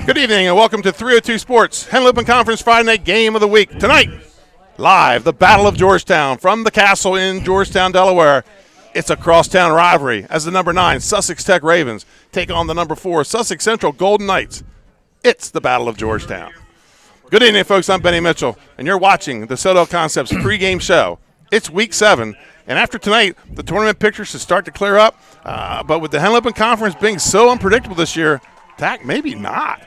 Good evening and welcome to 302 Sports, Henley Open Conference Friday night game of the week. Tonight, live, the Battle of Georgetown from the Castle in Georgetown, Delaware. It's a crosstown rivalry as the number 9 Sussex Tech Ravens take on the number 4 Sussex Central Golden Knights. It's the Battle of Georgetown. Good evening, folks. I'm Benny Mitchell, and you're watching the Sodell Concepts pregame show. It's Week 7, and after tonight, the tournament picture should start to clear up. But with the Henley Open Conference being so unpredictable this year, maybe not.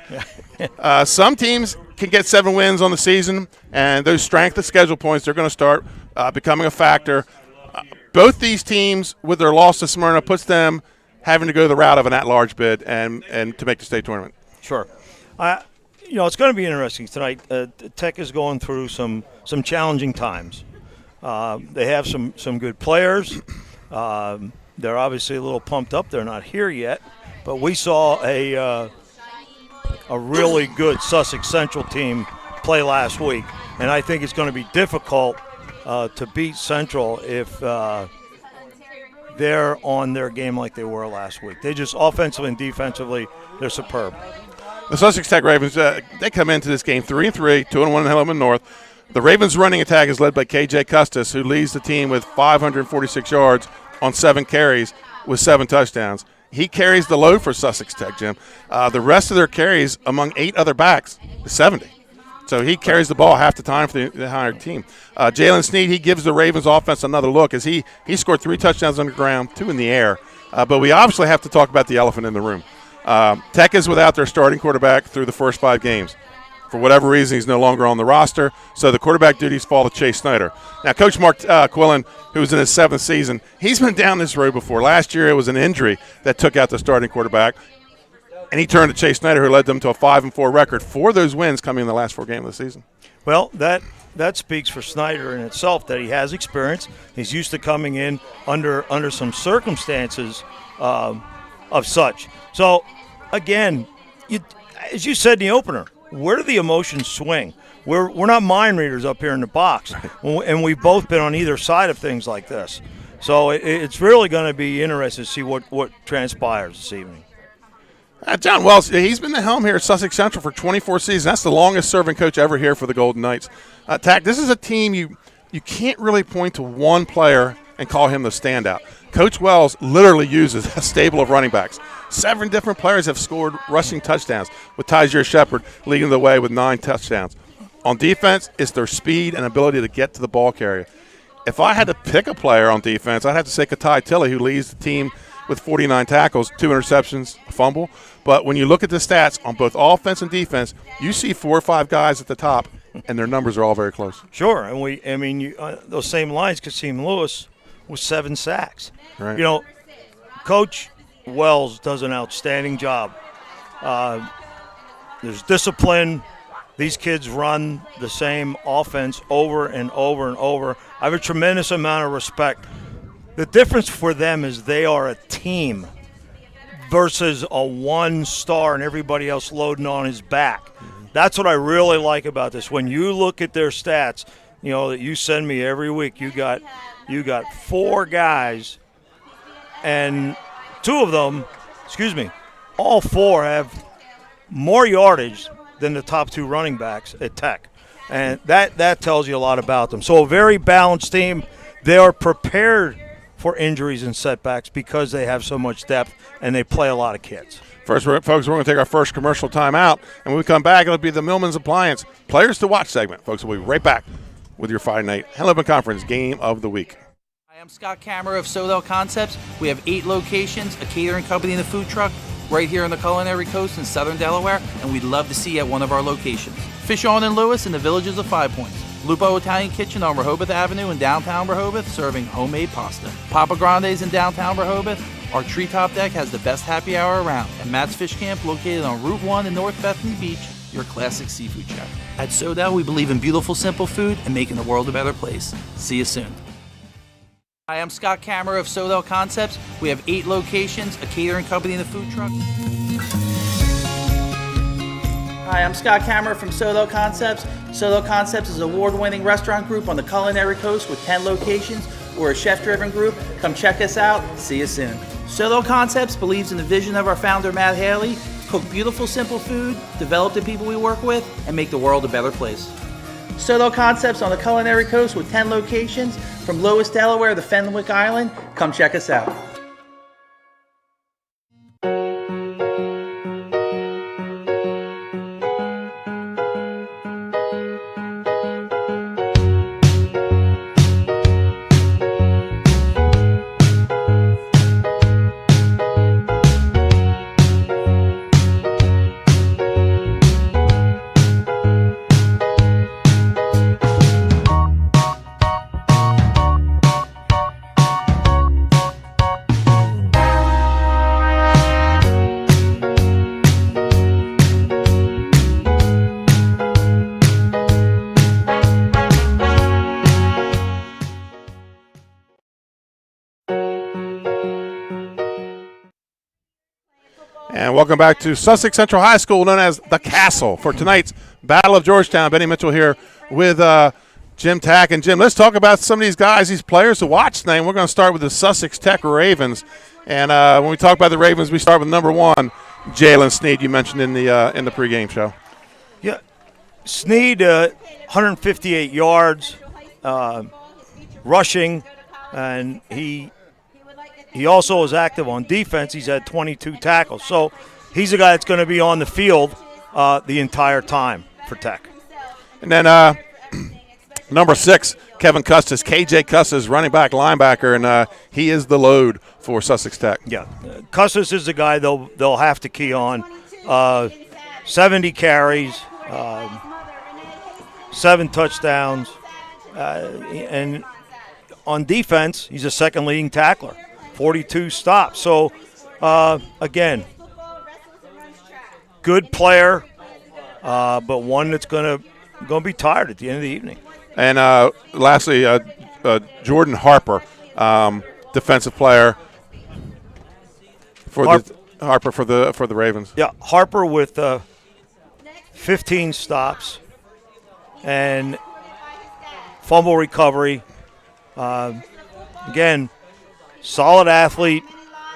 Some teams can get 7 wins on the season, and those strength of schedule points, they're going to start becoming a factor. Both these teams, with their loss to Smyrna, puts them having to go the route of an at-large bid and to make the state tournament. Sure. It's going to be interesting tonight. Tech is going through some challenging times. They have some good players. They're obviously a little pumped up. They're not here yet. But we saw a really good Sussex Central team play last week, and I think it's going to be difficult to beat Central if they're on their game like they were last week. They just offensively and defensively, they're superb. The Sussex Tech Ravens, they come into this game 3-3, 2-1 in Henley North. The Ravens' running attack is led by K.J. Custis, who leads the team with 546 yards on 7 carries with 7 touchdowns. He carries the load for Sussex Tech, Jim. The rest of their carries among 8 other backs is 70. So he carries the ball half the time for the entire team. Jalen Sneed, he gives the Ravens offense another look as he scored 3 touchdowns on the ground, 2 in the air. But we obviously have to talk about the elephant in the room. Tech is without their starting quarterback through the first 5 games. For whatever reason, he's no longer on the roster, so the quarterback duties fall to Chase Snyder. Now, Coach Mark Quillen, who's in his 7th season, he's been down this road before. Last year, it was an injury that took out the starting quarterback, and he turned to Chase Snyder, who led them to a 5-4 record. 4 of those wins coming in the last 4 games of the season. Well, that speaks for Snyder in itself, that he has experience. He's used to coming in under some circumstances of such. So, again, as you said in the opener, where do the emotions swing? We're not mind readers up here in the box, and we've both been on either side of things like this. So it's really going to be interesting to see what transpires this evening. John Wells, he's been the helm here at Sussex Central for 24 seasons. That's the longest-serving coach ever here for the Golden Knights. Tack, this is a team you can't really point to one player and call him the standout. Coach Wells literally uses a stable of running backs. 7 different players have scored rushing touchdowns, with Tyjair Shepard leading the way with 9 touchdowns. On defense, it's their speed and ability to get to the ball carrier. If I had to pick a player on defense, I'd have to say Katai Tilley, who leads the team with 49 tackles, 2 interceptions, a fumble. But when you look at the stats on both offense and defense, you see 4 or 5 guys at the top, and their numbers are all very close. Sure, and those same lines, Kasim Lewis with 7 sacks. Right. Coach Wells does an outstanding job. There's discipline. These kids run the same offense over and over and over. I have a tremendous amount of respect. The difference for them is they are a team versus a one-star and everybody else loading on his back. Mm-hmm. That's what I really like about this. When you look at their stats, that you send me every week, you got 4 guys, and 2 of them, all 4 have more yardage than the top 2 running backs at Tech. And that tells you a lot about them. So a very balanced team. They are prepared for injuries and setbacks because they have so much depth and they play a lot of kids. First, folks, we're going to take our first commercial time out. And when we come back, it'll be the Millman's Appliance Players to Watch segment. Folks, we'll be right back with your Friday night Henley Open Conference Game of the Week. Hi, I'm Scott Kammerer of Sodell Concepts. We have 8 locations, a catering company and a food truck right here on the Culinary Coast in southern Delaware, and we'd love to see you at one of our locations. Fish On and Lewis in the Villages of 5 Points. Lupo Italian Kitchen on Rehoboth Avenue in downtown Rehoboth, serving homemade pasta. Papa Grande's in downtown Rehoboth. Our treetop deck has the best happy hour around. And Matt's Fish Camp, located on Route 1 in North Bethany Beach, your classic seafood shack. At Sodell, we believe in beautiful, simple food and making the world a better place. See you soon. Hi, I'm Scott Kammerer of Sodell Concepts. We have 8 locations, a catering company and a food truck. Hi, I'm Scott Kammerer from Solo Concepts. Solo Concepts is an award-winning restaurant group on the culinary coast with 10 locations. We're a chef-driven group. Come check us out. See you soon. Solo Concepts believes in the vision of our founder, Matt Haley: cook beautiful, simple food, develop the people we work with, and make the world a better place. Solo Concepts on the culinary coast with 10 locations from Lewis, Delaware to Fenwick Island. Come check us out. And welcome back to Sussex Central High School, known as the Castle, for tonight's Battle of Georgetown. Benny Mitchell here with Jim Tack. And Jim, let's talk about some of these guys, these players to watch tonight. We're going to start with the Sussex Tech Ravens. And when we talk about the Ravens, we start with number one, Jalen Sneed, you mentioned in the pregame show. Yeah, Sneed, 158 yards rushing, and he also is active on defense. He's had 22 tackles. So he's a guy that's going to be on the field the entire time for Tech. And then number 6, Kevin Custis, KJ Custis, running back, linebacker, and he is the load for Sussex Tech. Yeah, Custis is the guy they'll have to key on. 70 carries, 7 touchdowns, and on defense, he's a second leading tackler. 42 stops. So, again, good player, but one that's going to be tired at the end of the evening. And lastly, Jordan Harper, defensive player for the Ravens. Yeah, Harper with 15 stops and fumble recovery. Again, solid athlete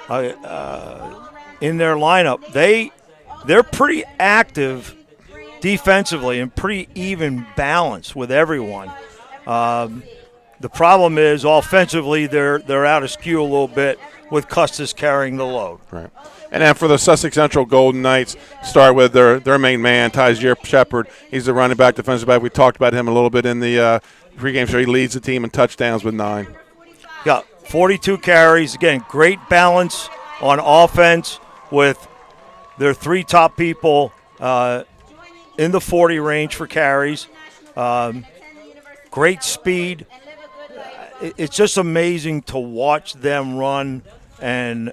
in their lineup. They're pretty active defensively and pretty even balanced with everyone. The problem is offensively they're out of skew a little bit with Custis carrying the load. Right. And then for the Sussex Central Golden Knights, start with their main man, Tyzier Shepard. He's the running back, defensive back. We talked about him a little bit in the pregame show. He leads the team in touchdowns with 9. Yeah, 42 carries. Again, great balance on offense with their 3 top people in the 40 range for carries. Great speed. It's just amazing to watch them run and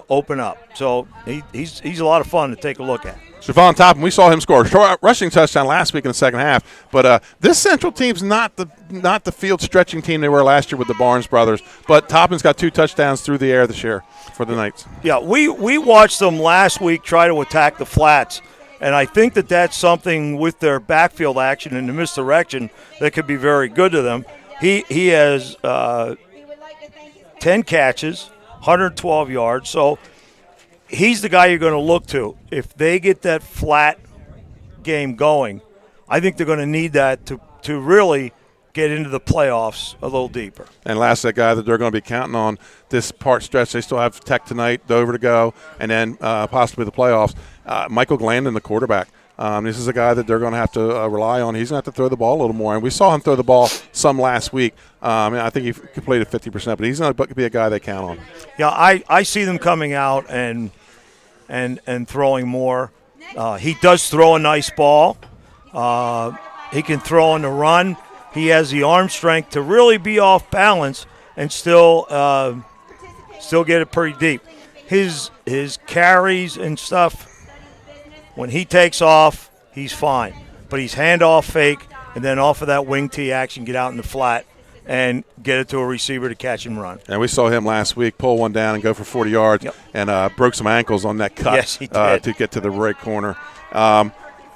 open up. So he's a lot of fun to take a look at. Javon Toppin, we saw him score a short rushing touchdown last week in the second half. But this Central team's not the field stretching team they were last year with the Barnes brothers. But Toppin's got 2 touchdowns through the air this year for the Knights. Yeah, we watched them last week try to attack the flats. And I think that's something with their backfield action and the misdirection that could be very good to them. He has 10 catches, 112 yards. So he's the guy you're going to look to. If they get that flat game going, I think they're going to need that to really get into the playoffs a little deeper. And last, that guy that they're going to be counting on this part stretch, they still have Tech tonight, Dover to go, and then possibly the playoffs. Michael Glandon, the quarterback. This is a guy that they're going to have to rely on. He's going to have to throw the ball a little more. And we saw him throw the ball some last week. I think he completed 50%, but he's going to be a guy they count on. Yeah, I see them coming out and throwing more. He does throw a nice ball. He can throw on the run. He has the arm strength to really be off balance and still get it pretty deep. His carries and stuff, when he takes off, he's fine. But he's handoff fake, and then off of that wing tee action, get out in the flat and get it to a receiver to catch and run. And we saw him last week pull one down and go for 40 yards and broke some ankles on that cut. Yes, he did. To get to the right corner.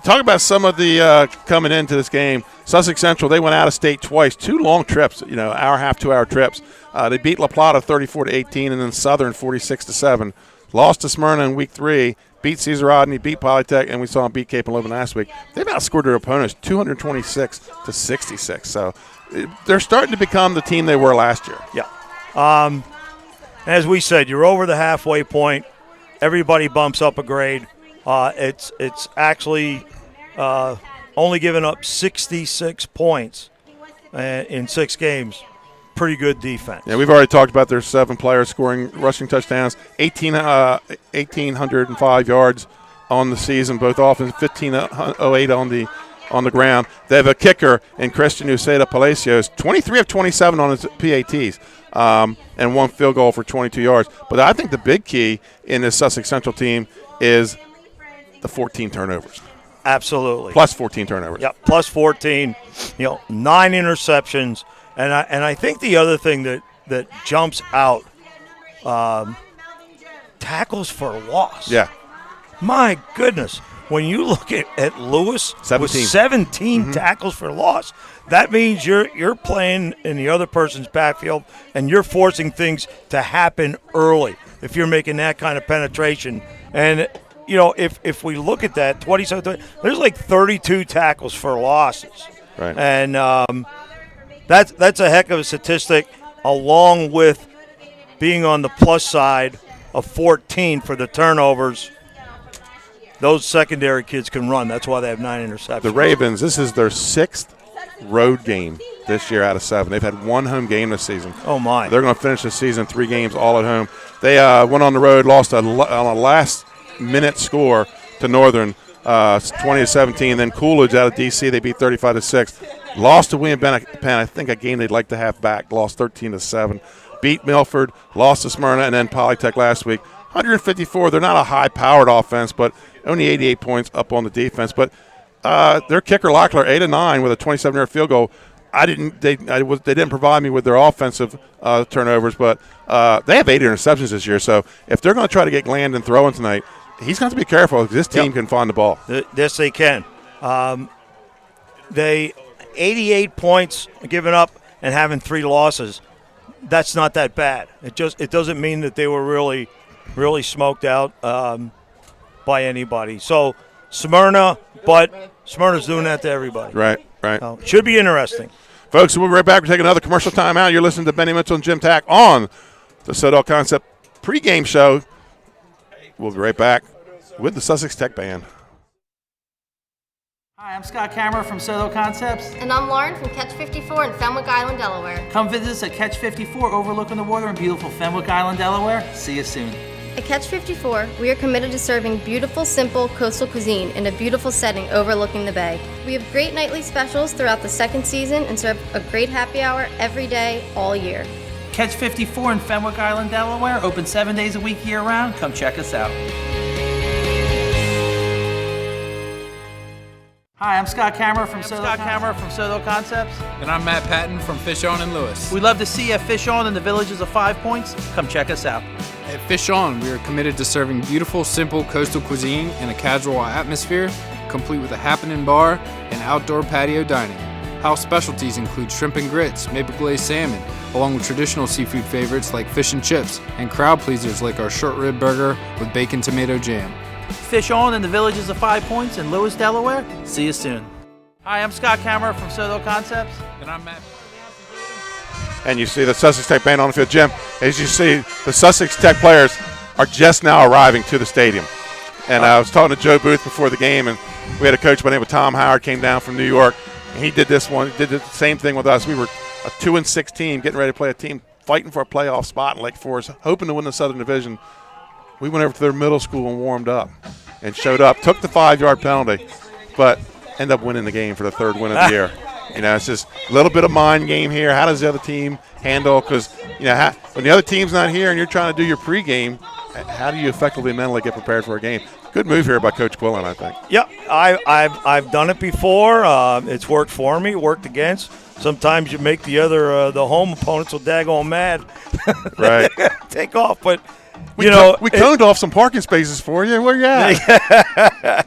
Talk about some of the coming into this game. Sussex Central, they went out of state twice, 2 long trips, hour and a half, 2 hour trips. They beat La Plata 34-18, and then Southern 46-7. Lost to Smyrna in week 3, beat Cesar Rodney, beat Polytech, and we saw them beat Cape and Logan last week. They've outscored their opponents 226-66. So they're starting to become the team they were last year. Yeah. As we said, you're over the halfway point. Everybody bumps up a grade. It's actually only given up 66 points in 6 games. Pretty good defense. Yeah, we've already talked about their 7 players scoring rushing touchdowns, 1,805 yards on the season, both offense, 1,508 on the ground. They have a kicker in Christian Uceda Palacios, 23 of 27 on his PATs, and 1 field goal for 22 yards. But I think the big key in this Sussex Central team is the 14 turnovers. Absolutely. Plus 14 turnovers. Yep, plus 14, 9 interceptions. And I think the other thing that jumps out, tackles for loss. Yeah. My goodness. When you look at Lewis 17. with 17 tackles for loss, that means you're playing in the other person's backfield and you're forcing things to happen early if you're making that kind of penetration. And, if we look at that, 27, there's like 32 tackles for losses. Right. And that's a heck of a statistic, along with being on the plus side of 14 for the turnovers. Those secondary kids can run. That's why they have 9 interceptions. The Ravens, this is their 6th road game this year out of 7. They've had 1 home game this season. Oh, my. They're going to finish the season 3 games all at home. They went on the road, lost on a last-minute score to Northern, 20-17. Then Coolidge out of D.C., they beat 35-6. Lost to William Penn, I think a game they'd like to have back. Lost 13-7. Beat Milford, lost to Smyrna, and then Polytech last week. 154. They're not a high-powered offense, but only 88 points up on the defense. But their kicker Locklear 8 of 9 with a 27-yard field goal. They didn't provide me with their offensive turnovers, but they have 8 interceptions this year. So if they're going to try to get Glandon throwing tonight, he's going to be careful because this team can find the ball. Yes, they can. They 88 points given up and having 3 losses. That's not that bad. It doesn't mean that they were really smoked out by anybody. So Smyrna's doing that to everybody. Right. Should be interesting. Folks, we'll be right back. We're taking another commercial time out. You're listening to Benny Mitchell and Jim Tack on the Sodell Concept pregame show. We'll be right back with the Sussex Tech Band. Hi, I'm Scott Kammerer from Sodell Concepts. And I'm Lauren from Catch 54 in Fenwick Island, Delaware. Come visit us at Catch 54 overlooking the water in beautiful Fenwick Island, Delaware. See you soon. At Catch 54, we are committed to serving beautiful, simple coastal cuisine in a beautiful setting overlooking the bay. We have great nightly specials throughout the second season and serve a great happy hour every day, all year. Catch 54 in Fenwick Island, Delaware. Open 7 days a week year-round. Come check us out. Hi, I'm Scott Kammerer from Sodell Concepts. And I'm Matt Patton from Fish On in Lewis. We'd love to see you at Fish On in the Villages of 5 Points. Come check us out. At Fish On, we are committed to serving beautiful, simple coastal cuisine in a casual atmosphere, complete with a happening bar and outdoor patio dining. House specialties include shrimp and grits, maple glazed salmon, along with traditional seafood favorites like fish and chips, and crowd pleasers like our short rib burger with bacon tomato jam. Fish On in the Villages of 5 Points in Lewis, Delaware. See you soon. Hi, I'm Scott Kammerer from Sodell Concepts. And I'm Matt. And you see the Sussex Tech Band on the field. Jim, as you see, the Sussex Tech players are just now arriving to the stadium. And I was talking to Joe Booth before the game, and we had a coach by the name of Tom Howard came down from New York, and he did the same thing with us. We were a 2-6 team getting ready to play a team fighting for a playoff spot in Lake Forest, hoping to win the Southern Division. We went over to their middle school and warmed up and showed up, took the 5-yard penalty, but ended up winning the game for the 3rd win of the year. It's just a little bit of mind game here. How does the other team handle? Because, when the other team's not here and you're trying to do your pregame, how do you effectively mentally get prepared for a game? Good move here by Coach Quillen, I think. Yep, I've done it before. It's worked for me, worked against. Sometimes you make the home opponents so daggone mad. Right. Take off, but – we coned off some parking spaces for you. Where you at?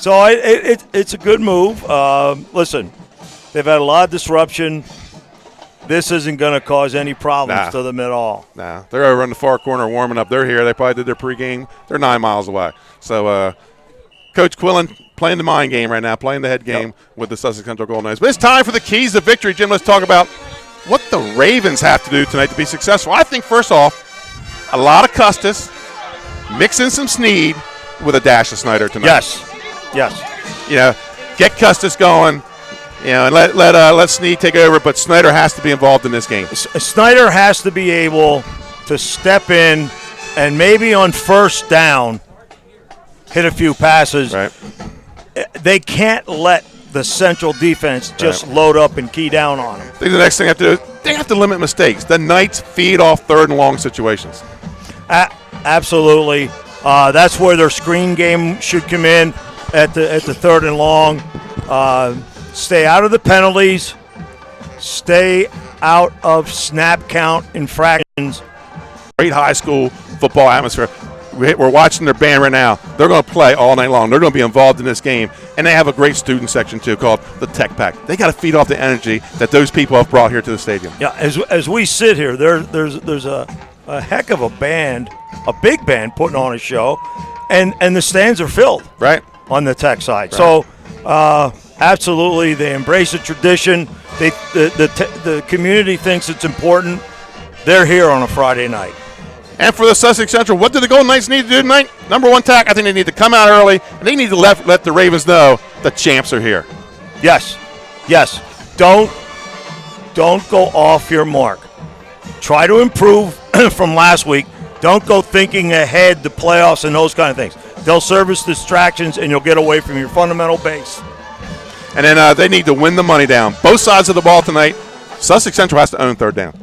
So it's a good move. Listen, they've had a lot of disruption. This isn't going to cause any problems to them at all. Nah, they're over in the far corner warming up. They're here. They probably did their pregame. They're 9 miles away. So Coach Quillen playing the mind game right now, playing the head game with the Sussex Central Golden Knights. But it's time for the keys to victory. Jim, let's talk about what the Ravens have to do tonight to be successful. I think, first off, a lot of Custis, mix in some Snead with a dash of Snyder tonight. Yes. You know, get Custis going. You know, and let Snead take over, but Snyder has to be involved in this game. Snyder has to be able to step in and maybe on first down hit a few passes. Right. They can't let the Central defense just load up and key down on them. I think the next thing they have to do is they have to limit mistakes. The Knights feed off third and long situations. Absolutely. That's where their screen game should come in at the third and long. Stay out of the penalties. Stay out of snap count infractions. Great high school football atmosphere. We're watching their band right now. They're going to play all night long. They're going to be involved in this game. And they have a great student section, too, called the Tech Pack. They got to feed off the energy that those people have brought here to the stadium. Yeah, as we sit here, there's a heck of a band, a big band putting on a show, and the stands are filled. Right. On the Tech side. Right. So, absolutely, they embrace the tradition. The community thinks it's important. They're here on a Friday night. And for the Sussex Central, what do the Golden Knights need to do tonight? Number one tack, I think they need to come out early, and they need to let the Ravens know the champs are here. Yes. Don't go off your mark. Try to improve from last week. Don't go thinking ahead to playoffs and those kind of things. They'll serve as distractions, and you'll get away from your fundamental base. And then they need to win the money down. Both sides of the ball tonight, Sussex Central has to own third down.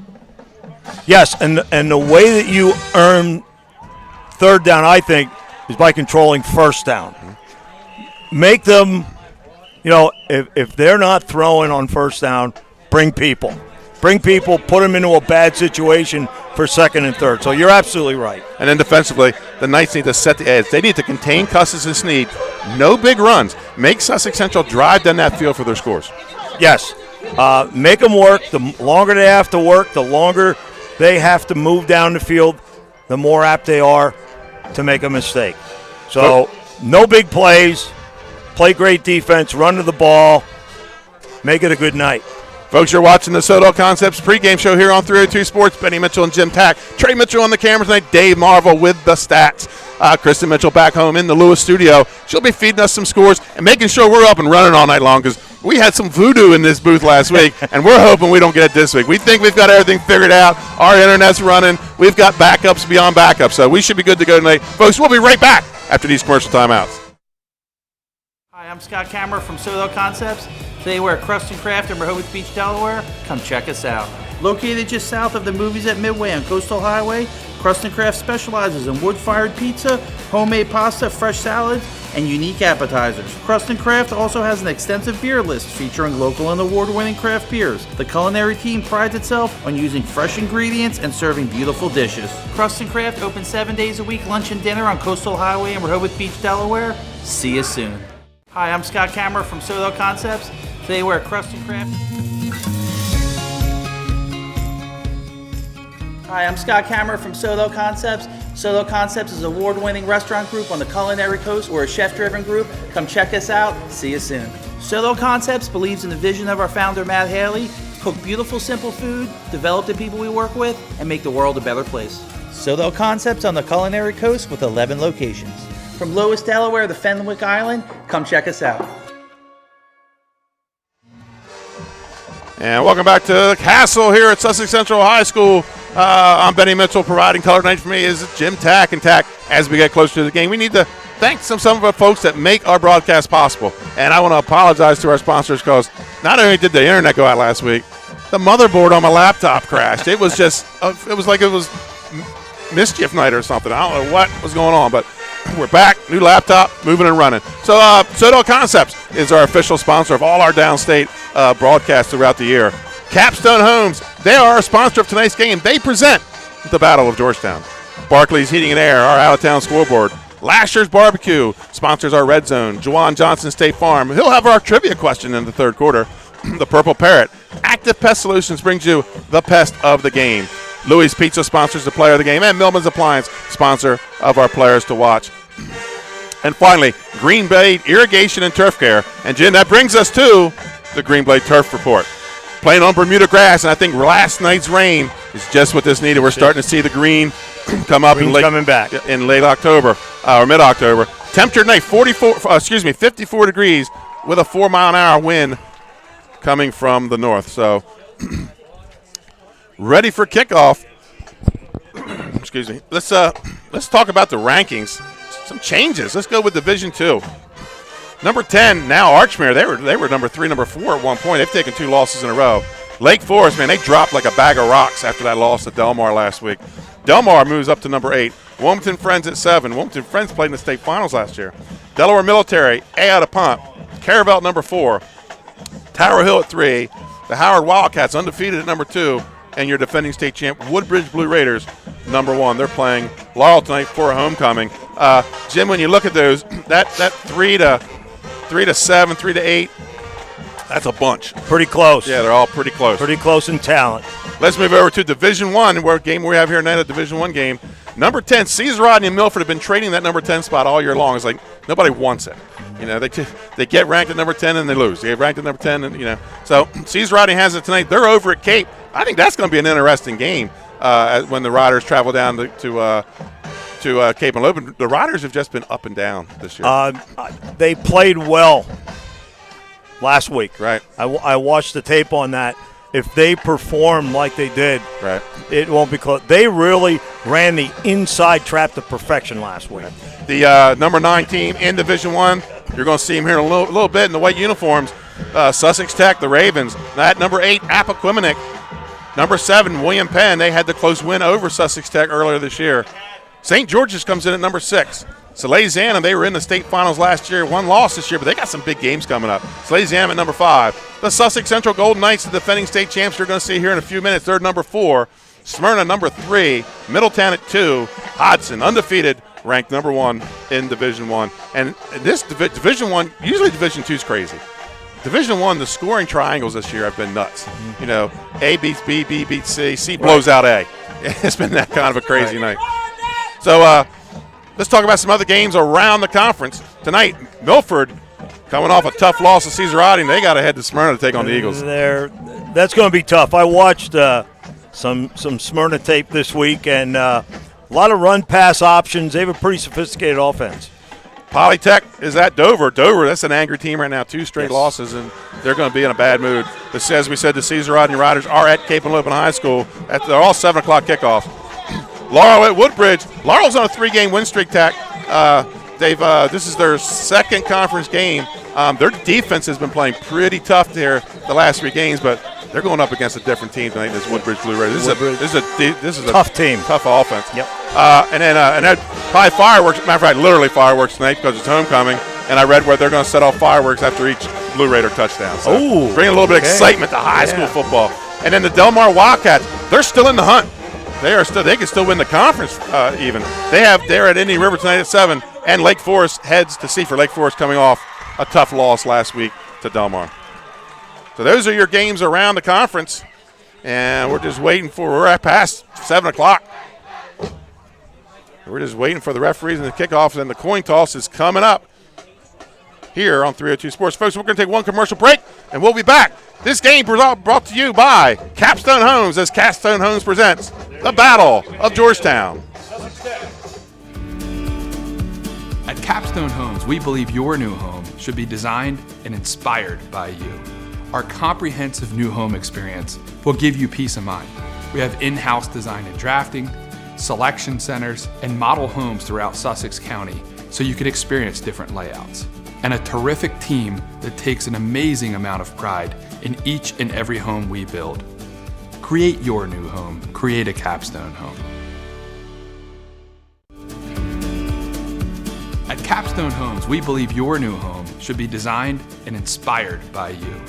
Yes, and the way that you earn third down, I think, is by controlling first down. Make them, if they're not throwing on first down, bring people. Put them into a bad situation for second and third. So you're absolutely right. And then defensively, the Knights need to set the edge. They need to contain Custis and Snead. No big runs. Make Sussex Central drive down that field for their scores. Yes. Make them work. The longer they have to work, the longer they have to move down the field, the more apt they are to make a mistake. So no big plays. Play great defense. Run to the ball. Make it a good night. Folks, you're watching the Soto Concepts pregame show here on 302 Sports. Benny Mitchell and Jim Tack. Trey Mitchell on the camera tonight. Dave Marvel with the stats. Kristen Mitchell back home in the Lewis studio. She'll be feeding us some scores and making sure we're up and running all night long because we had some voodoo in this booth last week, and we're hoping we don't get it this week. We think we've got everything figured out. Our internet's running. We've got backups beyond backups, so we should be good to go tonight. Folks, we'll be right back after these commercial timeouts. Hi, I'm Scott Kammerer from Soto Concepts. Today we're at Crust & Craft in Rehoboth Beach, Delaware. Come check us out. Located just south of the movies at Midway on Coastal Highway, Crust & Craft specializes in wood-fired pizza, homemade pasta, fresh salads, and unique appetizers. Crust & Craft also has an extensive beer list featuring local and award-winning craft beers. The culinary team prides itself on using fresh ingredients and serving beautiful dishes. Crust & Craft open 7 days a week, lunch and dinner on Coastal Highway in Rehoboth Beach, Delaware. See you soon. Hi, I'm Scott Kammerer from Soto Concepts. Today we're at Crust & Craft. Hi, I'm Scott Kammerer from Soto Concepts. Soto Concepts is an award-winning restaurant group on the culinary coast. We're a chef-driven group. Come check us out. See you soon. Soto Concepts believes in the vision of our founder, Matt Haley. Cook beautiful, simple food, develop the people we work with, and make the world a better place. Soto Concepts on the culinary coast with 11 locations. From Lewis, Delaware to Fenwick Island, come check us out. And welcome back to the Castle here at Sussex Central High School. I'm Benny Mitchell. Providing color tonight for me is Jim Tack. And Tack, as we get closer to the game, we need to thank some of our folks that make our broadcast possible. And I want to apologize to our sponsors because not only did the internet go out last week, the motherboard on my laptop crashed. It was just, it was like it was mischief night or something. I don't know what was going on, but we're back, new laptop, moving and running. So Soto Concepts is our official sponsor of all our downstate broadcasts throughout the year. Capstone Homes, they are our sponsor of tonight's game. They present the Battle of Georgetown. Barclays Heating and Air, our out-of-town scoreboard. Lasher's Barbecue sponsors our Red Zone. Juwan Johnson State Farm. He'll have our trivia question in the third quarter. The Purple Parrot. Active Pest Solutions brings you the pest of the game. Louis Pizza sponsors the player of the game. And Millman's Appliance, sponsor of our players to watch. And finally, Green Blade Irrigation and Turf Care. And Jim, that brings us to the Green Blade Turf Report. Playing on Bermuda grass, and I think last night's rain is just what this needed. We're starting to see the green come up in late October or mid-October. Temperature tonight 54 degrees with a 4-mile-an-hour wind coming from the north. So ready for kickoff. Excuse me. Let's talk about the rankings. Some changes. Let's go with Division II. Number 10 now Archmere. They were number 3, number 4 at one point. They've taken 2 losses in a row. Lake Forest, man, they dropped like a bag of rocks after that loss to Delmar last week. Delmar moves up to number 8. Wilmington Friends at 7. Wilmington Friends played in the state finals last year. Delaware Military, A out of punt. Caravelle at number 4. Tower Hill at 3. The Howard Wildcats undefeated at number 2. And your defending state champ, Woodbridge Blue Raiders, number 1. They're playing Laurel tonight for a homecoming. Jim, when you look at those, that 3 to 7, 3 to 8, that's a bunch. Pretty close. Yeah, they're all pretty close. Pretty close in talent. Let's move over to Division I, game we have here tonight, a Division I game. Number 10, Caesar Rodney and Milford have been trading that number 10 spot all year long. It's like nobody wants it. You know, they get ranked at number 10 and they lose. They get ranked at number 10 and, you know. So Caesar Rodney has it tonight. They're over at Cape. I think that's going to be an interesting game when the Riders travel down to Cape and Logan. The Riders have just been up and down this year. They played well last week. Right. I watched the tape on that. If they perform like they did, right, it won't be close. They really ran the inside trap to perfection last week. Right. The number 9 team in Division I, you're going to see them here in a little bit in the white uniforms. Sussex Tech, the Ravens. At number 8, Appoquinimink. Number 7, William Penn. They had the close win over Sussex Tech earlier this year. St. George's comes in at number 6. Salesianum, they were in the state finals last year. 1 loss this year, but they got some big games coming up. Salesianum at number 5. The Sussex Central Golden Knights, the defending state champs, you're going to see here in a few minutes. They're number 4. Smyrna number 3. Middletown at 2. Hodson, undefeated, ranked number 1 in Division I. And this Division I, usually Division II is crazy. Division I, the scoring triangles this year have been nuts. You know, A beats B, B beats C, C blows out A. It's been that kind of a crazy night. So let's talk about some other games around the conference. Tonight, Milford coming off a tough loss to Caesar Rodney. They got to head to Smyrna to take on the Eagles. That's going to be tough. I watched some Smyrna tape this week, and a lot of run-pass options. They have a pretty sophisticated offense. Polytech is at Dover. Dover, that's an angry team right now. 2 straight losses, and they're going to be in a bad mood. But as we said, the Caesar Rodney Riders are at Cape and Logan High School. They're all 7 o'clock kickoffs. Laurel at Woodbridge. Laurel's on a 3-game win streak, Tack. This is their second conference game. Their defense has been playing pretty tough there the last 3 games, but they're going up against a different team tonight. This Woodbridge Blue Raiders. This is a tough team, tough offense. Yep. And then probably fireworks. Matter of fact, literally fireworks tonight because it's homecoming. And I read where they're going to set off fireworks after each Blue Raider touchdown. So bring a little bit of excitement to high school football. And then the Delmar Wildcats, they're still in the hunt. They can still win the conference even. They're at Indian River tonight at 7, and Lake Forest heads to Seaford. Lake Forest coming off a tough loss last week to Delmar. So those are your games around the conference, and we're just waiting we're at past 7 o'clock. We're just waiting for the referees and the kickoffs, and the coin toss is coming up here on 302 Sports. Folks, we're going to take one commercial break, and we'll be back. This game brought to you by Capstone Homes as Capstone Homes presents the Battle of Georgetown. At Capstone Homes, we believe your new home should be designed and inspired by you. Our comprehensive new home experience will give you peace of mind. We have in-house design and drafting, selection centers, and model homes throughout Sussex County so you can experience different layouts. And a terrific team that takes an amazing amount of pride in each and every home we build. Create your new home. Create a Capstone home. At Capstone Homes, we believe your new home should be designed and inspired by you.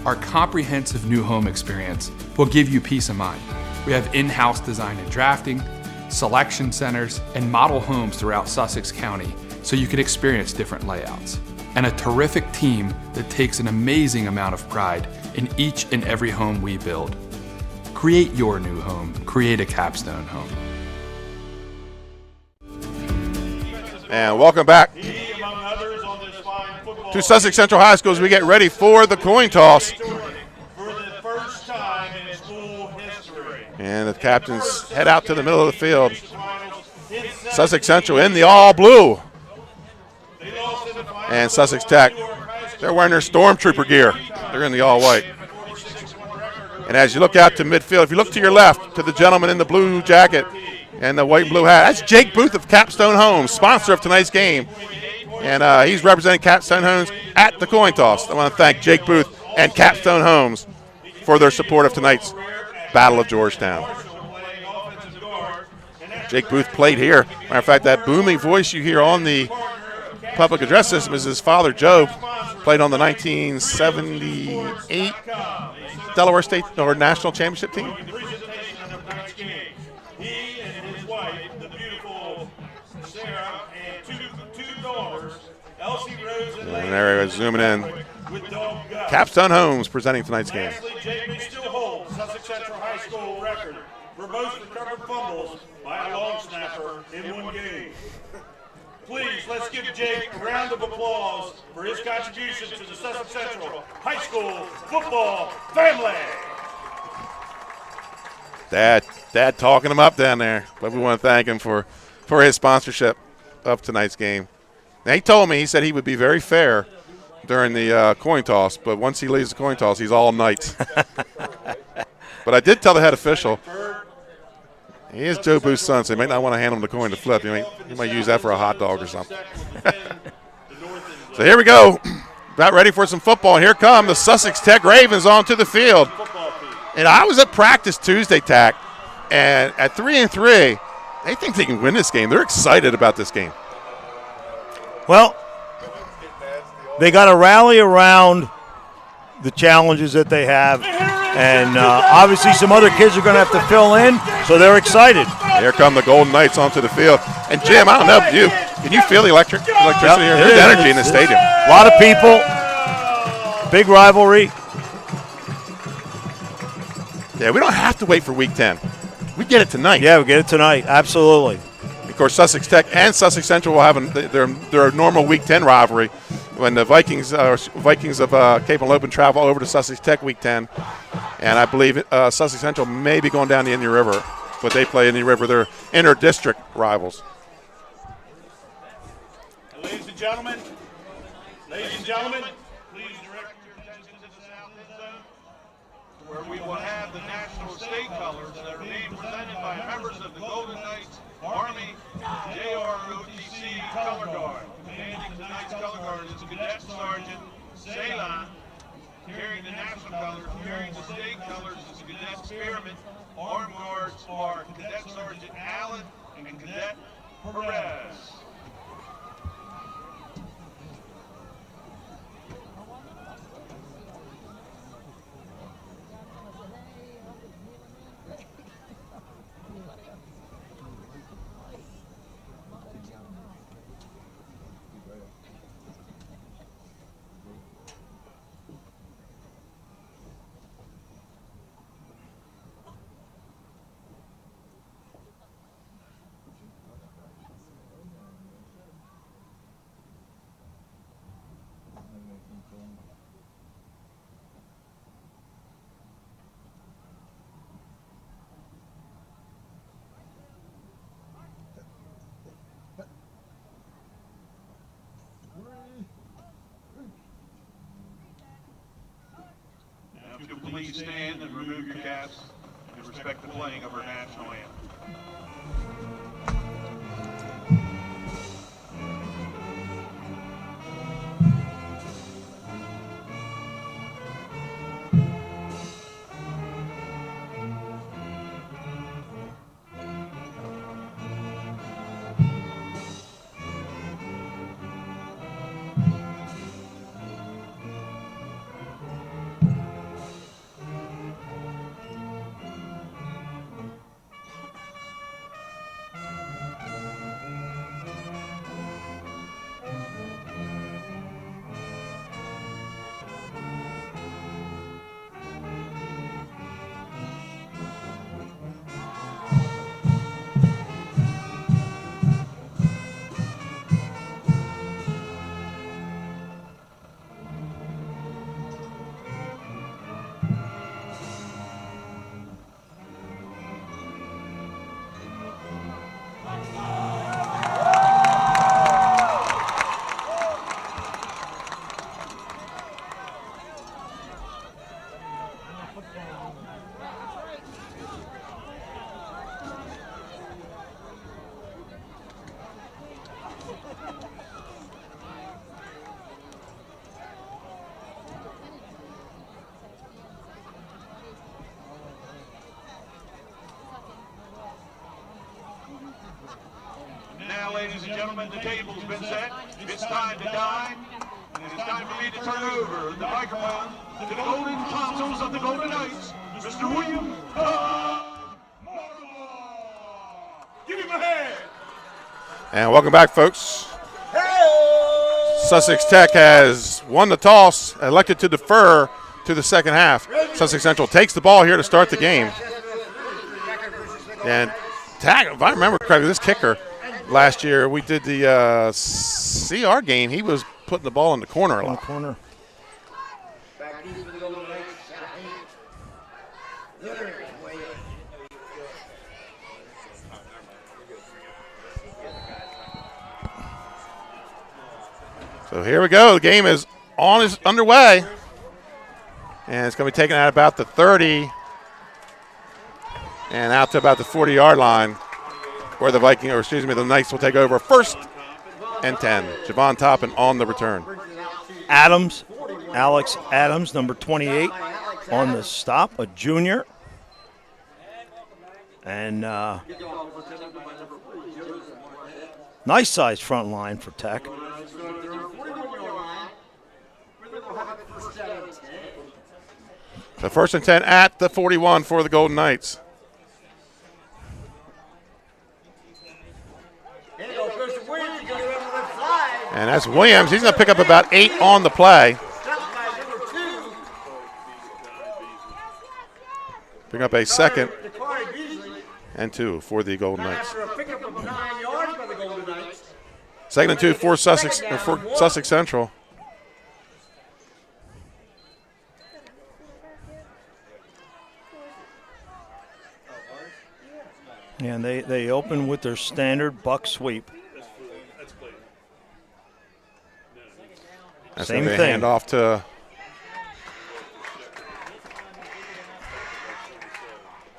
Our comprehensive new home experience will give you peace of mind. We have in-house design and drafting, selection centers, and model homes throughout Sussex County so you can experience different layouts. And a terrific team that takes an amazing amount of pride in each and every home we build. Create your new home. Create a Capstone home. And welcome back to Sussex Central High School as we get ready for the coin toss. And the captains head out to the middle of the field. Sussex Central in the all blue. And Sussex Tech, they're wearing their stormtrooper gear. They're in the all white. And as you look out to midfield, if you look to your left, to the gentleman in the blue jacket and the white and blue hat, that's Jake Booth of Capstone Homes, sponsor of tonight's game. And he's representing Capstone Homes at the coin toss. I want to thank Jake Booth and Capstone Homes for their support of tonight's Battle of Georgetown. Jake Booth played here. Matter of fact, that booming voice you hear on the public address system is his father, Joe. Played on the 1978 Delaware State or National Championship team. He and his wife, the beautiful Sarah, and two daughters, Elsie Rose and And there he was zooming in. Capstone Homes presenting tonight's game. Lastly, Jake still holds Sussex Central High School record for most recovered fumbles by a long snapper in one game. Please, let's give Jake a round of applause for his contribution to the Sussex Central High School football family. Dad talking him up down there. But we want to thank him for his sponsorship of tonight's game. Now, he told me, he said he would be very fair during the coin toss, but once he leaves the coin toss, he's all night. But I did tell the head official, he is Joe Booth's son, so he might not want to hand him the coin to flip. He might use that for a hot dog or something. So here we go. About ready for some football. And here come the Sussex Tech Ravens onto the field. And I was at practice Tuesday, Tack, and at 3-3, they think they can win this game. They're excited about this game. Well, they got to rally around the challenges that they have, and obviously some other kids are going to have to fill in, so they're excited. Here come the Golden Knights onto the field. And, Jim, I don't know if can you feel the electricity here? There's energy in the stadium. A lot of people, big rivalry. Yeah, we don't have to wait for Week 10. We get it tonight. Yeah, we get it tonight, absolutely. Of course, Sussex Tech and Sussex Central will have their normal Week 10 rivalry when the Vikings of Cape and Lopin travel over to Sussex Tech Week 10. And I believe Sussex Central may be going down the Indian River, but they play Indian River. They're inter-district rivals. Ladies and gentlemen, please direct your attention to the south zone, where we will have the national state colors that are being presented by members of the Golden Knights Army JROTC Color Guard. Commanding tonight's Color Guard is Cadet Sergeant Ceylon. Carrying the national colors, carrying the state colors is Cadet Spearman. Armed Guards are Cadet Sergeant Allen and Cadet Perez. Please stand and remove your caps and respect the playing of our national anthem. Ladies and gentlemen, the table's been set. It's time to dine. And it's time for me to turn over the microphone to the golden consoles of the Golden Knights, Mr. William Give him a hand. And welcome back, folks. Sussex Tech has won the toss, elected to defer to the second half. Sussex Central takes the ball here to start the game. And Tech, if I remember correctly, this kicker last year, we did the CR game. He was putting the ball in the corner a lot. So here we go. The game is underway. And it's going to be taken out about the 30 and out to about the 40-yard line where the Knights will take over 1st and 10. Javon Toppin on the return. Alex Adams, number 28, on the stop, a junior. And nice size front line for Tech. The 1st and 10 at the 41 for the Golden Knights. And that's Williams. He's going to pick up about 8 on the play. Pick up a 2nd and 2 for the Golden Knights. 2nd and 2 for Sussex Central. And they open with their standard buck sweep. That's Same thing. thing. Hand off to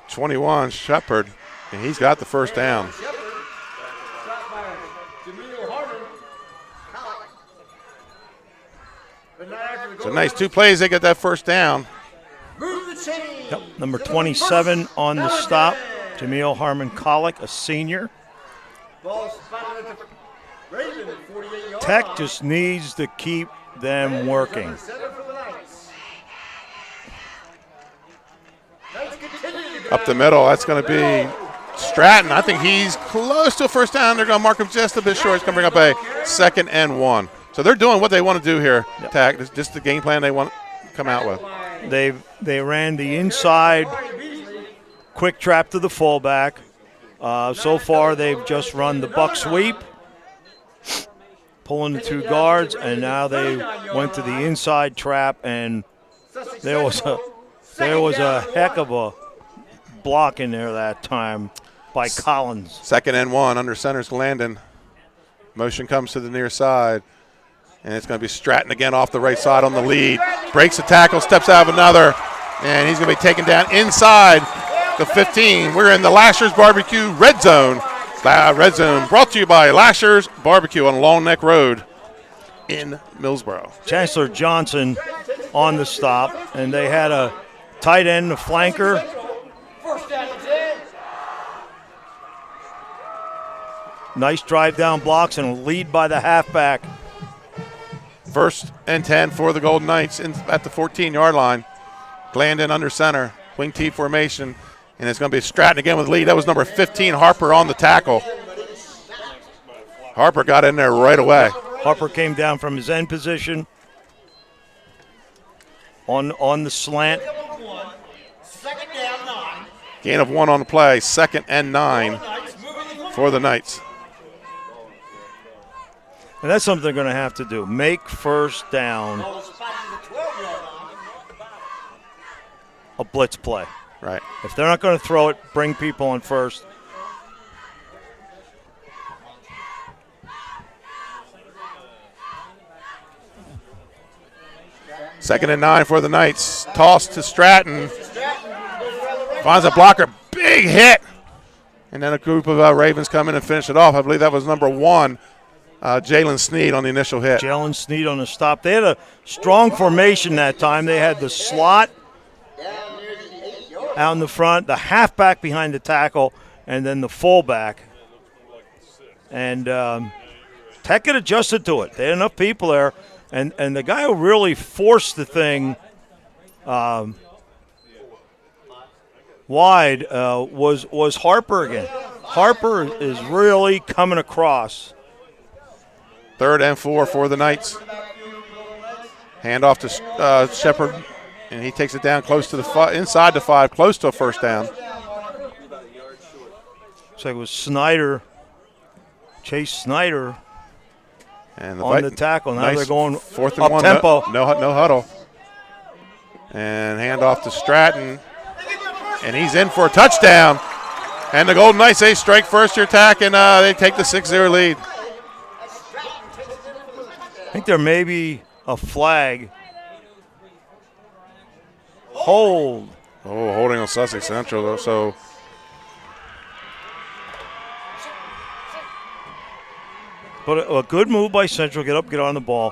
21 Shepard, and he's got the first down. So nice 2 plays. They get that first down. Yep, number 27 on the stop. Jameel Harmon-Collick, a senior. Tech just needs to keep them working. Up the middle, that's going to be Stratton. I think he's close to a first down. They're going to mark him just a bit short. It's going to bring up a 2nd and 1. So they're doing what they want to do here, Yep. Tech. It's just the game plan they want to come out with. They ran the inside quick trap to the fullback. So far, they've just run the buck sweep, pulling the 2 guards, and now they went to the inside trap, and there was a heck of a block in there that time by Collins. 2nd and 1 under center's Landon. Motion comes to the near side, and it's going to be Stratton again off the right side on the lead. Breaks a tackle, steps out of another, and he's going to be taken down inside the 15. We're in the Lasher's Barbecue Red Zone. Red Zone brought to you by Lasher's Barbecue on Long Neck Road in Millsboro. Chancellor Johnson on the stop, and they had a tight end, a flanker. Nice drive down blocks and a lead by the halfback. 1st and 10 for the Golden Knights at the 14-yard line. Glandon under center, wing T formation, and it's going to be Stratton again with the lead. That was number 15, Harper, on the tackle. Harper got in there right away. Harper came down from his end position on the slant. Gain of 1 on the play, 2nd and 9 for the Knights. And that's something they're going to have to do. Make first down a blitz play. Right. If they're not going to throw it, bring people on first. Second and 9 for the Knights. Toss to Stratton. Finds a blocker. Big hit. And then a group of Ravens come in and finish it off. I believe that was number 1, Jalen Sneed, on the initial hit. Jalen Sneed on the stop. They had a strong formation that time. They had the slot out in the front, the halfback behind the tackle, and then the fullback. And Tech had adjusted to it. They had enough people there. And the guy who really forced the thing wide was Harper again. Harper is really coming across. 3rd and 4 for the Knights. Hand off to Shepard, and he takes it down close to the inside the 5, close to a first down. Looks like it was Snyder, Chase Snyder, and on the tackle. Now nice they're going 4th and up 1, tempo. no huddle. And hand off to Stratton, and he's in for a touchdown. And the Golden Knights, they strike first year attack, and they take the 6-0 lead. I think there may be a flag. Hold. Oh, holding on Sussex Central, though. So But a good move by Central. Get up, get on the ball.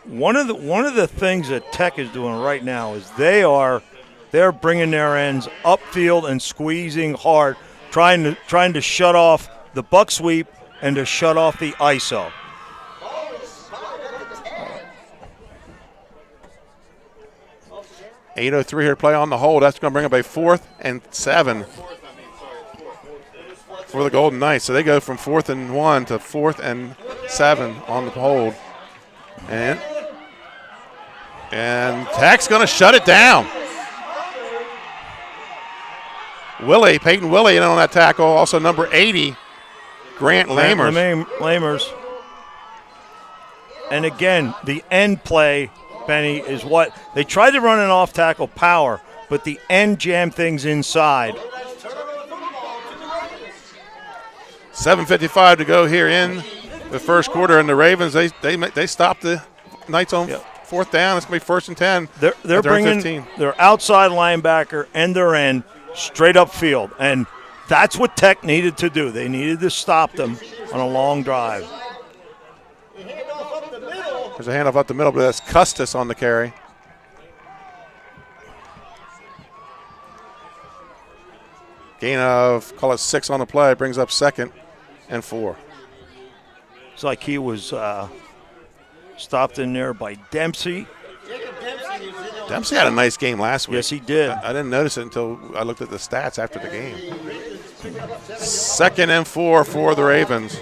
One of the things that Tech is doing right now is they're bringing their ends upfield and squeezing hard, trying to shut off the buck sweep and to shut off the ISO. .803 here to play on the hold. That's going to bring up a 4th and 7 for the Golden Knights. So they go from 4th and 1 to 4th and 7 on the hold. And Tech's going to shut it down. Peyton Willie in on that tackle. Also number 80, Grant Lamers. Lamers. And again, the end play, Benny, is what they tried to run an off-tackle power, but the end jam things inside. 7:55 to go here in the first quarter, and the Ravens they stopped the Knights on 4th down. It's going to be 1st and 10. They're bringing 15. their outside linebacker and their end straight up field, and that's what Tech needed to do. They needed to stop them on a long drive. There's a handoff up the middle, but that's Custis on the carry. Gain of, call it 6 on the play, brings up 2nd and 4. It's like he was stopped in there by Dempsey. Dempsey had a nice game last week. Yes, he did. I didn't notice it until I looked at the stats after the game. 2nd and 4 for the Ravens.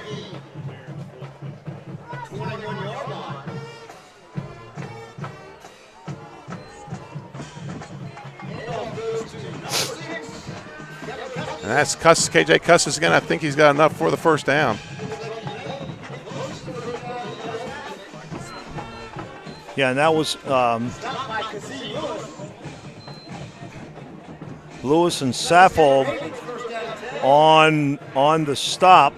And that's KJ Custis again. I think he's got enough for the first down. Yeah, and that was Lewis and Saffold on the stop.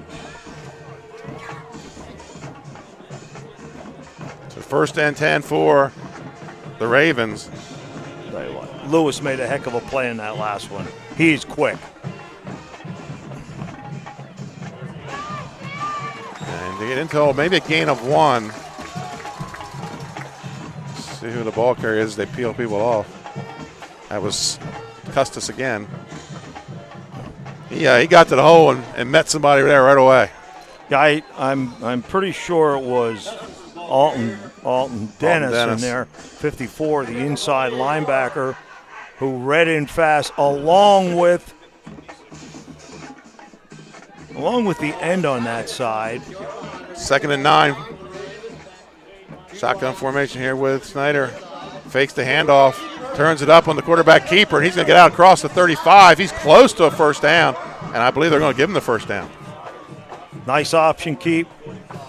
So 1st and 10 for the Ravens. Tell you what, Lewis made a heck of a play in that last one. He's quick. And to get into maybe a gain of 1. See who the ball carrier is. They peel people off. That was Custis again. Yeah, he got to the hole and met somebody there right away. Yeah, I'm pretty sure it was Alton Dennis in there, 54, the inside linebacker, who read in fast along with the end on that side. 2nd and 9. Shotgun formation here with Snyder. Fakes the handoff, turns it up on the quarterback keeper, and he's going to get out across the 35. He's close to a first down, and I believe they're going to give him the first down. Nice option keep.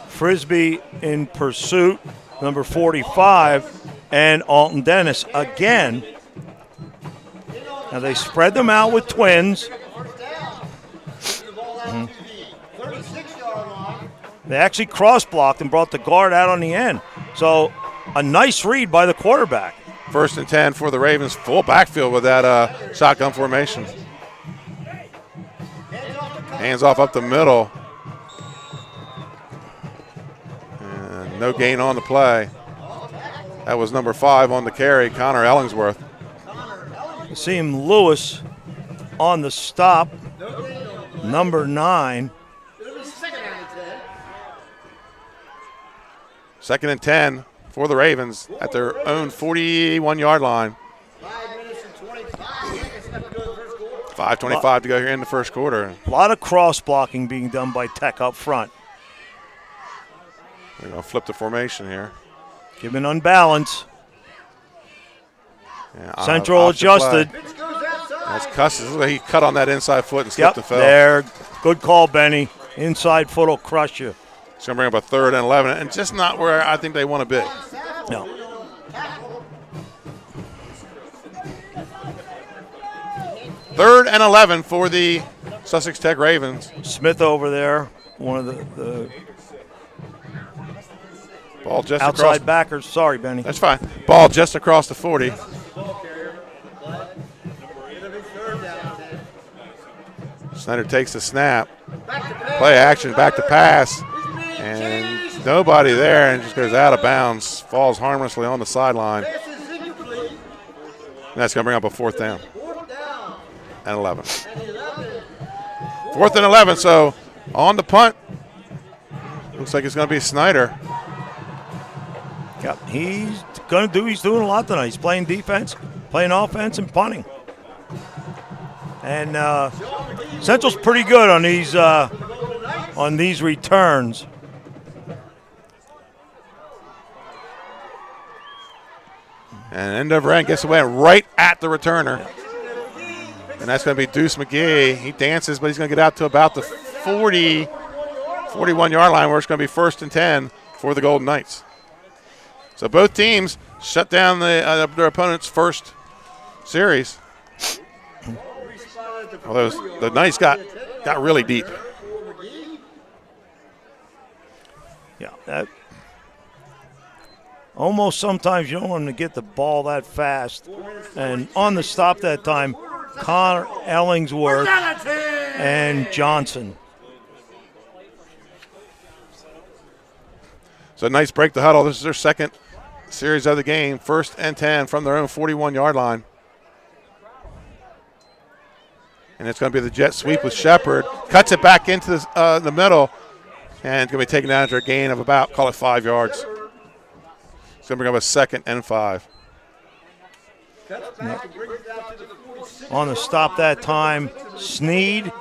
Frisbee in pursuit, number 45, and Alton Dennis again. Now they spread them out with twins. They actually cross-blocked and brought the guard out on the end. So a nice read by the quarterback. 1st and 10 for the Ravens. Full backfield with that shotgun formation. Hands off up the middle. And no gain on the play. That was number 5 on the carry, Connor Ellingsworth. You see him, Lewis, on the stop, number 9. 2nd and 10 for the Ravens at their own 41-yard line. 5:25 to go here in the first quarter. A lot of cross blocking being done by Tech up front. They're going to flip the formation here. Giving unbalance. Yeah, Central adjusted. That's Custis. Look like he cut on that inside foot and slipped and fell. There. Good call, Benny. Inside foot will crush you. It's going to bring up a 3rd and 11, and just not where I think they want to be. No. Third and 11 for the Sussex Tech Ravens. Smith over there, one of the Ball just outside across. backers. Sorry, Benny. That's fine. Ball just across the 40. Snyder takes the snap. Play action, back to pass. And nobody there, and just goes out of bounds. Falls harmlessly on the sideline. And that's going to bring up a 4th down. And 11. 4th and 11, so on the punt. Looks like it's going to be Snyder. Yep, he's doing a lot tonight. He's playing defense, playing offense, and punting. And Central's pretty good on these returns. And end over end gets away right at the returner. And that's going to be Deuce McGee. He dances, but he's going to get out to about the 41-yard line where it's going to be 1st and 10 for the Golden Knights. So both teams shut down their opponent's first series. Although the Knights got really deep. Yeah, that almost sometimes you don't want them to get the ball that fast. And on the stop that time, Connor Ellingsworth and Johnson. So Knights break the huddle. This is their second series of the game. 1st and 10 from their own 41-yard line. And it's going to be the jet sweep with Shepard. Cuts it back into the middle. And it's going to be taken down after a gain of about, call it 5 yards. It's going to bring up a 2nd and 5. On the stop that time, Sneed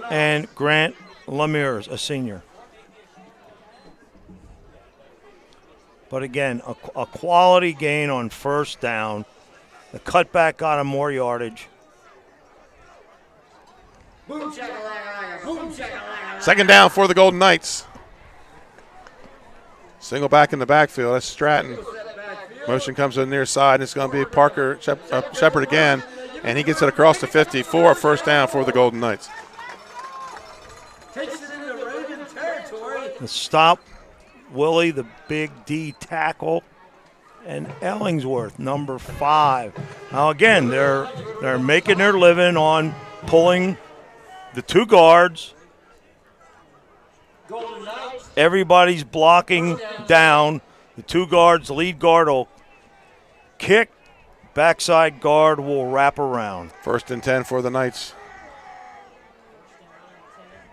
and Grant Lemires, a senior. But again, a quality gain on 1st down. The cutback got him more yardage. 2nd down for the Golden Knights. Single back in the backfield. That's Stratton. Motion comes to the near side, and it's going to be Parker Shepard again, and he gets it across the 50 for a 1st down for the Golden Knights. The stop, Willie, the big D tackle, and Ellingsworth, number 5. Now again, they're making their living on pulling the 2 guards. Everybody's blocking down. The 2 guards, lead guard will kick. Backside guard will wrap around. 1st and 10 for the Knights.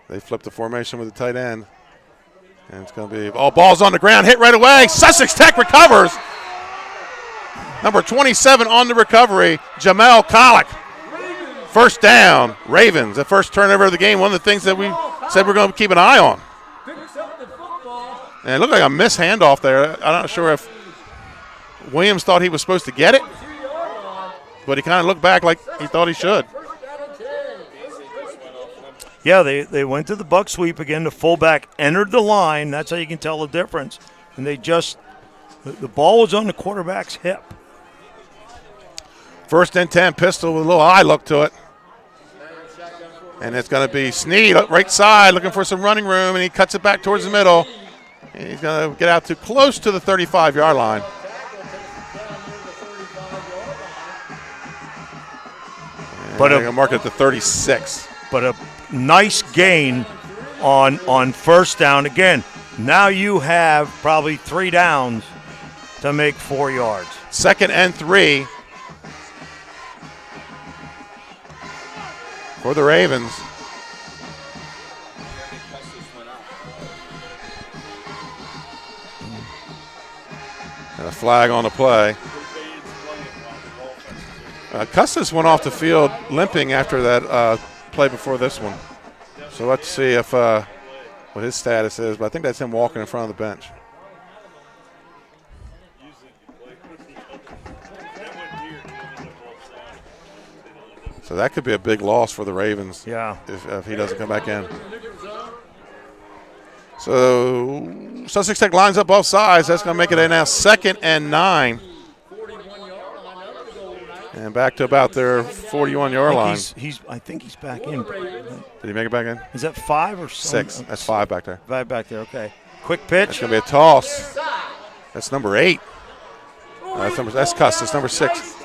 They flip the formation with the tight end. And it's going to be all balls on the ground, hit right away. Sussex Tech recovers. Number 27 on the recovery, Jamel Kollick. 1st down, Ravens. The first turnover of the game, one of the things that we said we're going to keep an eye on. And it looked like a missed handoff there. I'm not sure if Williams thought he was supposed to get it, but he kind of looked back like he thought he should. Yeah, they went to the buck sweep again. The fullback entered the line. That's how you can tell the difference. And the ball was on the quarterback's hip. 1st and 10, pistol with a little eye look to it. And it's going to be Sneed, right side, looking for some running room, and he cuts it back towards the middle. And he's going to get out to close to the 35-yard line. But I'm going to mark it to 36. But a nice gain on 1st down. Again, now you have probably 3 downs to make 4 yards. 2nd and 3 for the Ravens. And a flag on the play. Custis went off the field limping after that play before this one. So let's see if what his status is, but I think that's him walking in front of the bench. So that could be a big loss for the Ravens. Yeah. If he doesn't come back in. So Sussex Tech lines up both sides. That's going to make it a now 2nd and 9. And back to about their 41-yard line. I think he's back in. Did he make it back in? Is that 5 or 6? That's 5 back there. 5 back there, okay. Quick pitch. That's going to be a toss. That's number 8. That's Custis, number 6.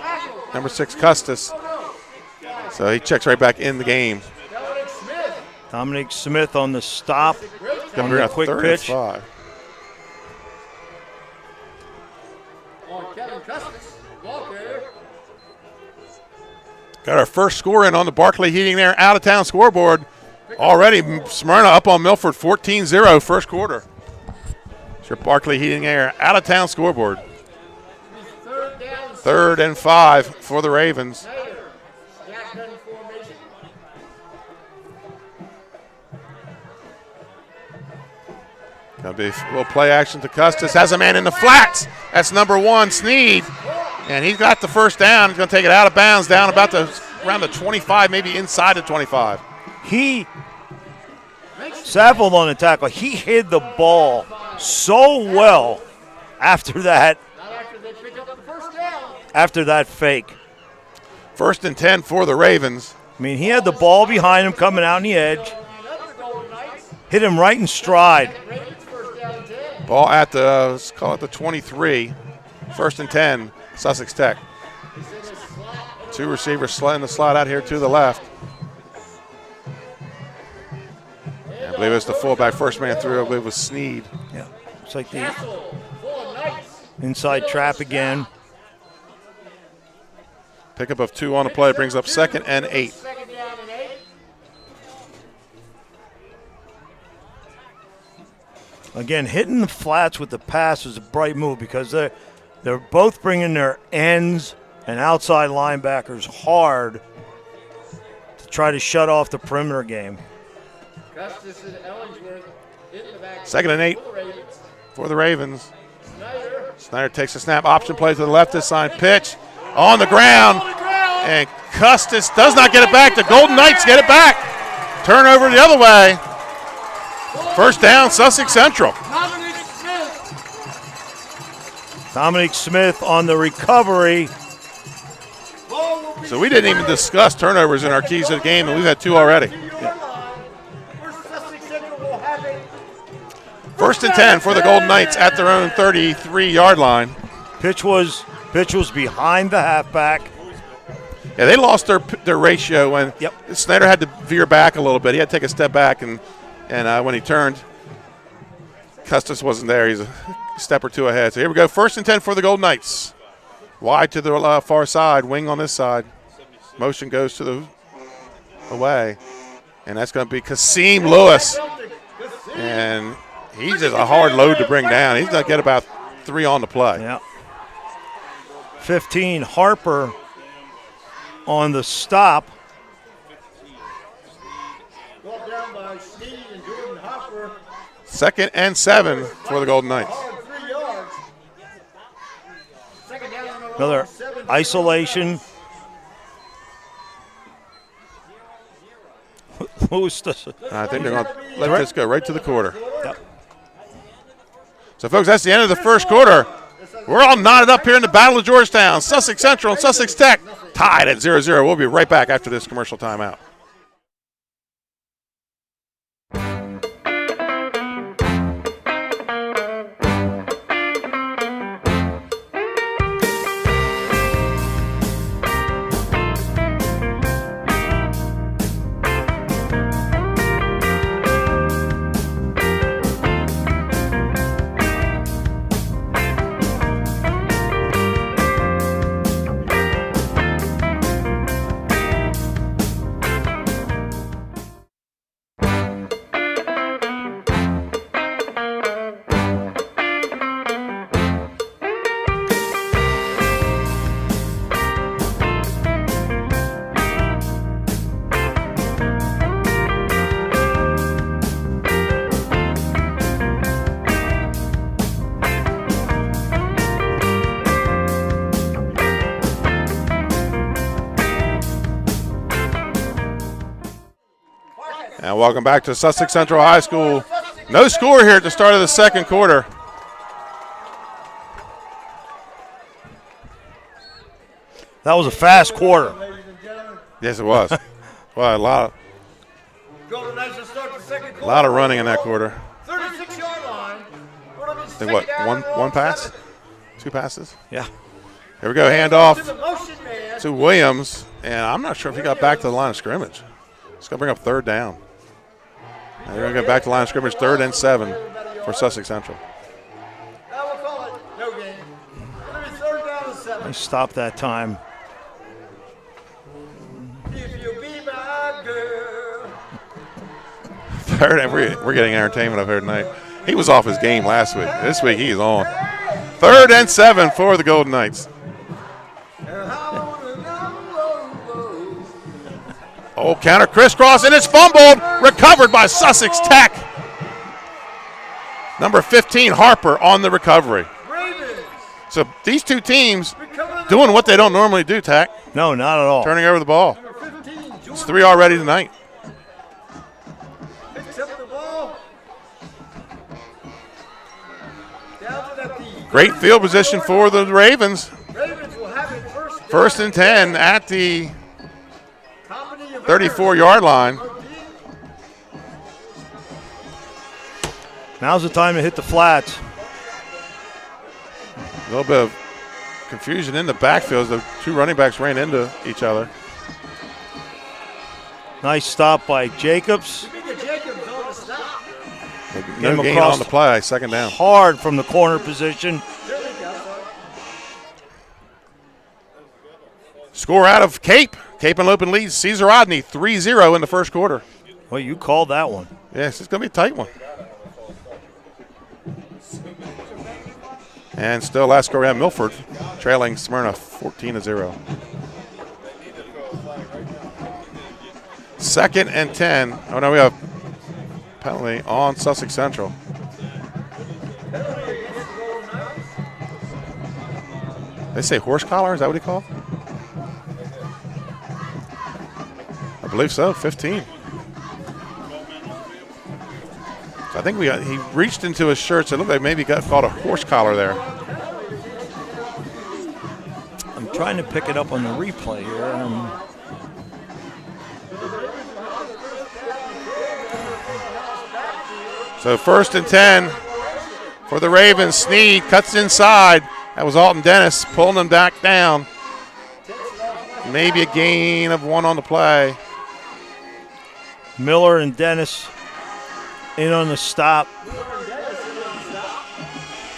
Number 6, Custis. So he checks right back in the game. Dominic Smith on the stop. On the quick pitch. 5. Got our first score in on the Barclay Heating Air out-of-town scoreboard. Already Smyrna up on Milford 14-0 first quarter. It's your Barclay Heating Air out-of-town scoreboard. 3rd and 5 for the Ravens. Going to be a little play action to Custis. Has a man in the flats. That's number 1, Sneed. And he's got the first down. He's going to take it out of bounds down about around the 25, maybe inside the 25. He Saffold on the tackle. He hid the ball so well after that fake. 1st and 10 for the Ravens. I mean, he had the ball behind him coming out on the edge. Hit him right in stride. Ball at the, let's call it the 23. 1st and 10, Sussex Tech. 2 receivers sliding the slot out here to the left. I believe it was the fullback, first man through, I believe it was Sneed. Yeah, it's like the inside trap again. Pickup of 2 on the play brings up 2nd and 8. Again, hitting the flats with the pass is a bright move because they're both bringing their ends and outside linebackers hard to try to shut off the perimeter game. 2nd and 8 for the Ravens. Snyder takes a snap, option play to the left this time, pitch on the ground, and Custis does not get it back. The Golden Knights get it back. Turnover the other way. First down, Sussex Central. Dominic Smith on the recovery. So we didn't even discuss turnovers in our keys of the game, and we've had 2 already. 1st and 10 for the Golden Knights at their own 33-yard line. Pitch was behind the halfback. Yeah, they lost their ratio when Snyder had to veer back a little bit. He had to take a step back, and when he turned, Custis wasn't there. He's a step or 2 ahead. So here we go, 1st and 10 for the Golden Knights. Wide to the far side, wing on this side. Motion goes to the away, and that's going to be Kasim Lewis. And he's just a hard load to bring down. He's going to get about 3 on the play. Yeah. 15, Harper on the stop. Second and 7 for the Golden Knights. Another isolation. I think they're going to let this go right to the quarter. Yep. So, folks, that's the end of the first quarter. We're all knotted up here in the Battle of Georgetown. Sussex Central and Sussex Tech tied at 0-0. We'll be right back after this commercial timeout. And welcome back to Sussex Central High School. No score here at the start of the second quarter. That was a fast quarter. Yes, it was. Well, a lot of running in that quarter. 36-yard line. I think what, one pass? 2 passes? Yeah. Here we go, handoff to Williams. And I'm not sure if he got back to the line of scrimmage. It's going to bring up third down. And they're going to get back to the line of scrimmage, 3rd and 7 for Sussex Central. Now we'll call it no game. It'll be 3rd down and 7. They stopped that time. If you be my girl. 3rd, and we're getting entertainment up here tonight. He was off his game last week. This week he's on. 3rd and 7 for the Golden Knights. Oh, counter crisscross, and it's fumbled. Recovered by Sussex Tech. Number 15, Harper, on the recovery. So these two teams doing what they don't normally do, Tech. No, not at all. Turning over the ball. It's 3 already tonight. Great field position for the Ravens. 1st and 10 at the 34-yard line. Now's the time to hit the flats. A little bit of confusion in the backfield as the 2 running backs ran into each other. Nice stop by Jacobs. No gain on the play, 2nd down. Hard from the corner position. Score out of Cape. Cape and Lopin leads Cesar Rodney 3-0 in the first quarter. Well, you called that one. Yes, it's going to be a tight one. And still last score, we have Milford trailing Smyrna 14-0. 2nd and 10. Oh, no, we have penalty on Sussex Central. They say horse collar? Is that what he called? I believe so, 15. I think he reached into his shirt, so it looked like maybe he got caught a horse collar there. I'm trying to pick it up on the replay here. So 1st and 10 for the Ravens. Sneed cuts inside. That was Alton Dennis pulling them back down. Maybe a gain of 1 on the play. Miller and Dennis in on the stop.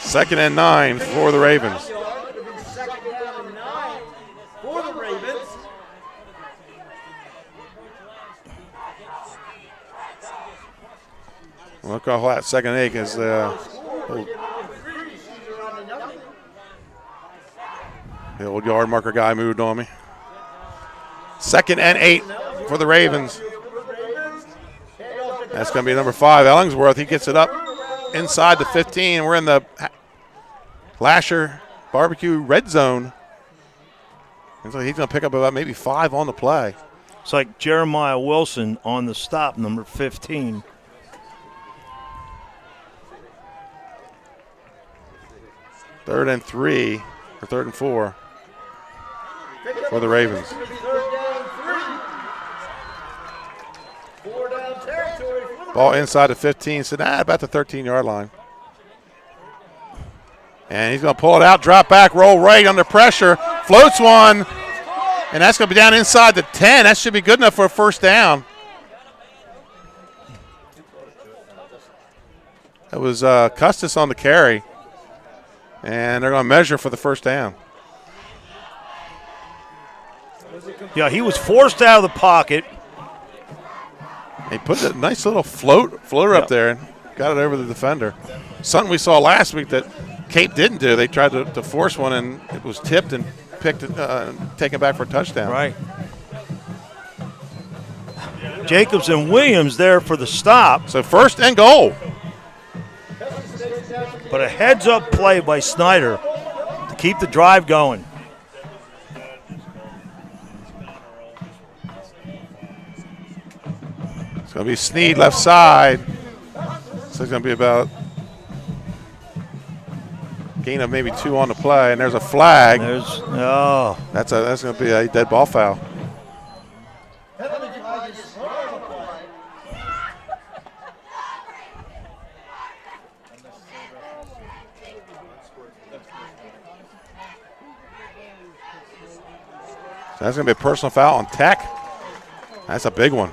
2nd and 9 for the Ravens. Look how that 2nd and 8 is. The old yard marker guy moved on me. 2nd and 8 for the Ravens. That's going to be number 5, Ellingsworth. He gets it up inside the 15. We're in the Lasher Barbecue red zone. And so he's going to pick up about maybe 5 on the play. It's like Jeremiah Wilson on the stop, number 15. Third and 3, or 3rd and 4 for the Ravens. Ball inside the 15, so now about the 13-yard line. And he's going to pull it out, drop back, roll right under pressure, floats one, and that's going to be down inside the 10. That should be good enough for a 1st down. That was Custis on the carry. And they're going to measure for the 1st down. Yeah, he was forced out of the pocket. He put a nice little floater up there and got it over the defender. Something we saw last week that Cape didn't do. They tried to force one, and it was tipped and taken back for a touchdown. Right. Jacobs and Williams there for the stop. So 1st and goal. But a heads-up play by Snyder to keep the drive going. going to be Sneed left side. So it's going to be about gain of maybe 2 on the play, and there's a flag. That's going to be a dead ball foul. So that's going to be a personal foul on Tech. That's a big one.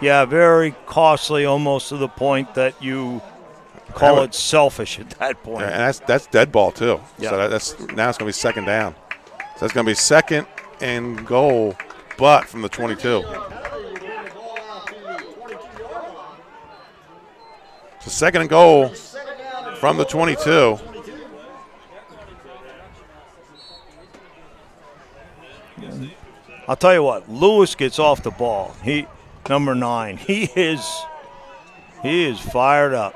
Yeah, very costly, almost to the point that you call it selfish at that point. Yeah, and that's dead ball too. Yeah. So that's now it's going to be second down. So it's going to be second and goal, but from the 22. So second and goal from the 22. I'll tell you what, Lewis gets off the ball. Number 9. He is fired up.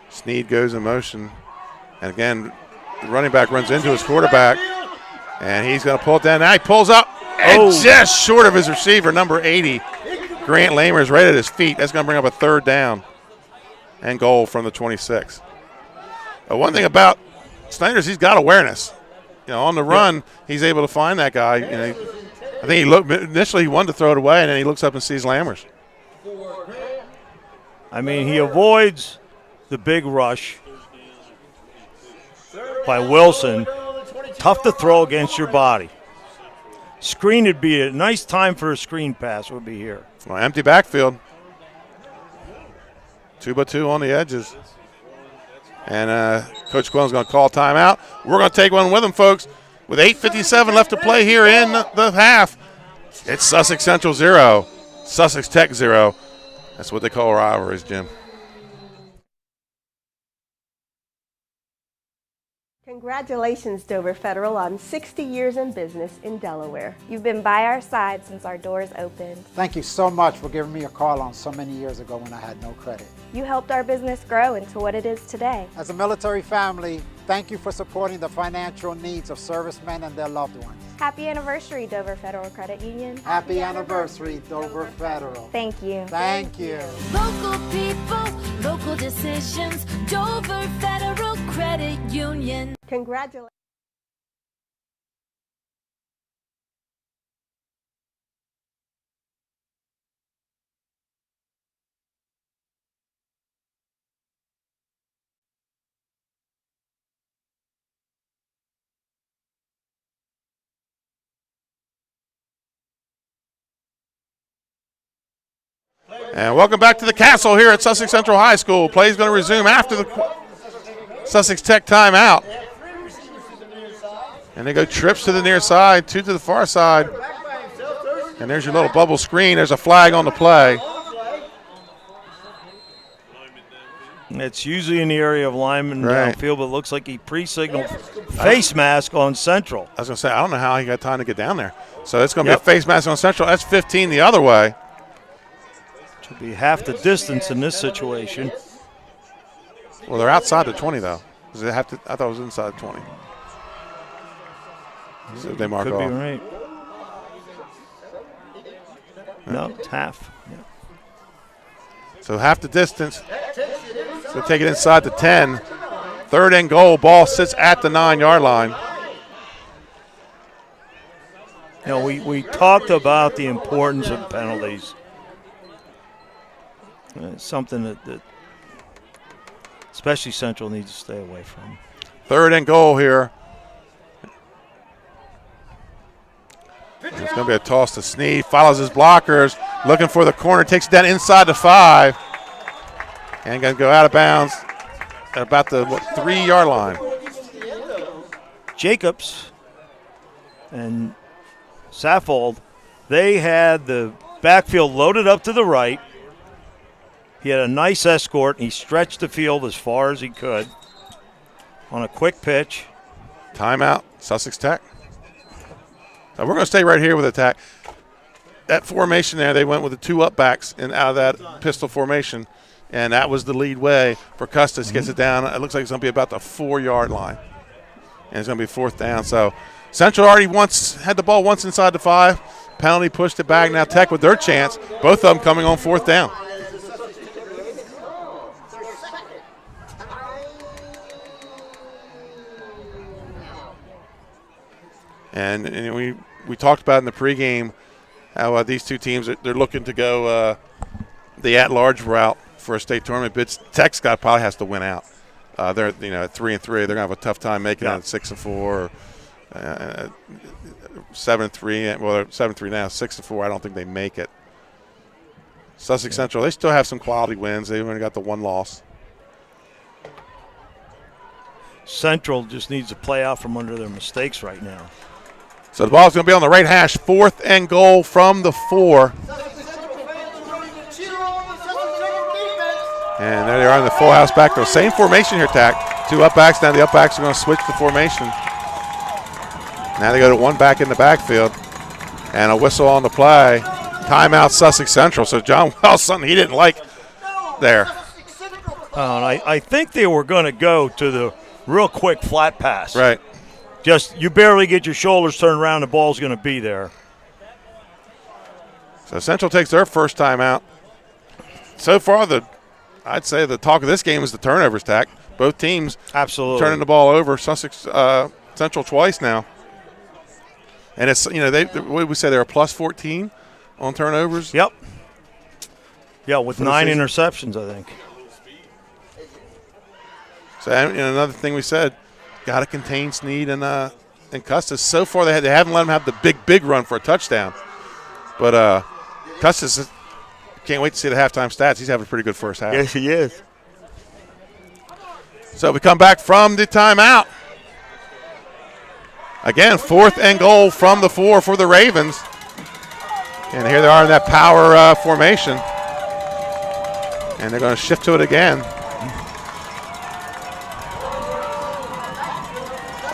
Sneed goes in motion. And again, the running back runs into his quarterback. And he's going to pull it down. Now he pulls up and just short of his receiver, number 80. Grant Lamer is right at his feet. That's going to bring up a third down and goal from the 26. One thing about Snyder's, he's got awareness. On the run, he's able to find that guy. I think he looked initially. He wanted to throw it away, and then he looks up and sees Lammers. I mean, he avoids the big rush by Wilson. Tough to throw against your body. Screen would be a nice time for a screen pass. Would be here. Well, empty backfield. 2-by-2 on the edges. And Coach Quillen's going to call timeout. We're going to take one with him, folks. With 8:57 left to play here in the half, it's Sussex Central 0, Sussex Tech 0. That's what they call rivalries, Jim. Congratulations, Dover Federal, on 60 years in business in Delaware. You've been by our side since our doors opened. Thank you so much for giving me a call on so many years ago when I had no credit. You helped our business grow into what it is today. As a military family, thank you for supporting the financial needs of servicemen and their loved ones. Happy anniversary, Dover Federal Credit Union. Happy anniversary, Dover Federal. Thank you. Thank you. Local people, local decisions, Dover Federal Credit Union. Congratulations. And welcome back to the Castle here at Sussex Central High School. Play is going to resume after the Sussex Tech timeout. And they go trips to the near side, 2 to the far side. And there's your little bubble screen. There's a flag on the play. It's usually in the area of lineman downfield, but it looks like he pre-signaled face mask on Central. I was going to say, I don't know how he got time to get down there. So it's going to be a face mask on Central. That's 15 the other way. Should be half the distance in this situation. Well, they're outside the 20, though. Does it have to? I thought it was inside the 20. So they mark Could off. be right. No, it's half. Yeah. So half the distance. So take it inside the 10. Third and goal. Ball sits at the 9-yard line. We talked about the importance of penalties. It's something that especially Central needs to stay away from. Third and goal here. It's going to be a toss to Sneed. Follows his blockers. Looking for the corner. Takes it down inside the 5. And going to go out of bounds at about the 3-yard line. Jacobs and Saffold, they had the backfield loaded up to the right. He had a nice escort, and he stretched the field as far as he could on a quick pitch. Timeout, Sussex Tech. Now we're going to stay right here with attack. That formation there, they went with the 2 up backs and out of that pistol formation, and that was the lead way for Custis. Gets it down. It looks like it's going to be about the 4-yard line, and it's going to be 4th down. So Central already had the ball once inside the 5. penalty pushed it back. Now Tech with their chance. Both of them coming on fourth down. And we talked about in the pregame how these two teams, they're looking to go the at-large route for a state tournament bid. Tech's probably has to win out. They're at 3-3. They're gonna have a tough time making it at 6-4, 7-3. Well, they're 7-3 now. 6-4. I don't think they make it. Sussex Central, they still have some quality wins. They've only got the one loss. Central just needs to play out from under their mistakes right now. So the ball's going to be on the right hash, 4th and goal from the 4. And there they are in the full house back there. Same formation here, Tack. 2 up backs. Now the up backs are going to switch the formation. Now they go to 1 back in the backfield. And a whistle on the play. Timeout Sussex Central. So John Wells, something he didn't like there. I think they were going to go to the real quick flat pass. Right. Just you barely get your shoulders turned around, the ball's going to be there. So Central takes their first time out. So far, I'd say the talk of this game is the turnovers, Tack. Both teams absolutely turning the ball over. Sussex Central twice now. And it's what did we say, they're a plus 14 on turnovers? Yep. Yeah, with 9 interceptions, I think. So another thing we said, got to contain Snead and Custis. So far, they haven't let him have the big run for a touchdown. But Custis, can't wait to see the halftime stats. He's having a pretty good first half. Yes, he is. So we come back from the timeout. Again, 4th and goal from the 4 for the Ravens. And here they are in that power formation. And they're going to shift to it again.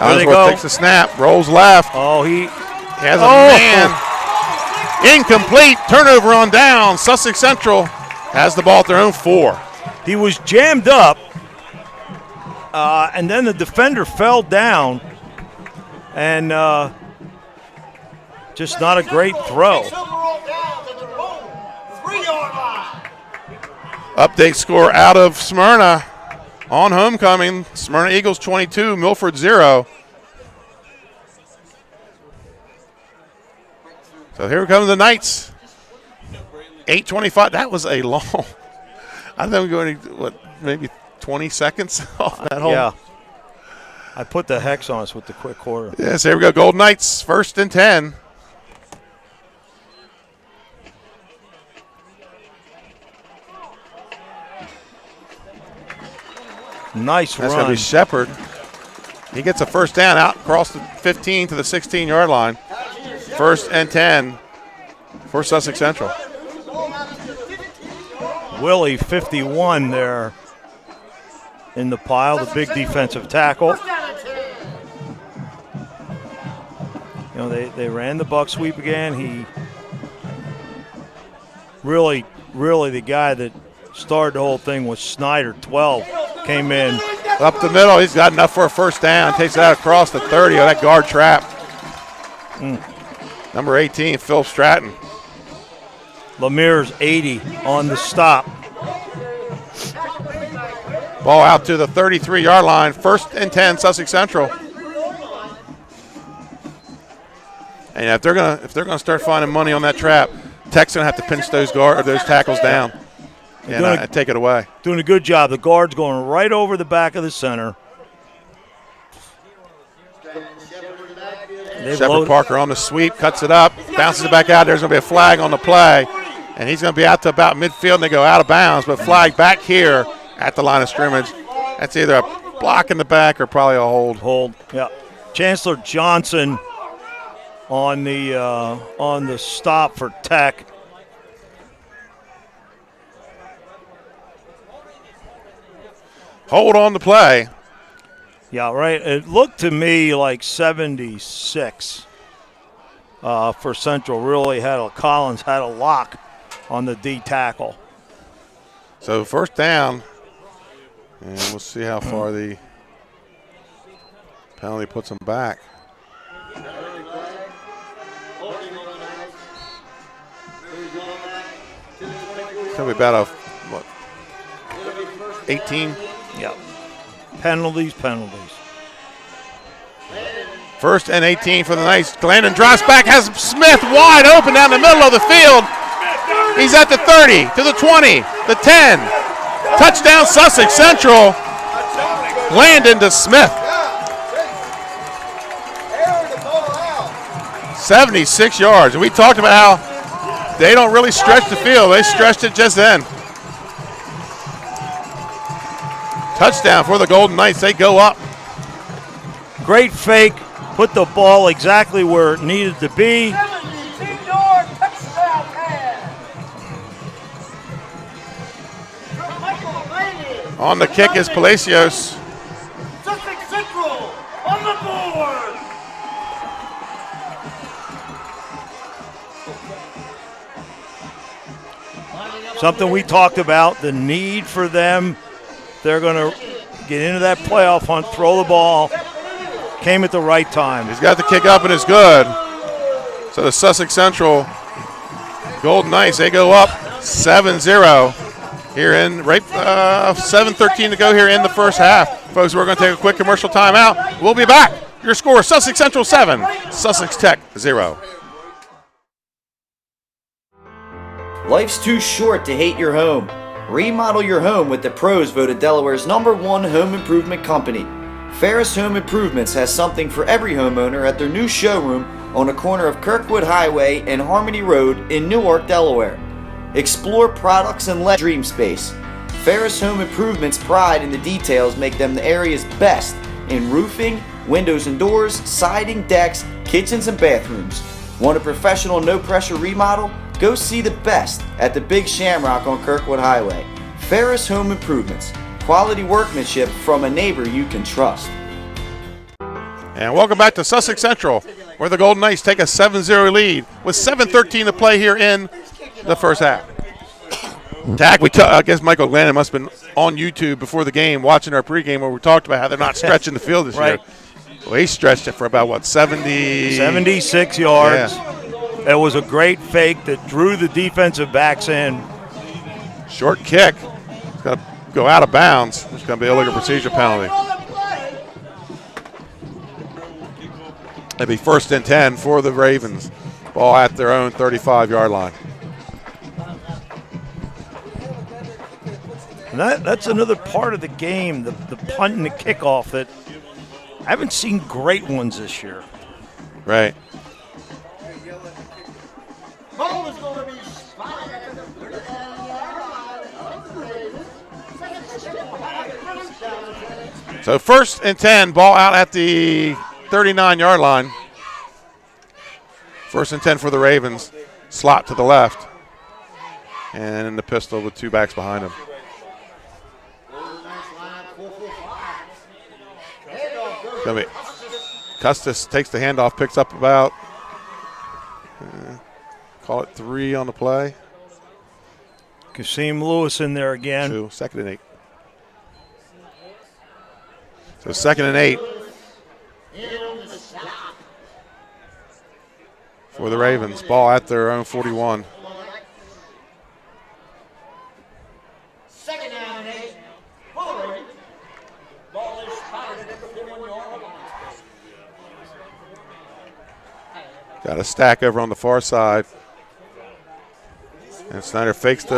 Ellsworth takes the snap, rolls left. Oh, he has a man. Incomplete. Turnover on down. Sussex Central has the ball at their own 4. He was jammed up, and then the defender fell down, and just not a great throw. Update score out of Smyrna. On homecoming, Smyrna Eagles 22, Milford 0. So here come the Knights. 8:25. That was a long. I think we're going to maybe 20 seconds off that hole. Yeah. I put the hex on us with the quick quarter. Yes, here we go. Golden Knights, 1st and 10. Nice run. That's going to be Shepard. He gets a first down out across the 15 to the 16-yard line. 1st and 10 for Sussex Central. Willie, 51 there in the pile, the big defensive tackle. They ran the buck sweep again. He really the guy that started the whole thing was Snyder, 12. Came in. Up the middle, he's got enough for a first down. Takes it out across the 30 of that guard trap. Number 18, Phil Stratton. Lemire's 80 on the stop. Ball out to the 33-yard line. 1st and 10, Sussex Central. And if they're gonna start finding money on that trap, Tech's gonna have to pinch those tackles down and take it away. Doing a good job. The guard's going right over the back of the center. Shepard Parker on the sweep, cuts it up, bounces it back out. There's going to be a flag on the play, and he's going to be out to about midfield, and they go out of bounds, but flag back here at the line of scrimmage. That's either a block in the back or probably a hold. Hold, yeah. Chancellor Johnson on the stop for Tech. Hold on the play. Yeah, right. It looked to me like 76 for Central. Really Collins had a lock on the D tackle. So first down, and we'll see how far the penalty puts them back. going to be about 18. Yeah. Penalties. 1st and 18 for the Knights. Glandon drops back, has Smith wide open down the middle of the field. He's at the 30, to the 20, the 10. Touchdown Sussex Central. Glandon to Smith. 76 yards. And we talked about how they don't really stretch the field. They stretched it just then. Touchdown for the Golden Knights. They go up. Great fake. Put the ball exactly where it needed to be. 17-yard touchdown pass. On the kick is Palacios. Sussex Central on the board. Something we talked about, the need for them. They're going to get into that playoff hunt, throw the ball. Came at the right time. He's got the kick up and it's good. So the Sussex Central Golden Knights, they go up 7-0 here in 7:13 to go here in the first half. Folks, we're going to take a quick commercial timeout. We'll be back. Your score, Sussex Central 7, Sussex Tech 0. Life's too short to hate your home. Remodel your home with the pros voted Delaware's #1 home improvement company. Ferris Home Improvements has something for every homeowner at their new showroom on the corner of Kirkwood Highway and Harmony Road in Newark, Delaware. Explore products and let dream space. Ferris Home Improvements' pride in the details make them the area's best in roofing, windows and doors, siding, decks, kitchens and bathrooms. Want a professional no-pressure remodel? Go see the best at the Big Shamrock on Kirkwood Highway. Ferris Home Improvements. Quality workmanship from a neighbor you can trust. And welcome back to Sussex Central, where the Golden Knights take a 7-0 lead with 7:13 to play here in the first half. Tag, I guess Michael Glandon must have been on YouTube before the game watching our pregame where we talked about how they're not stretching the field this year. Well, he stretched it for about, 76 yards. Yeah. It was a great fake that drew the defensive backs in. Short kick. It's going to go out of bounds. There's going to be a illegal procedure penalty. It'll be 1st and 10 for the Ravens. Ball at their own 35-yard line. And that's another part of the game, the punt and the kickoff that I haven't seen great ones this year. Right. Ball is going to be spotted at the 39. So 1st and 10, ball out at the 39-yard line. 1st and 10 for the Ravens. Slot to the left. And in the pistol with two backs behind him. Custis takes the handoff, picks up about, call it 3 on the play. Kasim Lewis in there again. 2, 2nd and 8. So 2nd and 8 for the Ravens. Ball at their own 41. Second down and 8. Ball is spotted at the 41-yard line. Got a stack over on the far side. And Snyder fakes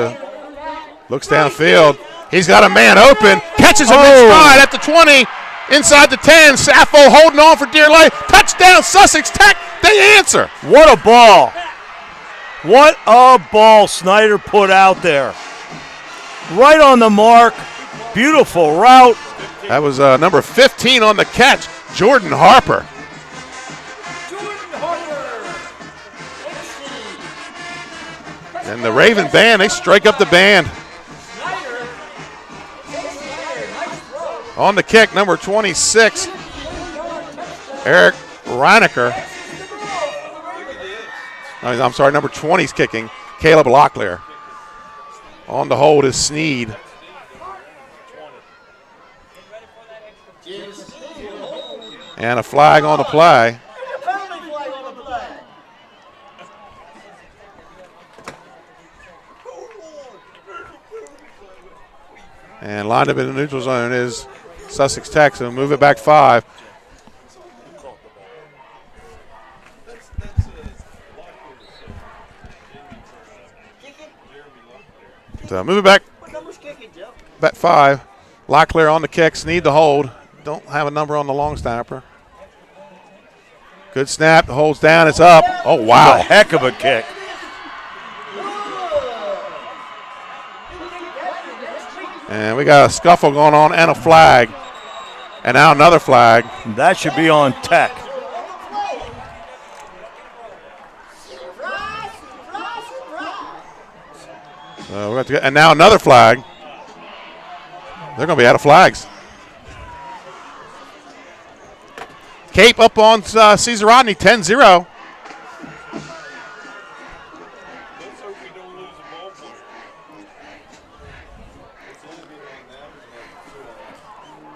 looks downfield. He's got a man open, catches him in stride at the 20, inside the 10. Sappho holding on for dear life. Touchdown, Sussex Tech. They answer. What a ball. What a ball Snyder put out there. Right on the mark. Beautiful route. That was number 15 on the catch, Jordan Harper. And the Raven band, they strike up the band. On the kick, number 26, Eric Reinecker. I'm sorry, number 20's kicking, Caleb Locklear. On the hold is Sneed. And a flag on the play. And lined up in the neutral zone is Sussex Tech, so move it back 5. So move it back 5. Locklear on the kicks, need to hold. Don't have a number on the long snapper. Good snap, holds down, it's up. Oh, wow. A heck of a kick. And we got a scuffle going on and a flag. And now another flag. That should be on Tech. So we're going to get, and now another flag. They're going to be out of flags. Cape up on Caesar Rodney, 10-0.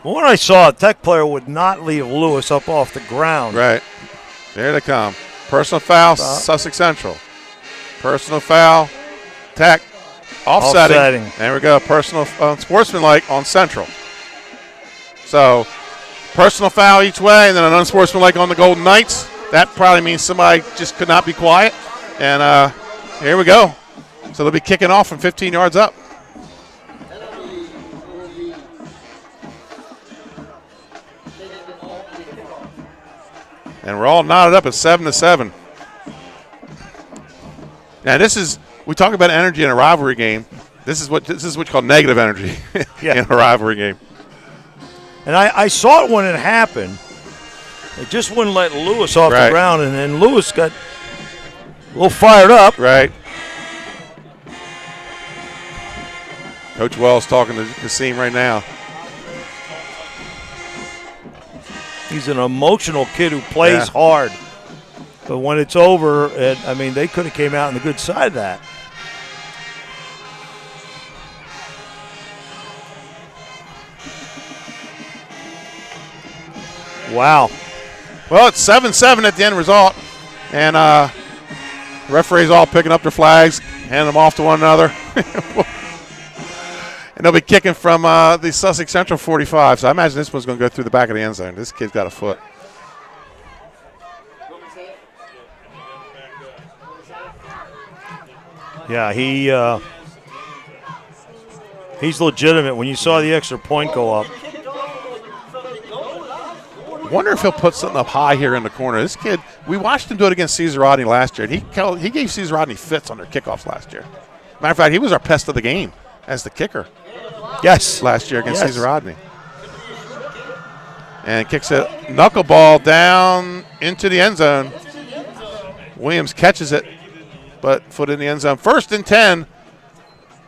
When I saw a Tech player would not leave Lewis up off the ground. Right. There they come. Personal foul, Sussex Central. Personal foul, Tech. Offsetting. There we go. Personal unsportsmanlike on Central. So personal foul each way, and then an unsportsmanlike on the Golden Knights. That probably means somebody just could not be quiet. And here we go. So they'll be kicking off from 15 yards up. And we're all knotted up at 7-7. Now we talk about energy in a rivalry game. This is what you call negative energy in a rivalry game. And I saw it when it happened. It just wouldn't let Lewis off the ground, and then Lewis got a little fired up. Right. Coach Wells talking to Kasim right now. He's an emotional kid who plays hard. But when it's over, they could have came out on the good side of that. Wow. Well, it's 7-7 at the end result. And referees all picking up their flags, handing them off to one another. And they'll be kicking from the Sussex Central 45. So I imagine this one's going to go through the back of the end zone. This kid's got a foot. Yeah, he's legitimate. When you saw the extra point go up. Wonder if he'll put something up high here in the corner. This kid, we watched him do it against Caesar Rodney last year. And he gave Caesar Rodney fits on their kickoffs last year. Matter of fact, he was our pest of the game as the kicker. Yes. Last year against Caesar Rodney. And kicks it knuckleball down into the end zone. Williams catches it, but foot in the end zone. 1st and 10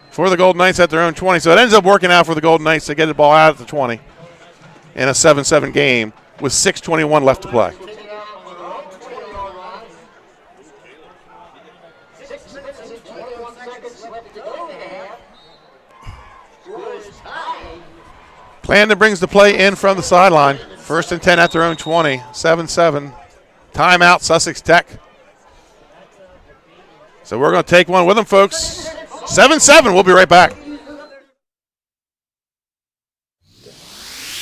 for the Golden Knights at their own 20. So it ends up working out for the Golden Knights to get the ball out at the 20 in a 7-7 game with 6:21 left to play. Landon brings the play in from the sideline. 1st and 10 at their own 20. 7-7. Timeout, Sussex Tech. So we're going to take one with them, folks. 7-7. We'll be right back.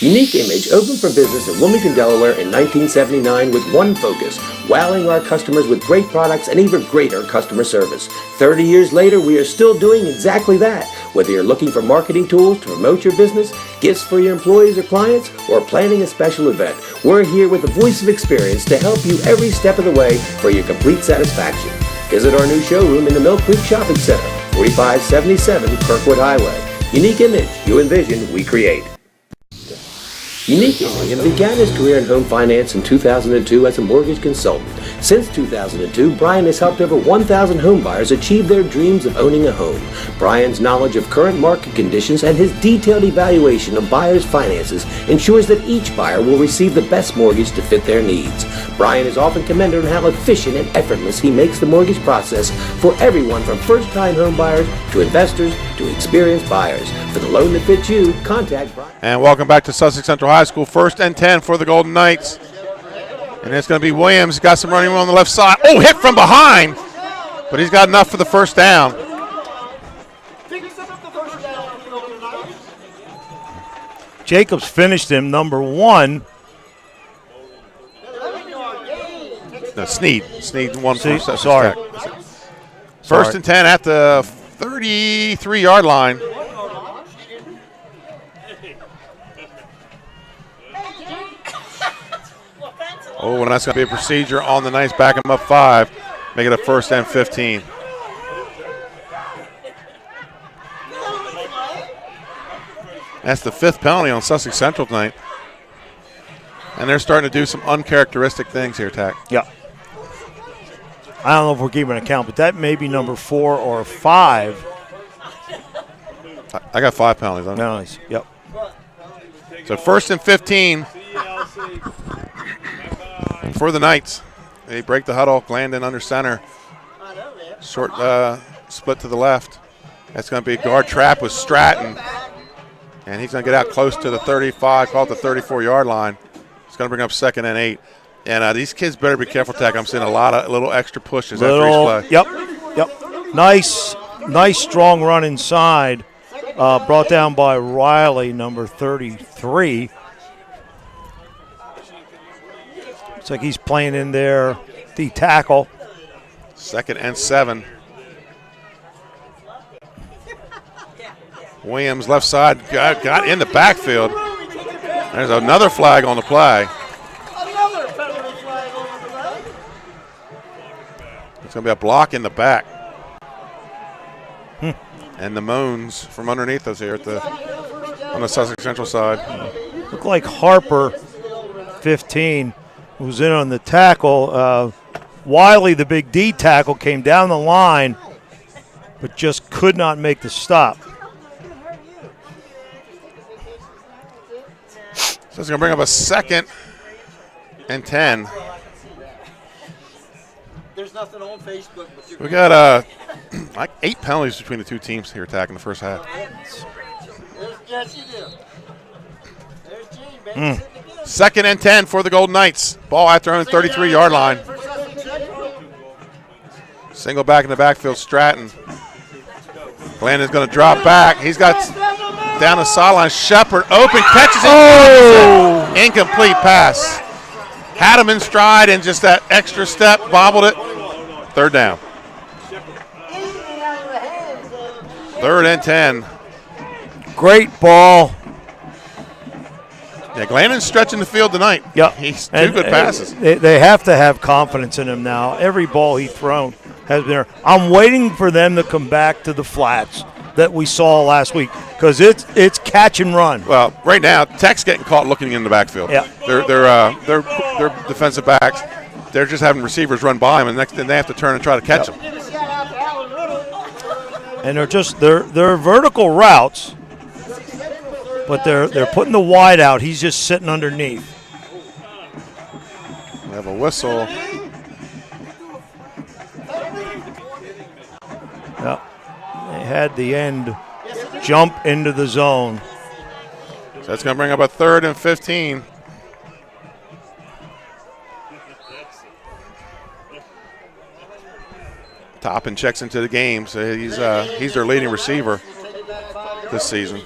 Unique Image opened for business in Wilmington, Delaware in 1979 with one focus, wowing our customers with great products and even greater customer service. 30 years later, we are still doing exactly that. Whether you're looking for marketing tools to promote your business, gifts for your employees or clients, or planning a special event, we're here with the voice of experience to help you every step of the way for your complete satisfaction. Visit our new showroom in the Mill Creek Shopping Center, 4577 Kirkwood Highway. Unique Image, you envision, we create. Unique Image began his career in home finance in 2002 as a mortgage consultant. Since 2002, Brian has helped over 1,000 home buyers achieve their dreams of owning a home. Brian's knowledge of current market conditions and his detailed evaluation of buyers' finances ensures that each buyer will receive the best mortgage to fit their needs. Brian is often commended on how efficient and effortless he makes the mortgage process for everyone from first-time home buyers to investors to experienced buyers. For the loan that fits you, contact Brian. And welcome back to Sussex Central High School. 1st and 10 for the Golden Knights. And it's going to be Williams. Got some running room on the left side. Oh, hit from behind. But he's got enough for the first down. Jacobs finished him number 1. No, Sneed. Sneed won for Sussex sorry. Tech. First and 10 at the 33-yard line. Oh, and that's going to be a procedure on the Knights. Back them up 5. Make it a first and 15. That's the 5th penalty on Sussex Central tonight. And they're starting to do some uncharacteristic things here, Tack. Yeah. I don't know if we're keeping an account, but that may be number 4 or 5. I got 5 penalties on it. Nice. Yep. So first and 15 for the Knights. They break the huddle. Glandon under center. Short split to the left. That's going to be a guard trap with Stratton. And he's going to get out close to the 35, call it the 34-yard line. It's going to bring up 2nd and 8. And these kids better be careful, Tack. I'm seeing a lot of little extra pushes after each play. Yep. Nice strong run inside. Brought down by Riley, number 33. Looks like he's playing in there, the tackle. 2nd and 7. Williams left side got in the backfield. There's another flag on the play. It's going to be a block in the back. And the moans from underneath us here on the Sussex Central side. Looked like Harper, 15, was in on the tackle. Wiley, the big D tackle, came down the line, but just could not make the stop. So it's going to bring up a 2nd and 10. There's nothing on Facebook. But We got like 8 penalties between the two teams here attacking the first half. Yes, you do. There's Gene, baby. 2nd and 10 for the Golden Knights. Ball at their own 33-yard line. Single back in the backfield, Stratton. Glandon's going to drop back. He's got down the sideline. Shepard open, catches it. Incomplete pass. Had him in stride and just that extra step, bobbled it. 3rd down. 3rd and 10. Great ball. Yeah, Glandon's stretching the field tonight. Yeah, he's two good passes. They have to have confidence in him now. Every ball he's thrown has been there. I'm waiting for them to come back to the flats that we saw last week because it's catch and run. Well, right now, Tech's getting caught looking in the backfield. Yeah, they're defensive backs. They're just having receivers run by them, and then they have to turn and try to catch them. And they're vertical routes, but they're putting the wide out. He's just sitting underneath. We have a whistle. Yeah, they had the end jump into the zone. So that's going to bring up a 3rd and 15. Toppin checks into the game, so he's their leading receiver this season.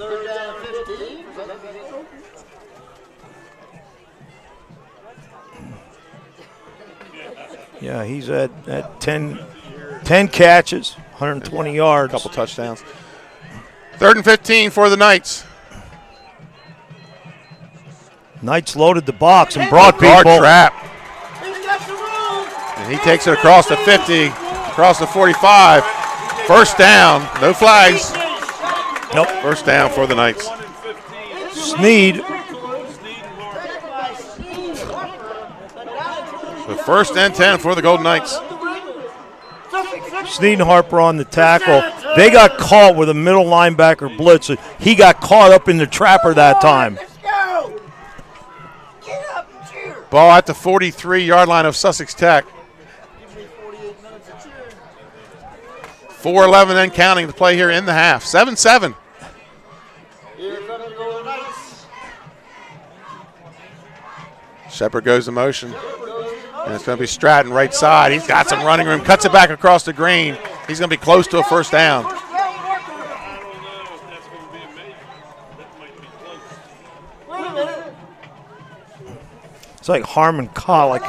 Yeah, he's at 10 catches, 120 yards. A couple touchdowns. 3rd and 15 for the Knights. Knights loaded the box and brought guard people. Trap. And he takes it across the 50, across the 45. First down, no flags. Nope. First down for the Knights. Sneed. So 1st and 10 for the Golden Knights. Sneed and Harper on the tackle. They got caught with a middle linebacker blitz. He got caught up in the trapper that time. Ball at the 43-yard line of Sussex Tech. 4:11 and counting to play here in the half. 7-7. Shepard goes in motion. And it's going to be Stratton right side. He's got some running room. Cuts it back across the green. He's going to be close to a first down. like Harmon Colic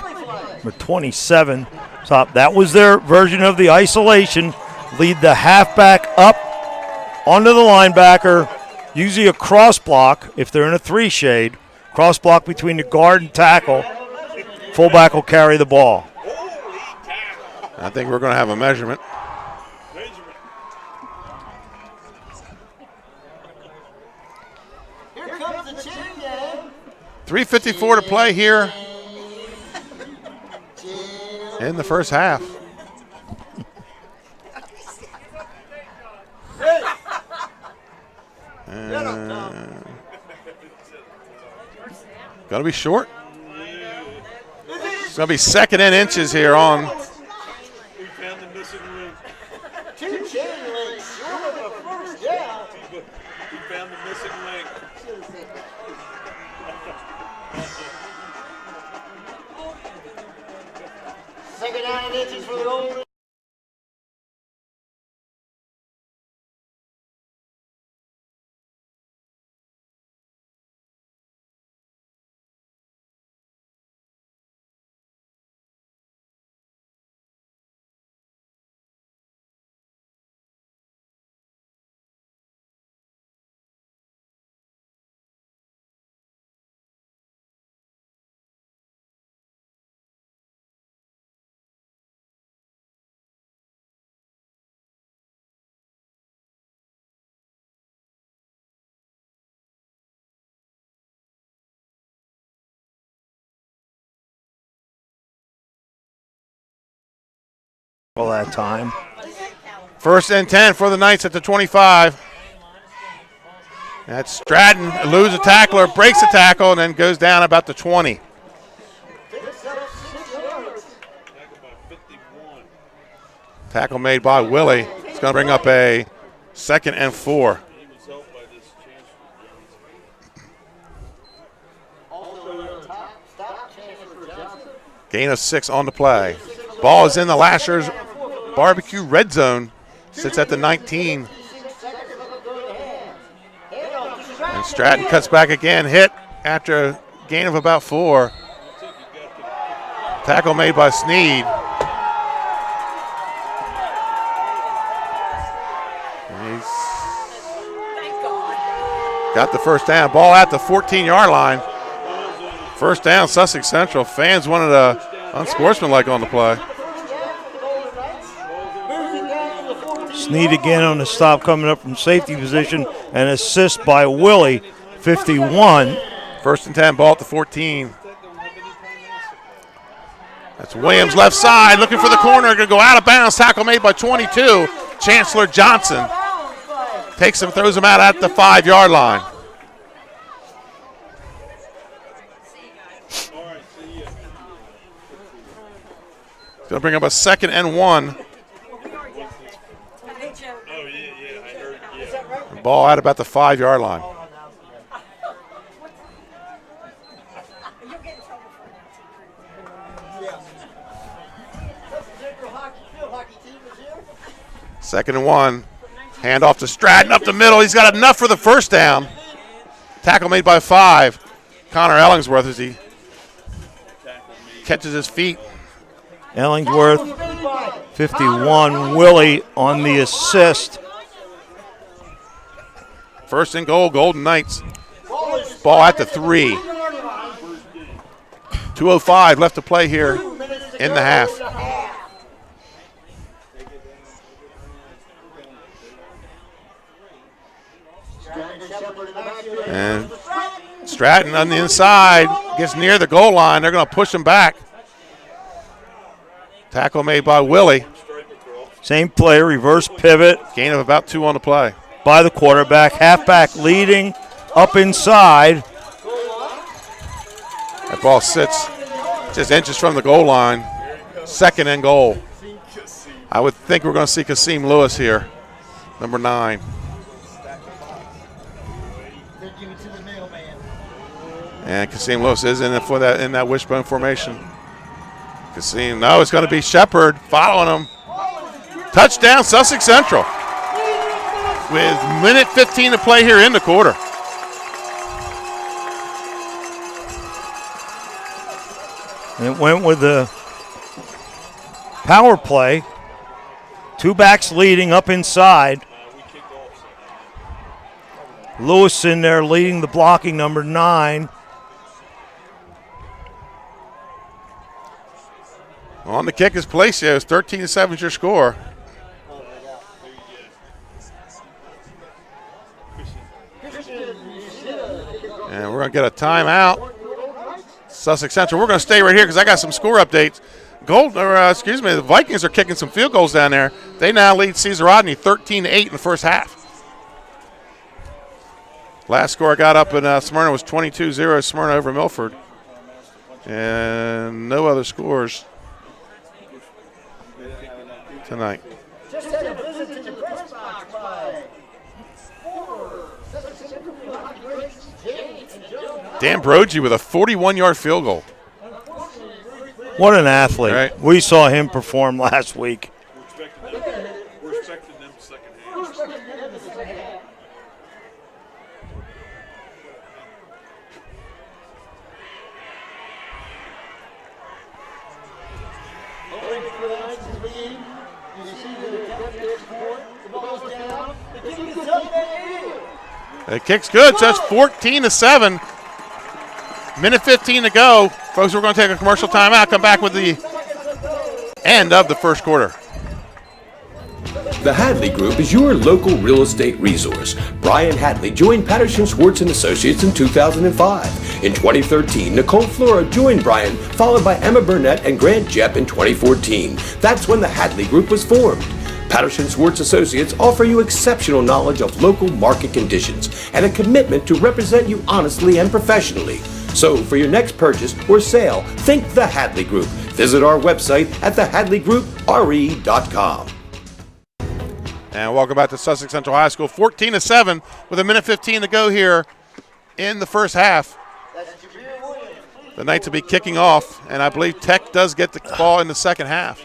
with 27 top. That was their version of the isolation. Lead the halfback up onto the linebacker, usually a cross block if they're in a 3 shade. Cross block between the guard and tackle. Fullback will carry the ball. I think we're going to have a measurement. Here comes the chin game. 3:54 to play here in the first half. Going to be short. It's going to be 2nd and inches here on. We found the missing link. 2 chain links. Short of the first down. We found the missing link. Second down and inches for the Golden. All that time. 1st and 10 for the Knights at the 25. That's Stratton, loses a tackler, breaks the tackle, and then goes down about the 20. Tackle made by Willie. It's going to bring up a 2nd and 4. Gain of 6 on the play. Ball is in the Lashers Barbecue red zone. Sits at the 19. And Stratton cuts back again. Hit after a gain of about 4. Tackle made by Sneed. He's got the first down. Ball at the 14-yard line. First down, Sussex Central. Fans wanted a unsportsmanlike on the play. Sneed again on the stop, coming up from safety position, and assist by Willie, 51. 1st and 10, ball at the 14. That's Williams left side, looking for the corner, going to go out of bounds. Tackle made by 22, Chancellor Johnson. Takes him, throws him out at the 5-yard line. Going to bring up a 2nd and 1. Ball out about the 5-yard line. Second and 1. Hand off to Stratton up the middle. He's got enough for the first down. Tackle made by 5. Connor Ellingsworth as he catches his feet. Ellingsworth, 51. Willie on the assist. 1st and goal, Golden Knights. Ball at the 3. 2:05 left to play here in the half. And Stratton on the inside gets near the goal line. They're going to push him back. Tackle made by Willie. Same play, reverse pivot. Gain of about 2 on the play. By the quarterback, halfback leading, up inside. That ball sits just inches from the goal line. 2nd and goal. I would think we're going to see Kasim Lewis here, number 9. And Kasim Lewis is in it for that in that wishbone formation. Kasim, no, it's going to be Shepard following him. Touchdown, Sussex Central. With minute 15 to play here in the quarter. went with the power play. 2 backs leading up inside. Lewis in there leading the blocking, number 9. On the kick is Palacios. 13-7 is your score. And we're going to get a timeout. Sussex Central. We're going to stay right here because I got some score updates. The Vikings are kicking some field goals down there. They now lead Cesar Rodney 13-8 in the first half. Last score I got up in Smyrna was 22-0 Smyrna over Milford. And no other scores tonight. Dan Brogy with a 41-yard field goal. What an athlete. Right. We saw him perform last week. We're expecting them second half. The kick's good, so it's 14-7. Minute 15 to go. Folks, we're going to take a commercial timeout, come back with the end of the first quarter. The Hadley Group is your local real estate resource. Brian Hadley joined Patterson Schwartz & Associates in 2005. In 2013, Nicole Flora joined Brian, followed by Emma Burnett and Grant Jepp in 2014. That's when the Hadley Group was formed. Patterson Schwartz Associates offer you exceptional knowledge of local market conditions and a commitment to represent you honestly and professionally. So for your next purchase or sale, think the Hadley Group. Visit our website at thehadleygroup.re.com. And welcome back to Sussex Central High School. 14-7 with a minute 15 to go here in the first half. The Knights will be kicking off, and I believe Tech does get the ball in the second half.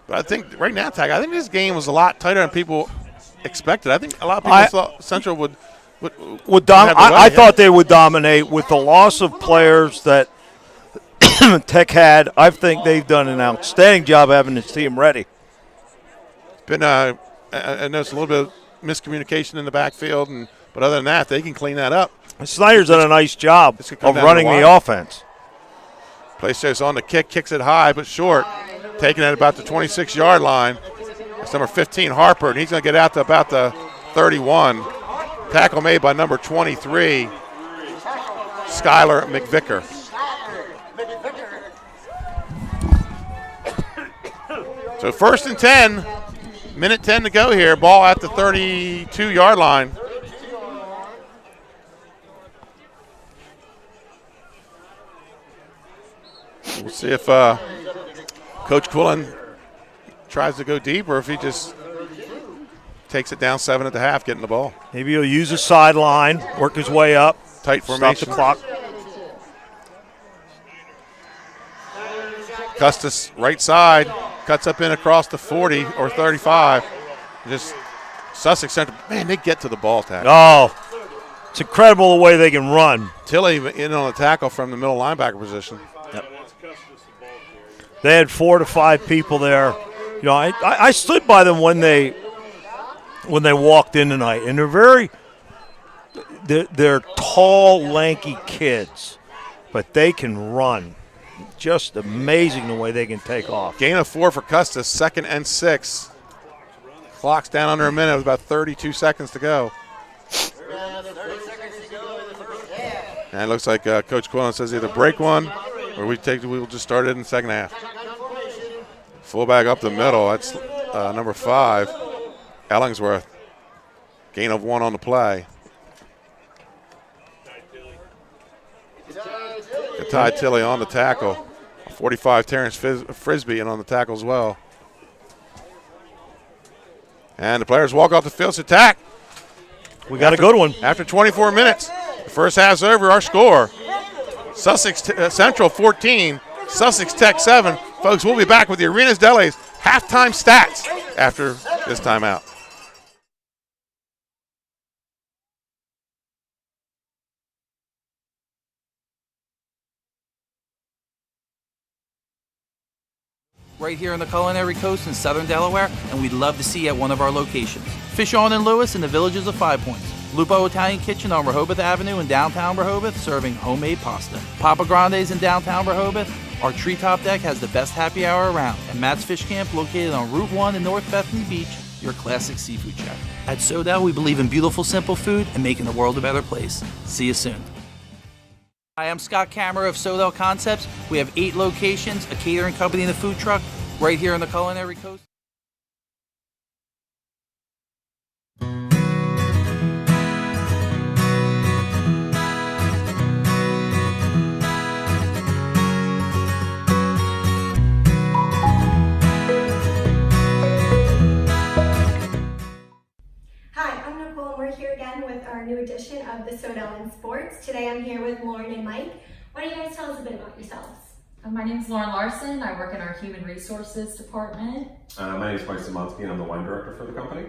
But I think right now, Tech, I think this game was a lot tighter than people expected. I think a lot of people thought Central would dominate. I thought they would dominate with the loss of players that Tech had. I think they've done an outstanding job having this team ready. Been I noticed a little bit of miscommunication in the backfield, but other than that, they can clean that up. Snyder's done a nice job of running the offense. Palacios on the kick, kicks it high but short, taking it about the 26-yard line. That's number 15, Harper, and he's going to get out to about the 31. Tackle made by number 23, Skylar McVicker. So 1st and 10, minute 10 to go here. Ball at the 32-yard line. We'll see if Coach Quillen tries to go deep or if he just takes it down 7 at the half, getting the ball. Maybe he'll use a sideline, work his way up. Tight formation. Stop the clock. Custis, right side, cuts up in across the 40 or 35. Just Sussex Central, man, they get to the ball tackle. Oh, it's incredible the way they can run. Tilly in on the tackle from the middle linebacker position. Yep. They had 4 to 5 people there. You know, I stood by them when they walked in tonight, and they're tall, lanky kids, but they can run. Just amazing the way they can take off. Gain of 4 for Custis, 2nd and 6. Clock's down under a minute with about 32 seconds to go. And it looks like Coach Quillen says either break one or we'll just start it in the second half. Fullback up the middle, that's number 5, Ellingsworth. Gain of 1 on the play. Ty Tilly on the tackle. 45, Terrence Frisbee in on the tackle as well. And the players walk off the field to attack. We got a good one. After 24 minutes, the first half's over. Our score, Sussex Central 14, Sussex Tech 7. Folks, we'll be back with the Arenas Deli's halftime stats after this timeout. right here on the Culinary Coast in Southern Delaware, and we'd love to see you at one of our locations. Fish On in Lewis in the Villages of 5 Points. Lupo Italian Kitchen on Rehoboth Avenue in downtown Rehoboth, serving homemade pasta. Papa Grande's in downtown Rehoboth. Our treetop deck has the best happy hour around. And Matt's Fish Camp, located on Route 1 in North Bethany Beach, your classic seafood shack. At Sodell, we believe in beautiful, simple food and making the world a better place. See you soon. Hi, I'm Scott Kammerer of Sodell Concepts. We have 8 locations, a catering company and a food truck, right here on the Culinary Coast. We're here again with our new edition of the Sodell in Sports. Today I'm here with Lauren and Mike. Why don't you guys tell us a bit about yourselves? My name is Lauren Larson. I work in our Human Resources Department. My name is Mike Simonsky and I'm the wine director for the company.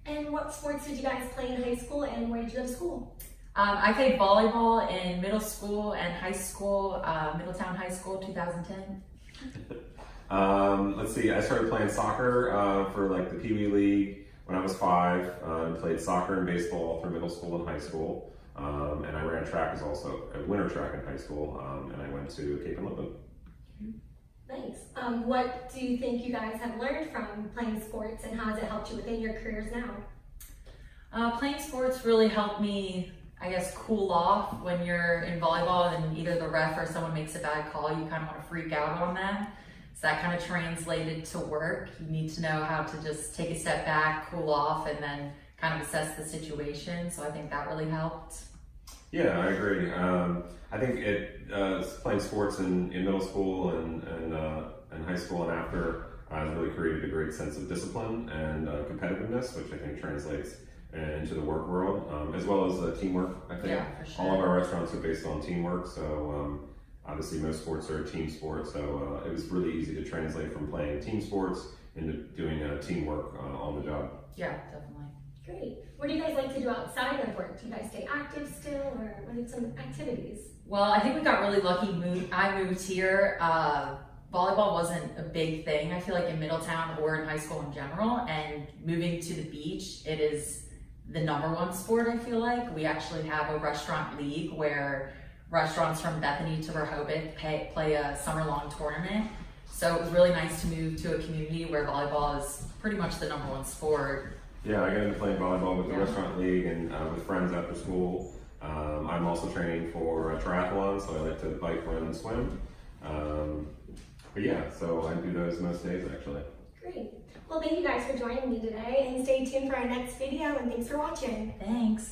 And what sports did you guys play in high school and where did you go to school? I played volleyball in middle school and high school, Middletown High School, 2010. Let's see, I started playing soccer for like the Pee Wee League when I was 5, and played soccer and baseball through middle school and high school. And I ran track as also, winter track in high school, and I went to Cape and Lipton. Nice. What do you think you guys have learned from playing sports and how has it helped you within your careers now? Playing sports really helped me, I guess, cool off when you're in volleyball and either the ref or someone makes a bad call, you kind of want to freak out on them. So that kind of translated to work. You need to know how to just take a step back, cool off, and then kind of assess the situation. So I think that really helped. Yeah, I agree. I think playing sports in middle school and high school and after has really created a great sense of discipline and competitiveness, which I think translates into the work world, as well as teamwork. I think all of our restaurants are based on teamwork. So. Obviously, most sports are a team sport, so it was really easy to translate from playing team sports into doing teamwork on the job. Yeah, definitely. Great. What do you guys like to do outside of work? Do you guys stay active still, or what are some activities? Well, I think we got really lucky. I moved here. Volleyball wasn't a big thing, I feel like, in Middletown or in high school in general, and moving to the beach, it is the #1 sport, I feel like. We actually have a restaurant league where restaurants from Bethany to Rehoboth play a summer-long tournament. So it was really nice to move to a community where volleyball is pretty much the #1 sport. Yeah, I got into playing volleyball with the restaurant league and with friends after school. I'm also training for a triathlon, so I like to bike, run, and swim. But yeah, so I do those most days actually. Great. Well, thank you guys for joining me today, and stay tuned for our next video, and thanks for watching. Thanks.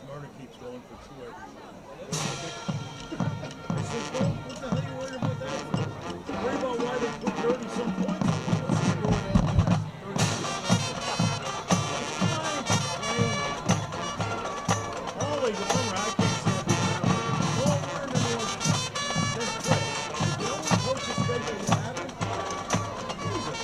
Smyrna keeps going for 2 every year. I said, well, what the hell are you worried about that for? Worry about why they put 30-some points in. Let's just go ahead and 30-some. All they go over, I can't say it now. All over and then that's great. You know what coaches think they have it? Use it.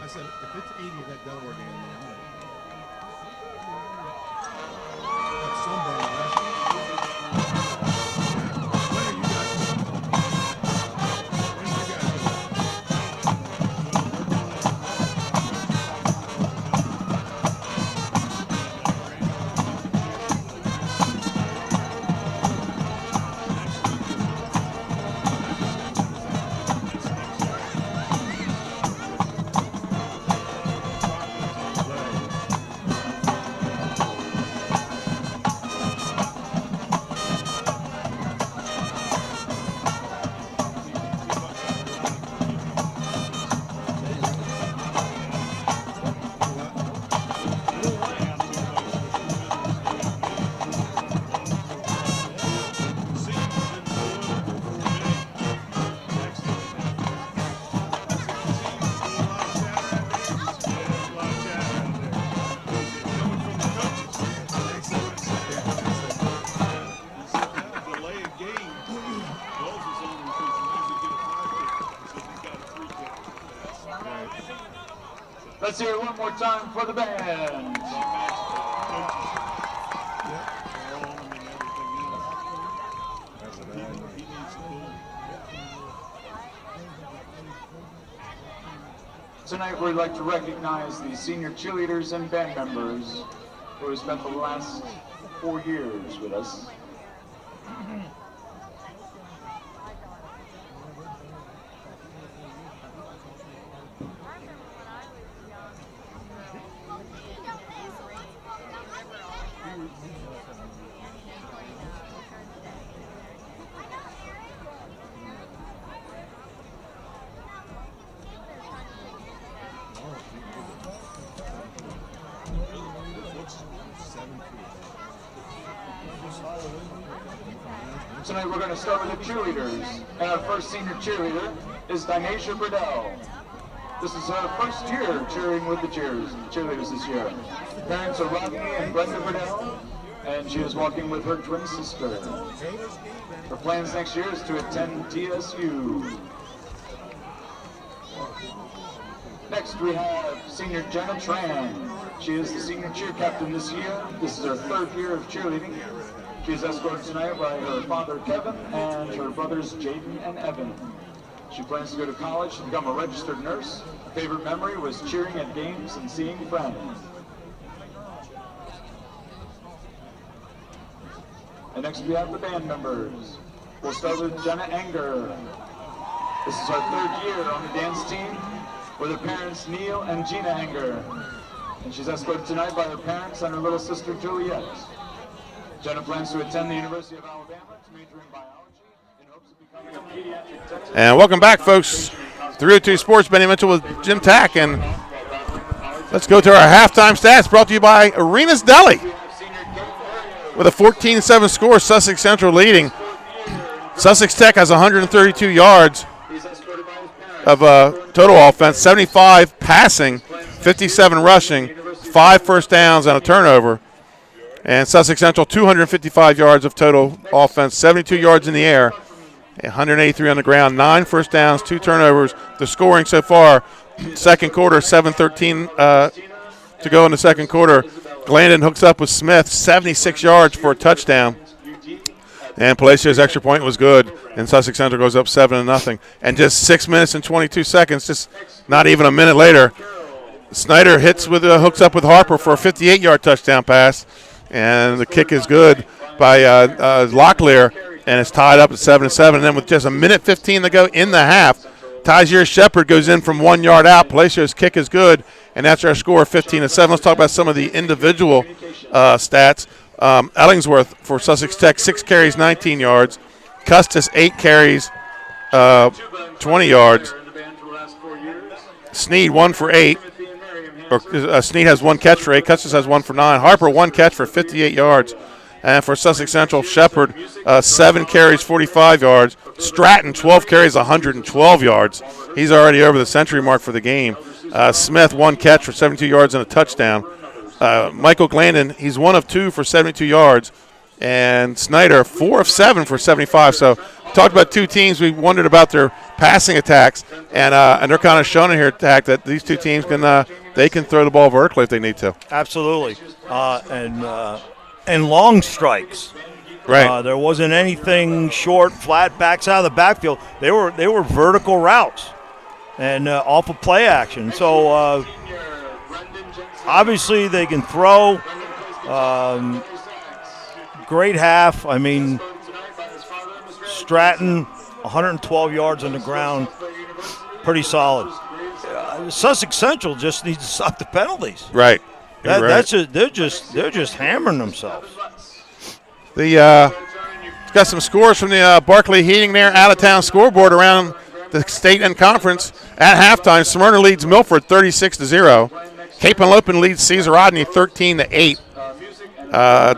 I said, if it's 80 of that Delaware game, I'm in. That's sunburn last year. When are you guys going? When are you guys Let's hear it one more time for the band. Tonight we'd like to recognize the senior cheerleaders and band members who have spent the last 4 years with us. Solid. Tonight we're going to start with the cheerleaders. And our first senior cheerleader is Dynasia Burdell. This is her first year cheering with the cheerleaders this year. Parents are Rodney and Brenda Burdell, and she is walking with her twin sister. Her plans next year is to attend TSU. Next we have senior Jenna Tran. She is the senior cheer captain this year. This is her third year of cheerleading. She is escorted tonight by her father Kevin and her brothers Jaden and Evan. She plans to go to college to become a registered nurse. Her favorite memory was cheering at games and seeing friends. And next we have the band members. We'll start with Jenna Anger. This is our third year on the dance team with her parents Neil and Gina Anger. And she's escorted tonight by her parents and her little sister Juliet. Jenna plans to attend the University of Alabama to major in biology in hopes of becoming a pediatric technician. And welcome back, folks. 302 Sports, Benny Mitchell with Jim Tack. And let's go to our halftime stats brought to you by Arenas Deli. With a 14-7 score, Sussex Central leading. Sussex Tech has 132 yards of total offense, 75 passing, 57 rushing, 5 first downs and a turnover. And Sussex Central, 255 yards of total offense, 72 yards in the air, 183 on the ground, 9 first downs, 2 turnovers. The scoring so far, second quarter, 7:13 to go in the second quarter. Glandon hooks up with Smith, 76 yards for a touchdown. And Palacio's extra point was good, and Sussex Central goes up 7-0. And just 6 minutes and 22 seconds, just not even a minute later, Snyder hooks up with Harper for a 58-yard touchdown pass. And the kick is good by Locklear, and it's tied up at 7-7. And then with just a minute 15 to go in the half, Tysier Shepard goes in from 1 yard out. Palacio's kick is good, and that's our score, 15-7. Let's talk about some of the individual stats. Ellingsworth for Sussex Tech, 6 carries, 19 yards. Custis, 8 carries, 20 yards. Sneed, 1 for 8. Sneed has 1 catch for 8. Custis has 1 for 9. Harper, 1 catch for 58 yards. And for Sussex Central, Shepard, 7 carries, 45 yards. Stratton, 12 carries, 112 yards. He's already over the century mark for the game. Smith, 1 catch for 72 yards and a touchdown. Michael Glandon, he's 1 of 2 for 72 yards. And Snyder, 4 of 7 for 75. So talked about 2 teams. We wondered about their passing attacks, and they're kind of showing here, Tack, that these 2 teams can throw the ball vertically if they need to. Absolutely, and long strikes. Right. There wasn't anything short, flat backs out of the backfield. They were vertical routes, and off of play action. So obviously they can throw. Great half. I mean, Stratton, 112 yards on the ground, pretty solid. Sussex Central just needs to stop the penalties. Right. That's they're just hammering themselves. Got some scores from the Barclay Heating there, out-of-town scoreboard around the state and conference. At halftime, Smyrna leads Milford 36-0. Cape Henlopen leads Cesar Rodney 13-8.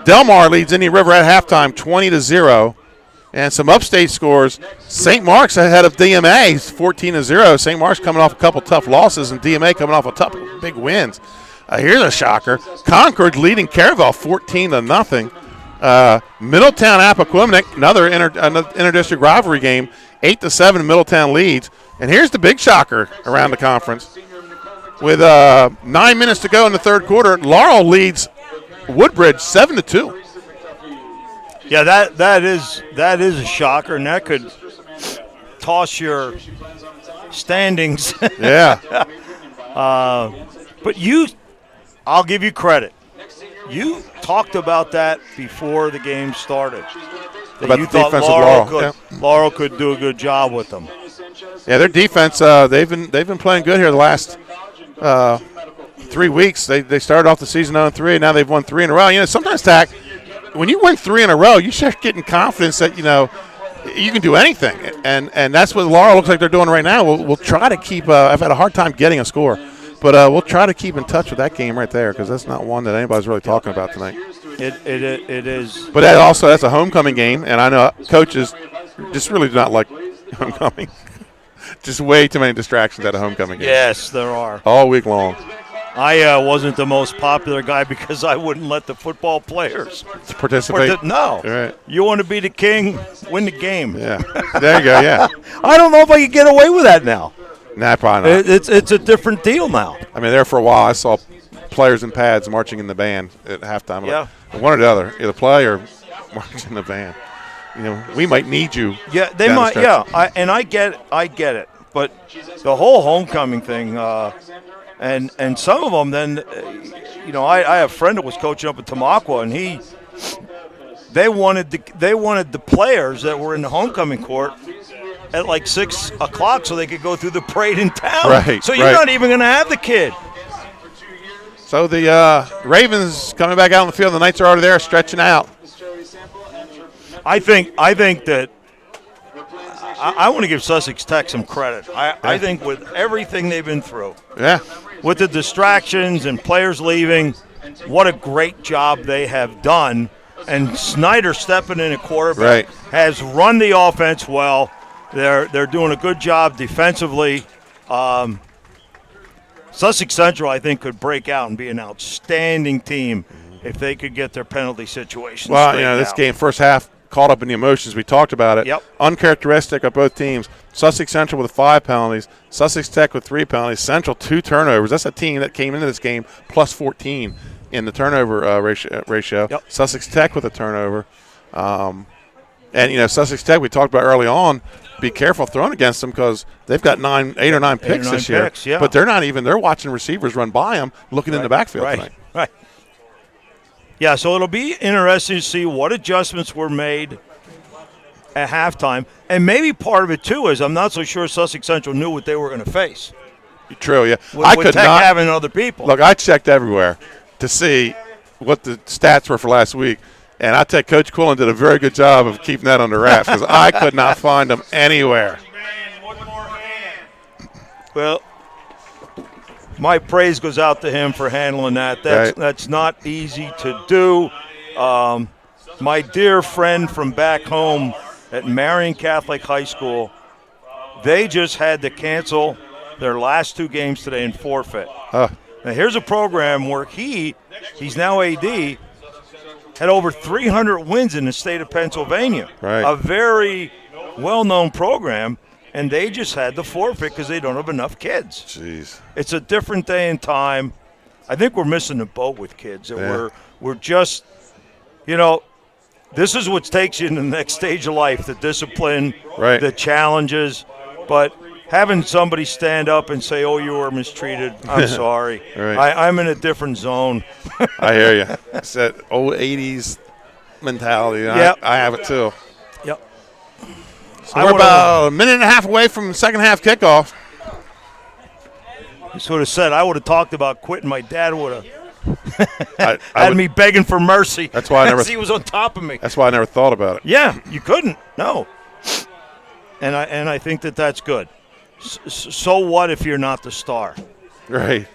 Delmar leads Indian River at halftime 20-0. And some upstate scores. St. Mark's ahead of DMA 14-0. St. Mark's coming off a couple tough losses, and DMA coming off a couple big wins. Here's a shocker. Concord leading Caravel 14-0. Middletown Appoquinimink, another interdistrict rivalry game, 8-7 Middletown leads. And here's the big shocker around the conference. With 9 minutes to go in the third quarter, Laurel leads Woodbridge 7-2. Yeah, that is a shocker, and that could toss your standings. Yeah. But I'll give you credit. You talked about that before the game started. About you the thought defense of Laurel could do a good job with them. Yeah, their defense, they've been playing good here the last 3 weeks. They started off the season 0-3, and now they've won 3 in a row. You know, sometimes, Tack, when you win 3 in a row, you start getting confidence that, you know, you can do anything. And that's what Laurel looks like they're doing right now. We'll try to keep I've had a hard time getting a score. But we'll try to keep in touch with that game right there, because that's not one that anybody's really talking about tonight. It is. But that's a homecoming game, and I know coaches just really do not like homecoming. Just way too many distractions at a homecoming game. Yes, there are. All week long. I wasn't the most popular guy because I wouldn't let the football players participate. No. Right. You want to be the king, win the game. Yeah. There you go, yeah. I don't know if I could get away with that now. Nah, probably not. It's a different deal now. I mean, there for a while I saw players in pads marching in the band at halftime. Yeah. One or the other, either play or march in the band. We might need you. Yeah, they might. Yeah, I get it. But the whole homecoming thing, and some of them, then, I have a friend that was coaching up at Tamaqua, and they wanted the players that were in the homecoming court at like 6 o'clock so they could go through the parade in town. Right. So you're not even going to have the kid. So the Ravens coming back out on the field. The Knights are already there, stretching out. I think that I want to give Sussex Tech some credit. I think with everything they've been through, with the distractions and players leaving, what a great job they have done. And Snyder stepping in at quarterback has run the offense well. They're doing a good job defensively. Sussex Central, I think, could break out and be an outstanding team if they could get their penalty situation straightened out. This game, first half, caught up in the emotions. We talked about it. Yep. Uncharacteristic of both teams. Sussex Central with 5 penalties. Sussex Tech with 3 penalties. Central 2 turnovers. That's a team that came into this game plus 14 in the turnover ratio. Yep. Sussex Tech with a turnover. And Sussex Tech, we talked about early on, be careful throwing against them because they've got 8 or 9 picks this year. Yeah. But they're not even – they're watching receivers run by them, looking in the backfield tonight. Right. Yeah, so it'll be interesting to see what adjustments were made at halftime. And maybe part of it, too, is I'm not so sure Sussex Central knew what they were going to face. True, yeah. With Tech having other people. Look, I checked everywhere to see what the stats were for last week. And I tell you, Coach Quillen did a very good job of keeping that under wraps because I could not find them anywhere. Well, my praise goes out to him for handling that. That's not easy to do. My dear friend from back home at Marion Catholic High School, they just had to cancel their last 2 games today and forfeit. Now, here's a program where he's now AD, had over 300 wins in the state of Pennsylvania. Right. A very well-known program, and they just had to forfeit because they don't have enough kids. Jeez. It's a different day and time. I think we're missing the boat with kids. We're just, this is what takes you in the next stage of life, the discipline, the challenges. But having somebody stand up and say, oh, you were mistreated, I'm sorry. I'm in a different zone. I hear you. It's that old 80s mentality. Yep. I have it too. Yep. So we're about a minute and a half away from the second half kickoff. You sort of said I would have talked about quitting. My dad would have had me begging for mercy. That's why I never. He was on top of me. That's why I never thought about it. Yeah, you couldn't. No. And I think that's good. So what if you're not the star? Right.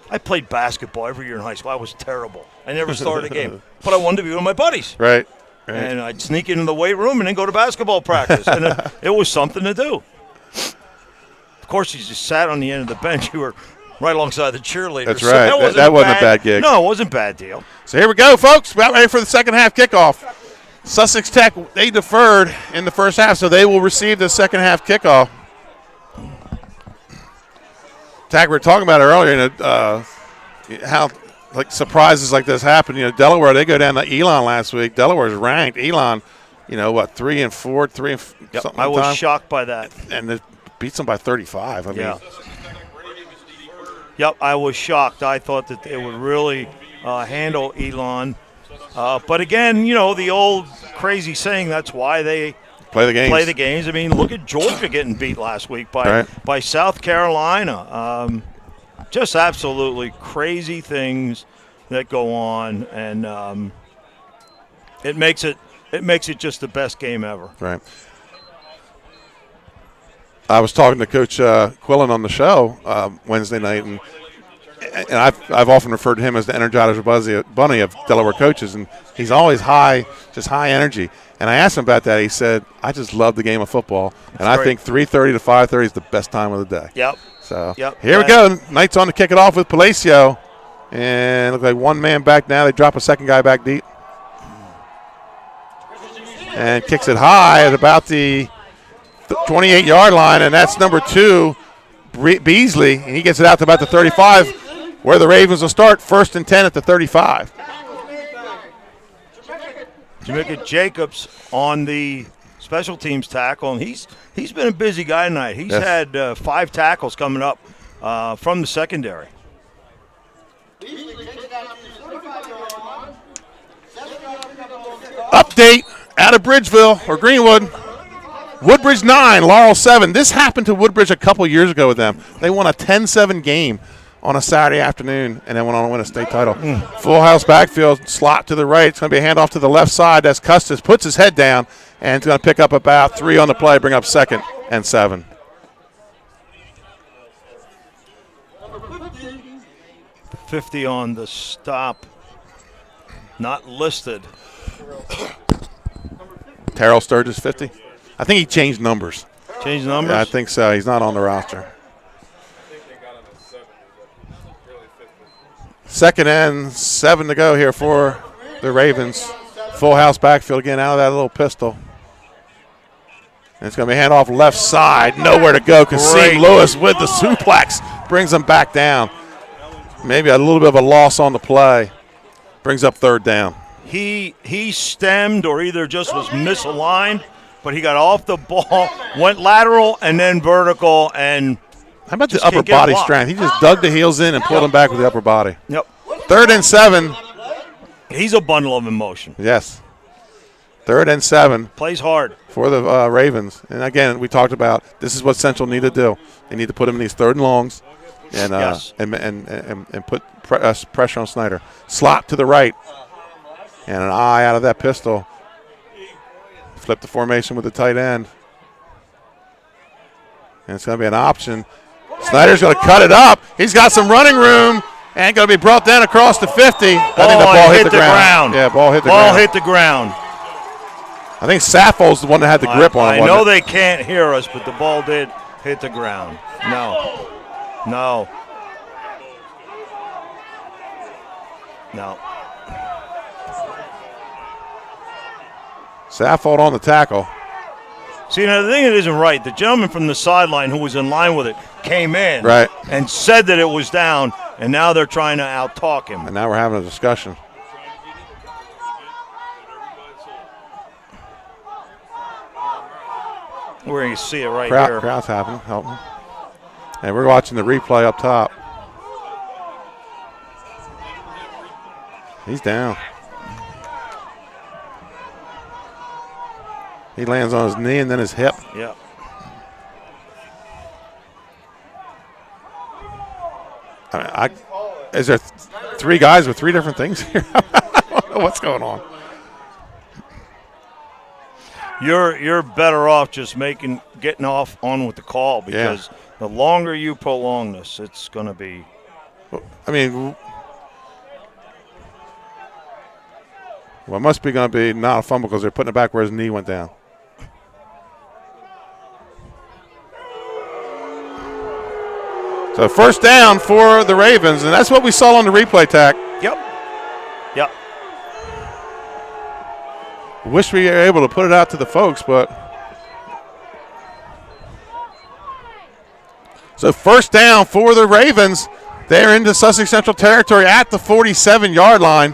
I played basketball every year in high school. I was terrible. I never started a game. But I wanted to be with my buddies. Right. And I'd sneak into the weight room and then go to basketball practice. And it was something to do. Of course, you just sat on the end of the bench. You were right alongside the cheerleaders. That's right. So that wasn't a bad gig. No, it wasn't a bad deal. So here we go, folks. About ready for the second half kickoff. Sussex Tech, they deferred in the first half, so they will receive the second half kickoff. Tag, we were talking about it earlier, how surprises like this happen. Delaware, they go down to Elon last week. Delaware's ranked. Elon, 3-4, something. I was shocked by that. And it beats them by 35. I mean. Yep, I was shocked. I thought that they would really handle Elon. But again, the old crazy saying, that's why they play the games. I mean, look at Georgia getting beat last week by South Carolina. Just absolutely crazy things that go on, and it makes it just the best game ever. Right. I was talking to Coach Quillen on the show Wednesday night, and I've often referred to him as the Energizer Bunny of Delaware coaches, and he's always high, just high energy. And I asked him about that. He said, "I just love the game of football, and I think 3:30 to 5:30 is the best time of the day." Yep. So Yep. here we go. Knights on to kick it off with Palacio, and look like one man back now. They drop a second guy back deep, and kicks it high at about the 28-yard line, and that's number 2, Beasley, and he gets it out to about the 35, where the Ravens will start 1st and 10 at the 35. Jamaica Jacobs on the special teams tackle, and he's been a busy guy tonight. He's had 5 tackles coming up from the secondary. Update out of Bridgeville or Greenwood. Woodbridge 9, Laurel 7. This happened to Woodbridge a couple years ago with them. They won a 10-7 game on a Saturday afternoon and then went on to win a state title. Full house backfield, slot to the right. It's going to be a handoff to the left side. That's Custis, puts his head down, and it's going to pick up about 3 on the play, bring up 2nd and 7. $50 on the stop. Not listed. Terrell Sturgis, 50. I think he changed numbers. Changed numbers? Yeah, I think so. He's not on the roster. 2nd and 7 to go here for the Ravens. Full house backfield again out of that little pistol. And it's going to be handoff left side. Nowhere to go. Kasim Lewis with the suplex. Brings him back down. Maybe a little bit of a loss on the play. Brings up 3rd down. He stemmed or either just was misaligned, but he got off the ball, went lateral and then vertical, and how about the upper body strength? He just dug the heels in and pulled him back with the upper body. Yep. 3rd and 7. He's a bundle of emotion. Yes. 3rd and 7. Plays hard. For the Ravens. And, again, we talked about this is what Central need to do. They need to put him in these 3rd and longs and put pressure on Snyder. Slot to the right. And an eye out of that pistol. Flip the formation with the tight end. And it's going to be an option. Snyder's going to cut it up. He's got some running room and going to be brought down across the 50. I think the ball hit the ground. Yeah, ball hit the ground. Ball hit the ground. I think Saffold's the one that had the grip on it. I know they can't hear us, but the ball did hit the ground. No. Saffold on the tackle. See, now the thing that isn't right, the gentleman from the sideline who was in line with it came in and said that it was down, and now they're trying to out-talk him. And now we're having a discussion. We're going to see it right here. Crowd's happening. Help me. And we're watching the replay up top. He's down. He lands on his knee and then his hip. Yeah. Is there 3 guys with 3 different things here? I don't know what's going on. You're better off just getting off on with the call because the longer you prolong this, it's going to be. I mean, it must be going to be not a fumble because they're putting it back where his knee went down. So 1st down for the Ravens, and that's what we saw on the replay, Tack. Yep. Wish we were able to put it out to the folks, but. So 1st down for the Ravens. They're into Sussex Central territory at the 47-yard line.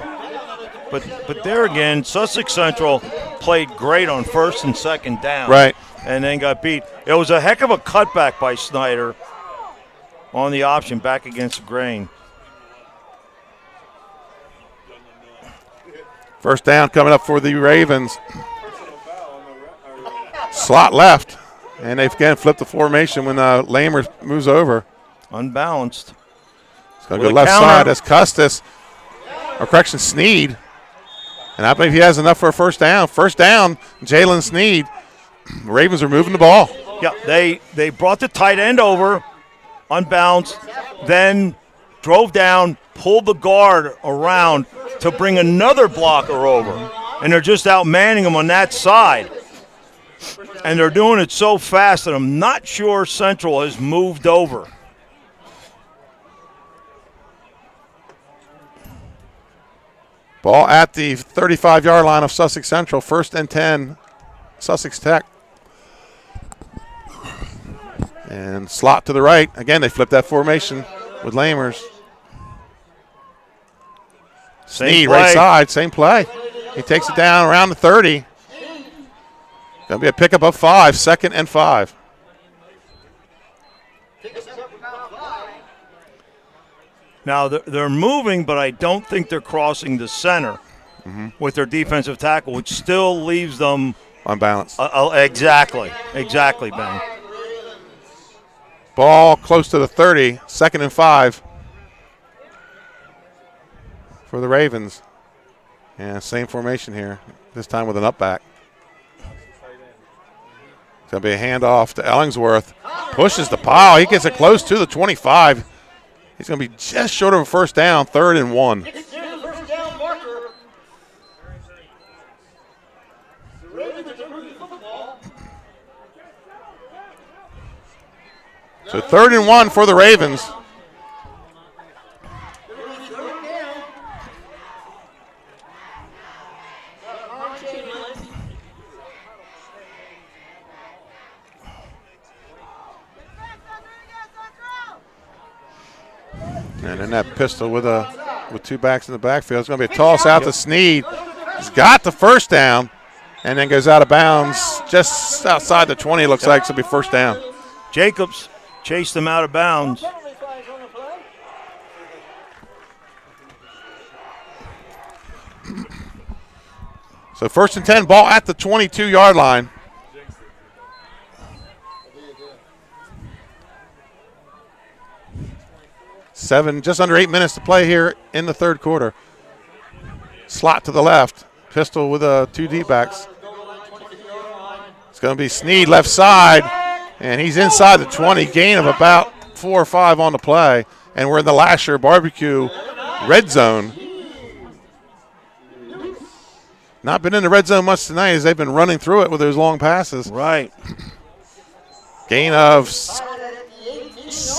But there again, Sussex Central played great on 1st and 2nd down. Right. And then got beat. It was a heck of a cutback by Snyder on the option back against the grain. 1st down coming up for the Ravens. Slot left. And they've again flipped the formation when Lamer moves over. Unbalanced. It's going to go left side. That's Custis. Or correction, Sneed. And I believe he has enough for a 1st down. 1st down, Jalen Sneed. Ravens are moving the ball. Yeah, they brought the tight end over, unbalanced. Then drove down, pulled the guard around to bring another blocker over. And they're just out-manning him on that side. And they're doing it so fast that I'm not sure Central has moved over. Ball at the 35-yard line of Sussex Central. 1st and 10, Sussex Tech. And slot to the right. Again, they flip that formation with Lamers. Sneed, right side, same play. He takes it down around the 30. Going to be a pickup of 5, 2nd and 5. Now, they're moving, but I don't think they're crossing the center with their defensive tackle, which still leaves them unbalanced. Exactly, Ben. Ball close to the 30, 2nd and 5 for the Ravens. Yeah, same formation here, this time with an up back. It's going to be a handoff to Ellingsworth. Pushes the pile. He gets it close to the 25. He's going to be just short of a 1st down, 3rd and 1. So 3rd and 1 for the Ravens. And then that pistol with 2 backs in the backfield. It's going to be a toss out to Sneed. He's got the 1st down and then goes out of bounds just outside the 20, it looks like. So it'll be 1st down. Jacobs chased him out of bounds. So 1st and 10, ball at the 22-yard line. Just under 8 minutes to play here in the 3rd quarter. Slot to the left. Pistol with 2 D-backs. It's going to be Sneed left side, and he's inside the 20. Gain of about 4 or 5 on the play. And we're in the Lasher Barbecue red zone. Not been in the red zone much tonight as they've been running through it with those long passes. Right. Gain of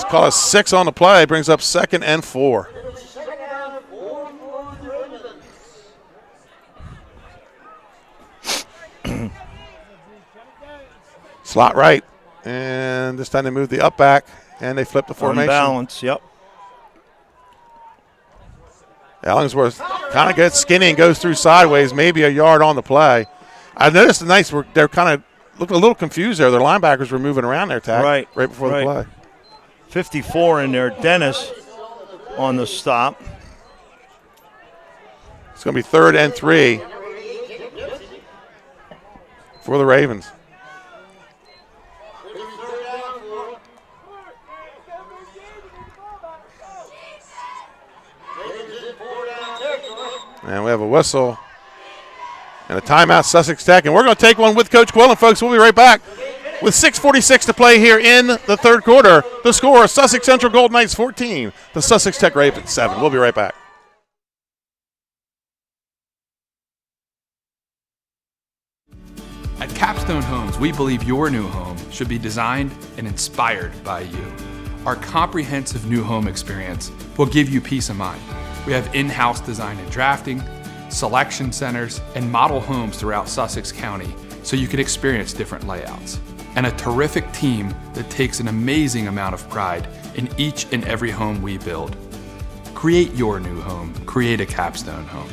call it 6 on the play, brings up 2nd and 4. Slot right, and this time they move the up back, and they flip the formation. Balance, yep. Ellingsworth kind of gets skinny and goes through sideways, maybe a yard on the play. I noticed the Knights they're kind of looked a little confused there. Their linebackers were moving around their tack right before the play. 54 in there. Dennis on the stop. It's going to be 3rd and 3 for the Ravens. And we have a whistle and a timeout, Sussex Tech. And we're going to take one with Coach Quillen, folks. We'll be right back. With 6:46 to play here in the 3rd quarter, the score, Sussex Central Gold Knights 14, the Sussex Tech Ravens 7. We'll be right back. At Capstone Homes, we believe your new home should be designed and inspired by you. Our comprehensive new home experience will give you peace of mind. We have in-house design and drafting, selection centers, and model homes throughout Sussex County so you can experience different layouts. And a terrific team that takes an amazing amount of pride in each and every home we build. Create your new home. Create a Capstone home.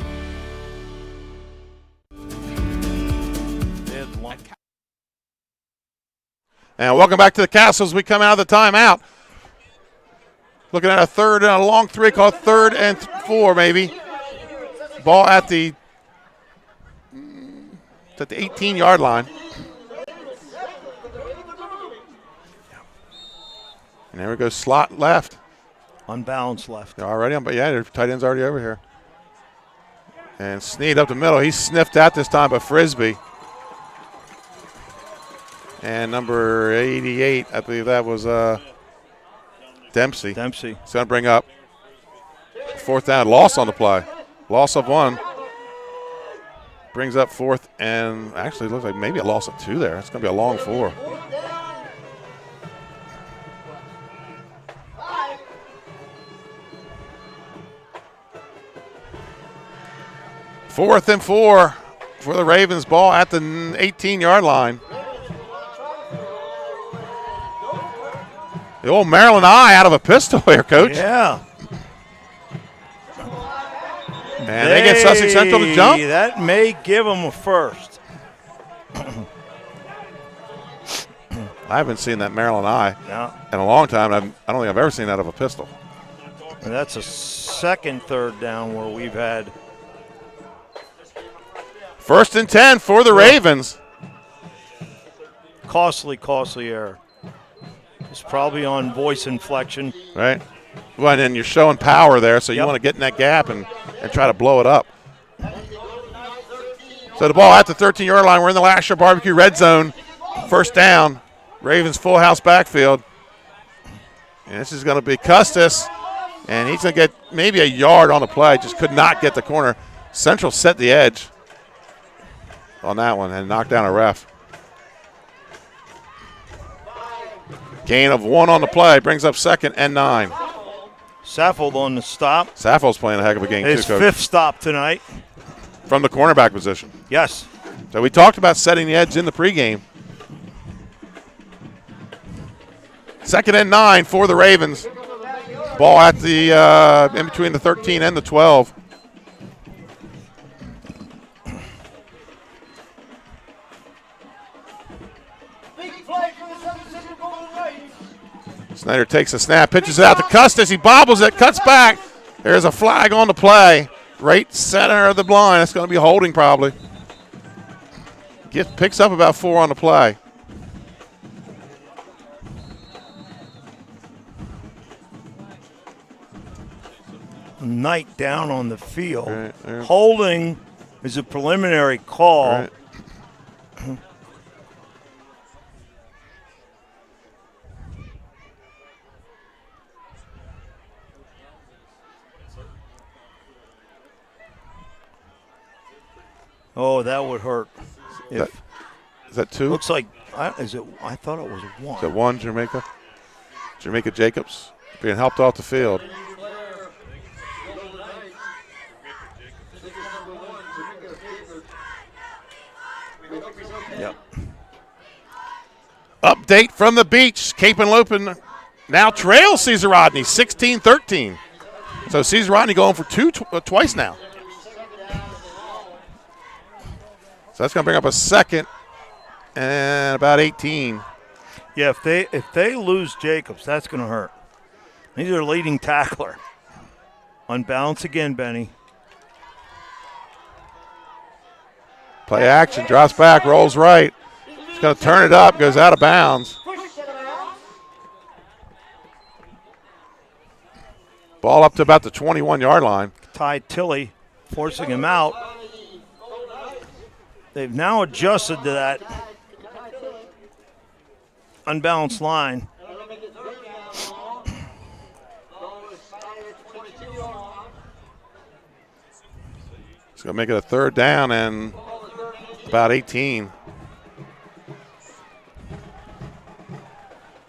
And welcome back to the Castle as we come out of the timeout. Looking at a 3rd and a long 3, called 3rd and 4 maybe. Ball at the 18-yard line. And there we go, slot left. Unbalanced left. They're already on, but yeah, their tight end's already over here. And Sneed up the middle. He's sniffed out this time by Frisbee. And number 88, I believe that was Dempsey. Dempsey. He's going to bring up Fourth down, loss on the play. Loss of 1. Brings up fourth, and actually looks like maybe a loss of 2 there. It's going to be a long 4. Fourth and 4 for the Ravens. Ball at the 18-yard line. The old Maryland eye out of a pistol here, Coach. Yeah. And they get Sussex Central to jump. That may give them a first. I haven't seen that Maryland eye No. in a long time. I don't think I've ever seen that of a pistol. And that's a second third down where we've had. First and 10 for the Ravens. Costly error. It's probably on voice inflection. Right. Well, and then you're showing power there, so you want to get in that gap and try to blow it up. So the ball at the 13-yard line. We're in the Lasher Barbecue red zone. First down. Ravens full house backfield. And this is going to be Custis. And he's going to get maybe a yard on the play. Just could not get the corner. Central set the edge on that one and knocked down a ref. Gain of 1 on the play. Brings up 2nd and 9. Saffold on the stop. Saffold's playing a heck of a game His too, Coach. 5th stop tonight. From the cornerback position. Yes. So we talked about setting the edge in the pregame. 2nd and 9 for the Ravens. Ball at the in between the 13 and the 12. Snyder takes a snap, pitches it out to Custis. He bobbles it, cuts back. There's a flag on the play. Right center of the blind. That's going to be holding probably. Picks up about 4 on the play. Knight down on the field. Right. Holding is a preliminary call. Right. Oh, that would hurt. Is that 2? Looks like is it? I thought it was 1. Is that 1, Jamaica? Jamaica Jacobs being helped off the field. Yep. Update from the beach. Cape and Lopin now trails Cesar Rodney 16-13. So Cesar Rodney going for 2 twice now. So that's going to bring up a 2nd and about 18. Yeah, if they lose Jacobs, that's going to hurt. He's their leading tackler. Unbalanced again, Benny. Play action, drops back, rolls right. He's going to turn it up, goes out of bounds. Ball up to about the 21-yard line. Ty Tilley forcing him out. They've now adjusted to that unbalanced line. It's going to make it a 3rd down and about 18.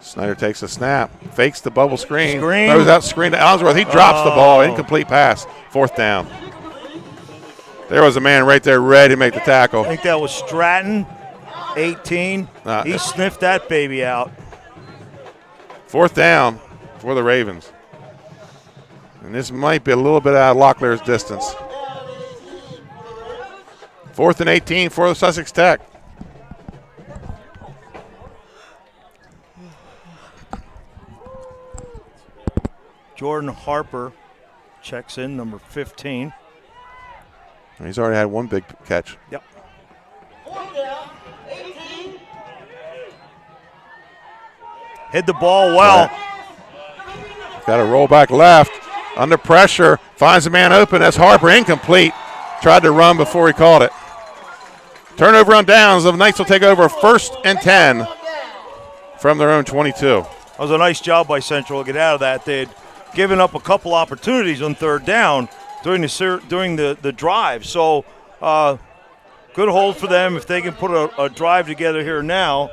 Snyder takes a snap, fakes the bubble screen. Throws out screen to Ellsworth. He drops the ball. Incomplete pass. 4th down. There was a man right there ready to make the tackle. I think that was Stratton, 18. He sniffed that baby out. 4th down for the Ravens. And this might be a little bit out of Locklear's distance. 4th and 18 for the Sussex Tech. Jordan Harper checks in, number 15. He's already had 1 big catch. Yep. Hit the ball well. Got to roll back left. Under pressure. Finds a man open. That's Harper. Incomplete. Tried to run before he caught it. Turnover on downs. The Knights will take over 1st and 10 from their own 22. That was a nice job by Central to get out of that. They had giving up a couple opportunities on third down during the drive. So good hold for them if they can put a drive together here now.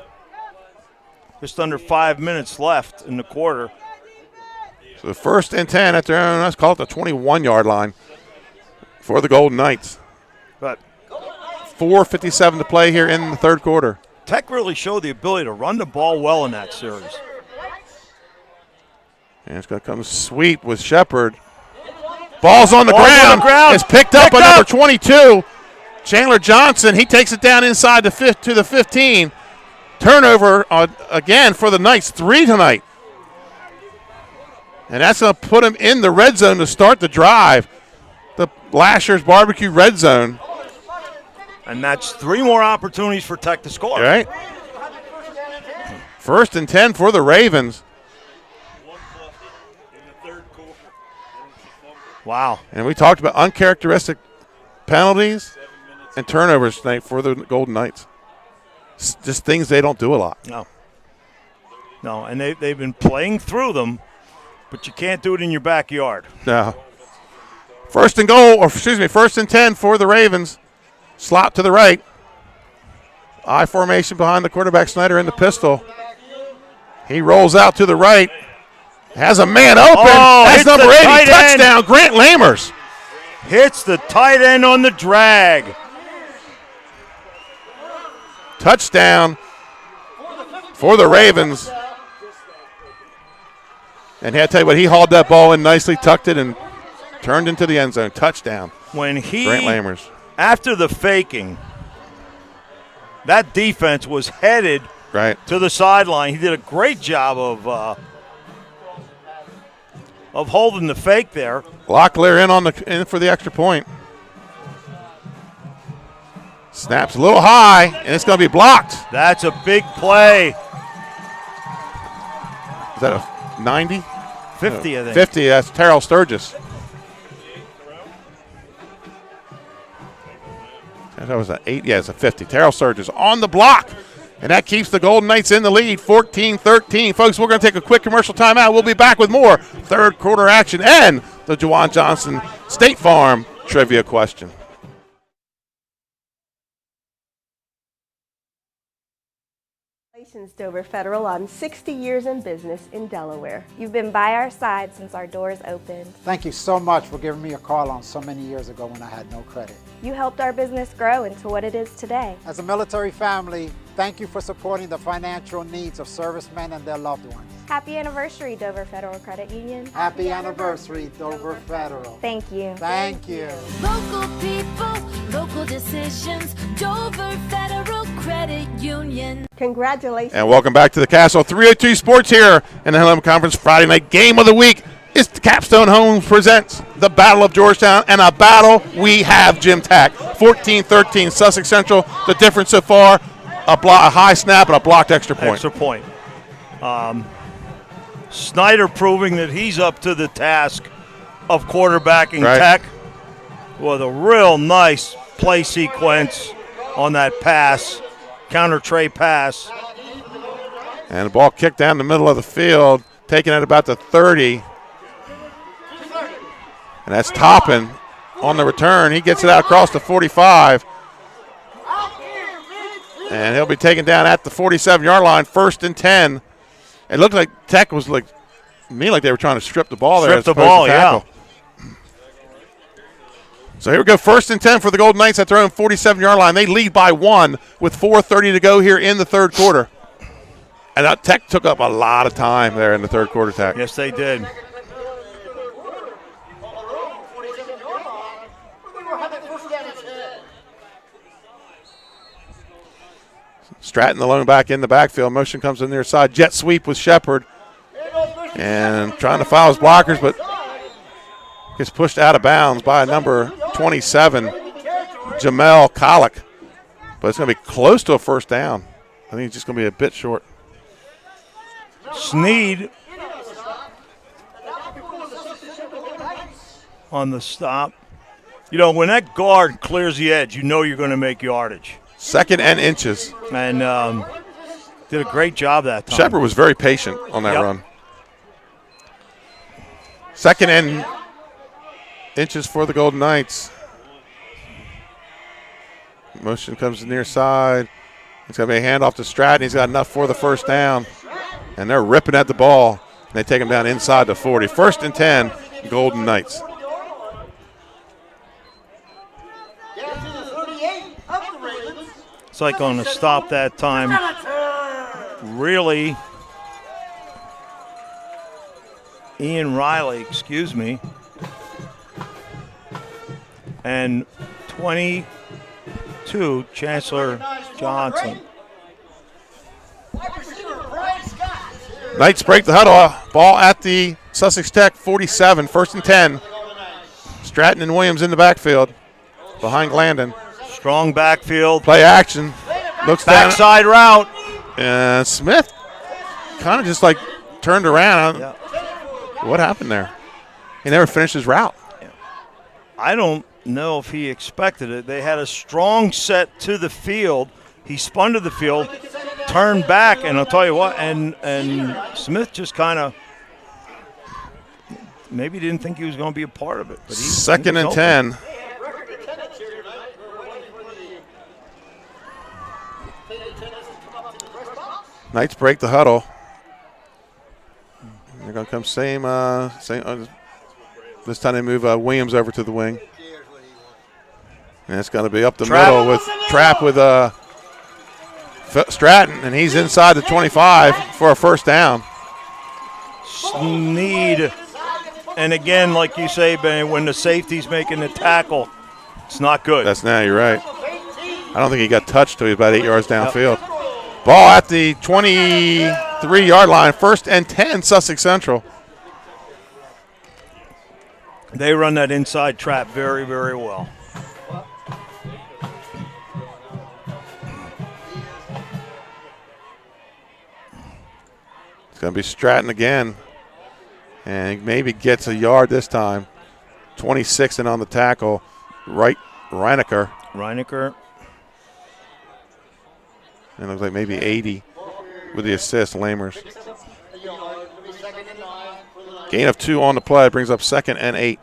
Just under 5 minutes left in the quarter. So the 1st and 10 at their own, let's call it the 21-yard line for the Golden Knights. But 4:57 to play here in the third quarter. Tech really showed the ability to run the ball well in that series. And it's going to come sweep with Shepard. Ball's on the ground. It's picked up by number 22, Chandler Johnson. He takes it down inside to the 15. Turnover again for the Knights, 3 tonight. And that's going to put him in the red zone to start the drive. The Lasher's Barbecue red zone. And that's 3 more opportunities for Tech to score. All right. 1st and 10 for the Ravens. Wow. And we talked about uncharacteristic penalties and turnovers tonight for the Golden Knights. Just things they don't do a lot. No, and they've been playing through them, but you can't do it in your backyard. No. 1st and 10 for the Ravens. Slot to the right. I formation behind the quarterback, Snyder in the pistol. He rolls out to the right. Has a man open. That's number 80. Touchdown, Grant Lammers. Hits the tight end on the drag. Touchdown for the Ravens. And I tell you what, he hauled that ball in nicely, tucked it, and turned into the end zone. Touchdown. Grant Lammers. After the faking, that defense was headed to the sideline. He did a great job of holding the fake there. Locklear in for the extra point. Snaps a little high, and it's going to be blocked. That's a big play. Is that a 90? 50, I think. 50, that's Terrell Sturgis. That was an 8. Yeah, it's a 50. Terrell Sturgis on the block, and that keeps the Golden Knights in the lead, 14-13. Folks, we're going to take a quick commercial timeout. We'll be back with more third quarter action and the Juwan Johnson State Farm trivia question. Congratulations, Dover Federal, on 60 years in business in Delaware. You've been by our side since our doors opened. Thank you so much for giving me a call on so many years ago when I had no credit. You helped our business grow into what it is today. As a military family, thank you for supporting the financial needs of servicemen and their loved ones. Happy anniversary, Dover Federal Credit Union. Happy anniversary, Dover Federal. Thank you. Thank you. Local people, local decisions, Dover Federal Credit Union. Congratulations. And welcome back to the Castle. 302 Sports here in the Helena Conference. Friday night game of the week. It's the Capstone Homes presents the Battle of Georgetown, and a battle we have, Jim Tack. 14-13, Sussex Central. The difference so far, a high snap and a blocked extra point. Extra point. Snyder proving that he's up to the task of quarterbacking Tech with a real nice play sequence on that pass, counter tray pass. And the ball kicked down the middle of the field, taken at about the 30. And that's Toppin on the return. He gets it out across the 45. And he'll be taken down at the 47-yard line, 1st and 10. It looked like Tech was like they were trying to strip the ball there. Strip the ball, yeah. So here we go, 1st and 10 for the Golden Knights at their own 47-yard line. They lead by 1 with 4:30 to go here in the third quarter. And Tech took up a lot of time there in the third quarter, Tech. Yes, they did. Stratton, the lone back in the backfield. Motion comes in near side. Jet sweep with Shepard. And trying to foul his blockers, but gets pushed out of bounds by number 27, Jamel Kollick. But it's going to be close to a first down. I think it's just going to be a bit short. Sneed on the stop. You know, when that guard clears the edge, you know you're going to make yardage. 2nd and inches. And did a great job that time. Shepard was very patient on that run. Second and inches for the Golden Knights. Motion comes to the near side. It's going to be a handoff to Stratton. He's got enough for the first down. And they're ripping at the ball. And they take him down inside the 40. 1st and 10, Golden Knights. It's like on the stop that time. Really, Ian Riley, excuse me, and 22, Chancellor Johnson. Knights break the huddle. Ball at the Sussex Tech 47, 1st and 10. Stratton and Williams in the backfield behind Glandon. Strong backfield. Play action. Looks backside down. Route. And Smith kind of just like turned around. Yeah. What happened there? He never finished his route. I don't know if he expected it. They had a strong set to the field. He spun to the field, turned back, and I'll tell you what, and Smith just kind of maybe didn't think he was going to be a part of it. But Second and 10. Knights break the huddle. They're going to come same. This time they move Williams over to the wing. And it's going to be up the middle with Trapp with Stratton, and he's inside the 25 for a first down. Sneed. And again, like you say, Ben, when the safety's making the tackle, it's not good. That's now, you're right. I don't think he got touched till he was about 8 yards downfield. Ball at the 23-yard line, 1st and 10, Sussex Central. They run that inside trap very, very well. It's going to be Stratton again. And he maybe gets a yard this time. 26 and on the tackle. Right, Reinecker. And it looks like maybe 80 with the assist, Lamers. Gain of 2 on the play brings up 2nd and 8.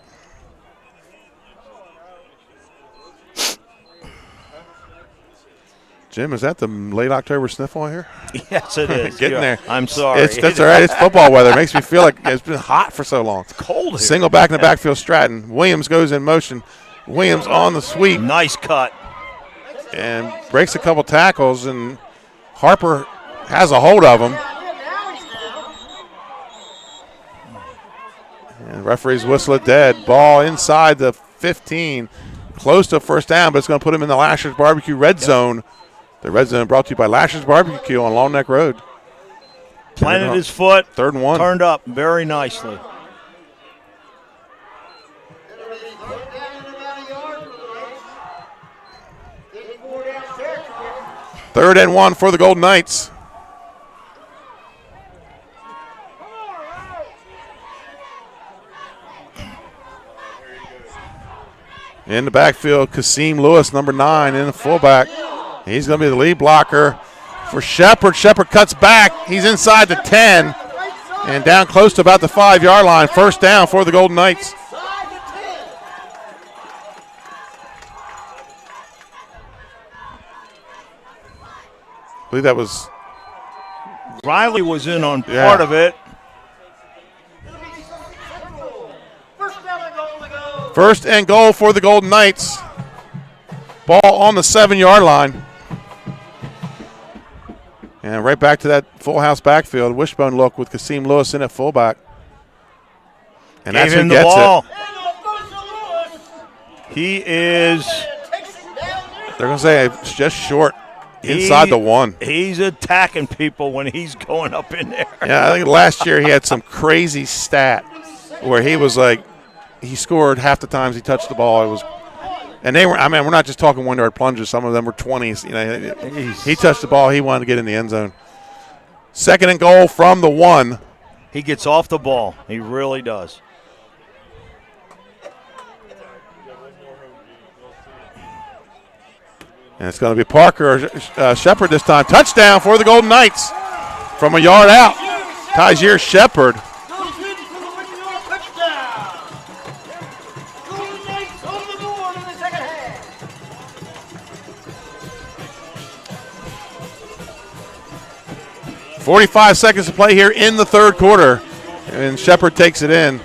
Jim, is that the late October sniffle here? Yes, it is. Getting there. I'm sorry. That's all right. It's football weather. It makes me feel like it's been hot for so long. It's cold here. Single back in the backfield, Stratton. Williams goes in motion. Williams on the sweep. Nice cut. And breaks a couple tackles, and Harper has a hold of him. And referees whistle it dead. Ball inside the 15. Close to a first down, but it's going to put him in the Lasher's Barbecue red zone. The red zone brought to you by Lasher's Barbecue on Long Neck Road. Planted his foot. 3rd and 1. Turned up very nicely. Third and 1 for the Golden Knights. In the backfield, Kasim Lewis, number 9, in the fullback. He's going to be the lead blocker for Shepard. Shepard cuts back. He's inside the 10 and down close to about the 5-yard line. First down for the Golden Knights. I believe that was Riley was in on part of it. First and goal for the Golden Knights. Ball on the 7-yard line. And right back to that full house backfield. Wishbone look with Kasim Lewis in at fullback. And that's who gets it. He is. They're going to say it's just short inside the 1. He's attacking people when he's going up in there. Yeah, I think last year he had some crazy stat where he was like, he scored half the times he touched the ball. It was, and they were. I mean, we're not just talking 1-yard plunges. Some of them were 20s. You know, he touched the ball. He wanted to get in the end zone. Second and goal from the 1. He gets off the ball. He really does. And it's going to be Parker or Shepard this time. Touchdown for the Golden Knights from a yard out. Tyjair Shepard. 45 seconds to play here in the third quarter, and Shepherd takes it in.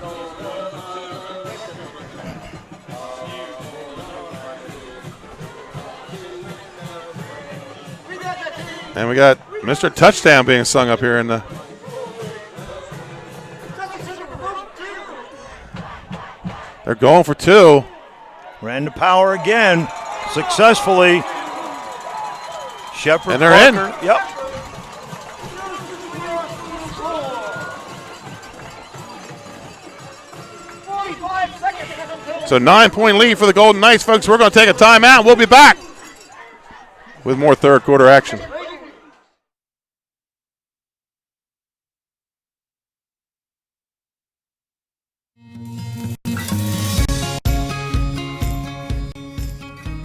And we got Mr. Touchdown being sung up here in the. They're going for two. Ran the power again, successfully. Shepherd. And they're in. Yep. So 9-point lead for the Golden Knights, folks. We're going to take a timeout. We'll be back with more third quarter action.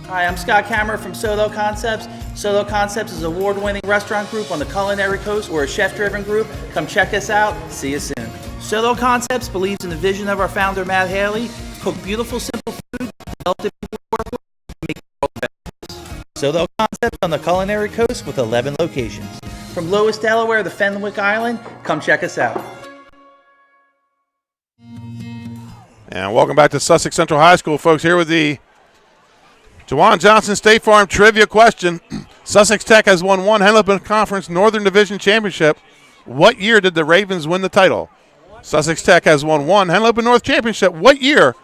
Hi, I'm Scott Kammerer from Solo Concepts. Solo Concepts is an award-winning restaurant group on the culinary coast. We're a chef-driven group. Come check us out. See you soon. Solo Concepts believes in the vision of our founder, Matt Haley. Cook beautiful, simple food, develop the people we work with, and make the world better. Solo Concepts on the culinary coast with 11 locations. From Lewis, Delaware to Fenwick Island, come check us out. And welcome back to Sussex Central High School, folks. Here with the Juwan Johnson State Farm trivia question. Sussex Tech has won one Hennepin Conference Northern Division Championship. What year did the Ravens win the title? Sussex Tech has won one Hennepin North Championship. What year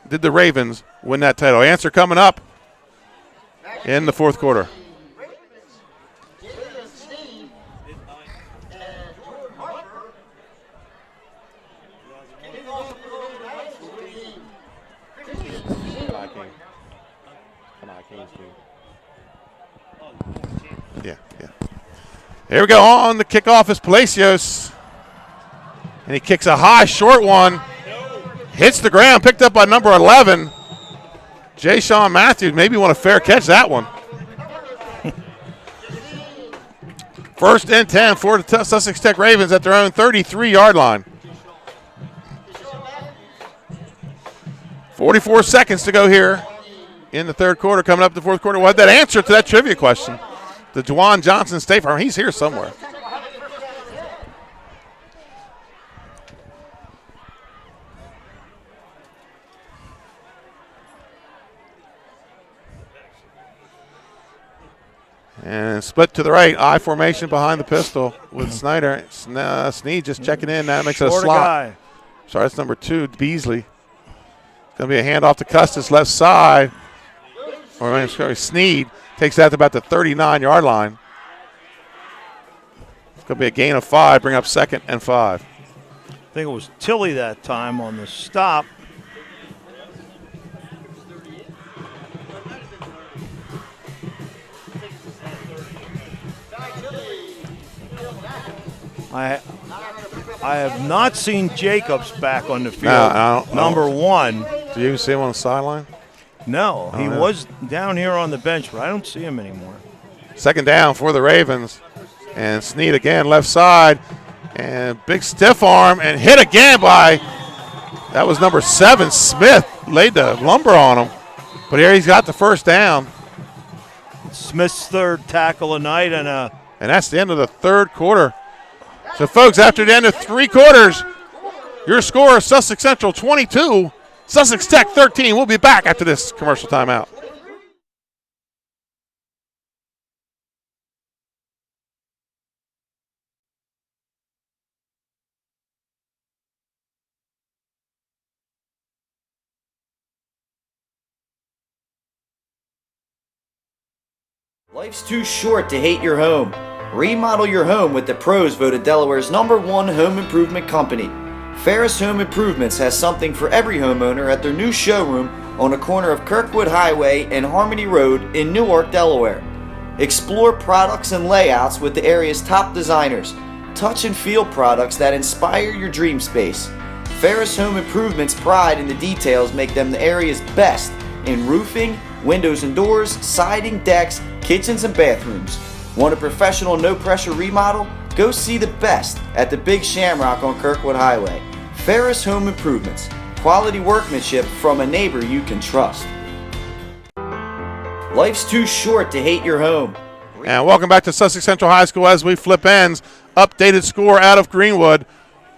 did the Ravens win that title? Answer coming up in the fourth quarter. Yeah. Here we go. On the kickoff is Palacios. And he kicks a high, short one. Hits the ground, picked up by number 11. Jay Sean Matthews maybe want a fair catch that one. First and 10 for the Sussex Tech Ravens at their own 33-yard line. 44 seconds to go here in the third quarter. Coming up the fourth quarter, we'll have that answer to that trivia question. The Juwan Johnson State Farm, he's here somewhere. And split to the right, I formation behind the pistol with Snyder. Sneed just checking in. That makes it a slot. Guy. Sorry, that's number 2, Beasley. It's going to be a handoff to Custis, left side. Or Sneed takes that to about the 39-yard line. It's going to be a gain of 5, bring up 2nd and 5. I think it was Tilly that time on the stop. I have not seen Jacobs back on the field. No, number 1. Do you see him on the sideline? No, he was down here on the bench, but I don't see him anymore. Second down for the Ravens. And Sneed again, left side. And big stiff arm and hit again by, that was number 7, Smith. Laid the lumber on him. But here he's got the first down. Smith's third tackle of night. And that's the end of the third quarter. So, folks, after the end of 3 quarters, your score is Sussex Central 22, Sussex Tech 13. We'll be back after this commercial timeout. Life's too short to hate your home. Remodel your home with the pros voted Delaware's #1 home improvement company. Ferris Home Improvements has something for every homeowner at their new showroom on the corner of Kirkwood Highway and Harmony Road in Newark, Delaware. Explore products and layouts with the area's top designers. Touch and feel products that inspire your dream space. Ferris Home Improvements' pride in the details make them the area's best in roofing, windows and doors, siding, decks, kitchens, and bathrooms. Want a professional, no-pressure remodel? Go see the best at the Big Shamrock on Kirkwood Highway. Ferris Home Improvements. Quality workmanship from a neighbor you can trust. Life's too short to hate your home. And welcome back to Sussex Central High School as we flip ends updated score out of Greenwood.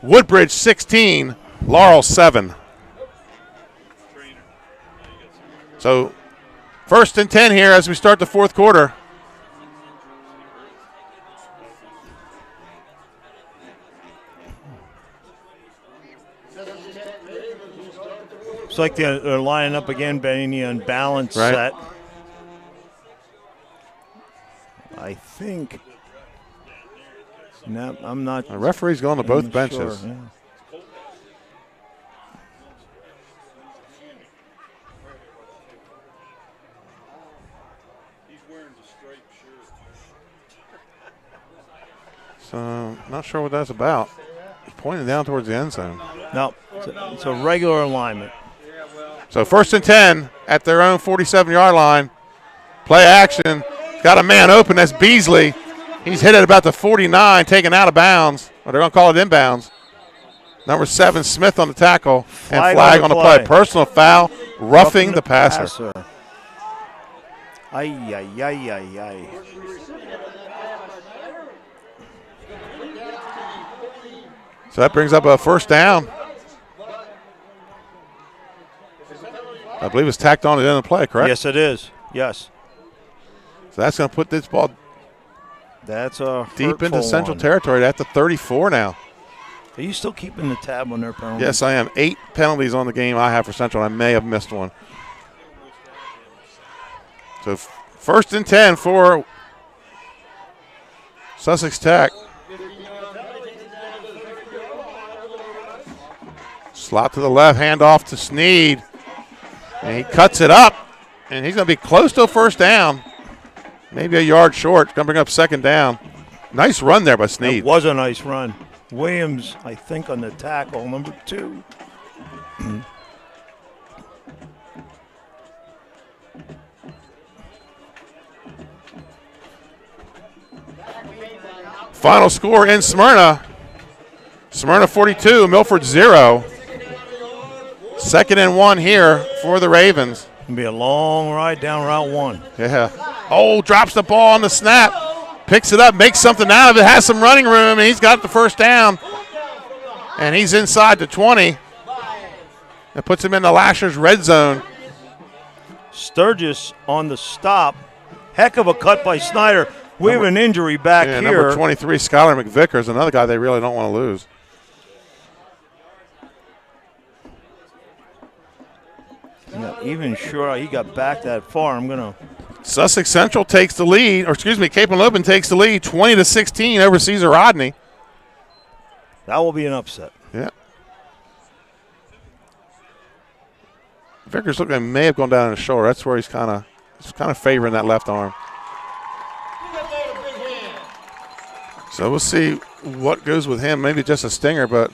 Woodbridge 16, Laurel 7. So 1st and 10 here as we start the fourth quarter. It's like they're lining up again, betting the unbalanced set. I think. No, I'm not. The referee's going to both benches. Sure, yeah. So, not sure what that's about. He's pointing down towards the end zone. No, it's a regular alignment. So 1st and 10 at their own 47-yard line. Play action. Got a man open. That's Beasley. He's hit at about the 49, taken out of bounds. Or they're going to call it inbounds. Number 7, Smith on the tackle. And flag on the play. Personal foul, roughing the passer. Ay, ay, ay, ay, ay. So that brings up a 1st down. I believe it's tacked on at the end of the play, correct? Yes, it is. Yes. So that's going to put this ball deep into Central territory at the 34 now. Are you still keeping the tab on their penalties? Yes, I am. 8 penalties on the game I have for Central. I may have missed one. So 1st and 10 for Sussex Tech. Slot to the left, hand off to Sneed. And he cuts it up, and he's going to be close to a 1st down. Maybe a yard short. It's going to bring up 2nd down. Nice run there by Sneed. It was a nice run. Williams, I think, on the tackle, number 2. Final score in Smyrna. Smyrna 42, Milford 0. 2nd and 1 here for the Ravens. It'll be a long ride down Route 1. Yeah. Oh, drops the ball on the snap. Picks it up, makes something out of it, has some running room, and he's got the 1st down. And he's inside the 20. That puts him in the Lashers red zone. Sturgis on the stop. Heck of a cut by Snyder. We have an injury back here. Number 23, Skylar McVickers, another guy they really don't want to lose. Yeah, even sure he got back that far. I'm going to. Sussex Central takes the lead, or excuse me, Cape and Lopin takes the lead 20-16 over Caesar Rodney. That will be an upset. Yeah. Vickers looking may have gone down in his shoulder. That's where he's kind of favoring that left arm. So we'll see what goes with him. Maybe just a stinger, but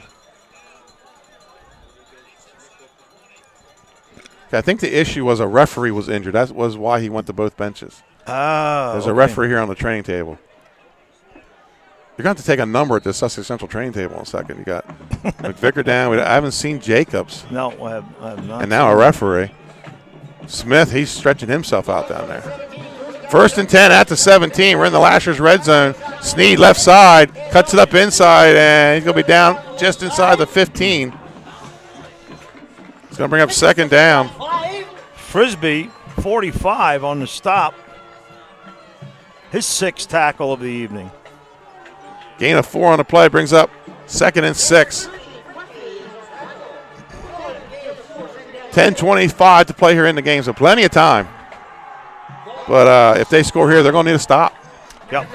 I think the issue was a referee was injured. That was why he went to both benches. There's a referee here on the training table. You're going to have to take a number at the Sussex Central training table in a second. You got McVicker down. I haven't seen Jacobs. No, I have not. And now a referee. Smith, he's stretching himself out down there. 1st and 10 at the 17. We're in the Lashers red zone. Sneed left side, cuts it up inside, and he's going to be down just inside the 15. It's going to bring up 2nd down. Frisbee, 45 on the stop. His 6th tackle of the evening. Gain of 4 on the play brings up 2nd and 6. 10:25 to play here in the game, so plenty of time. But if they score here, they're going to need a stop. Yep.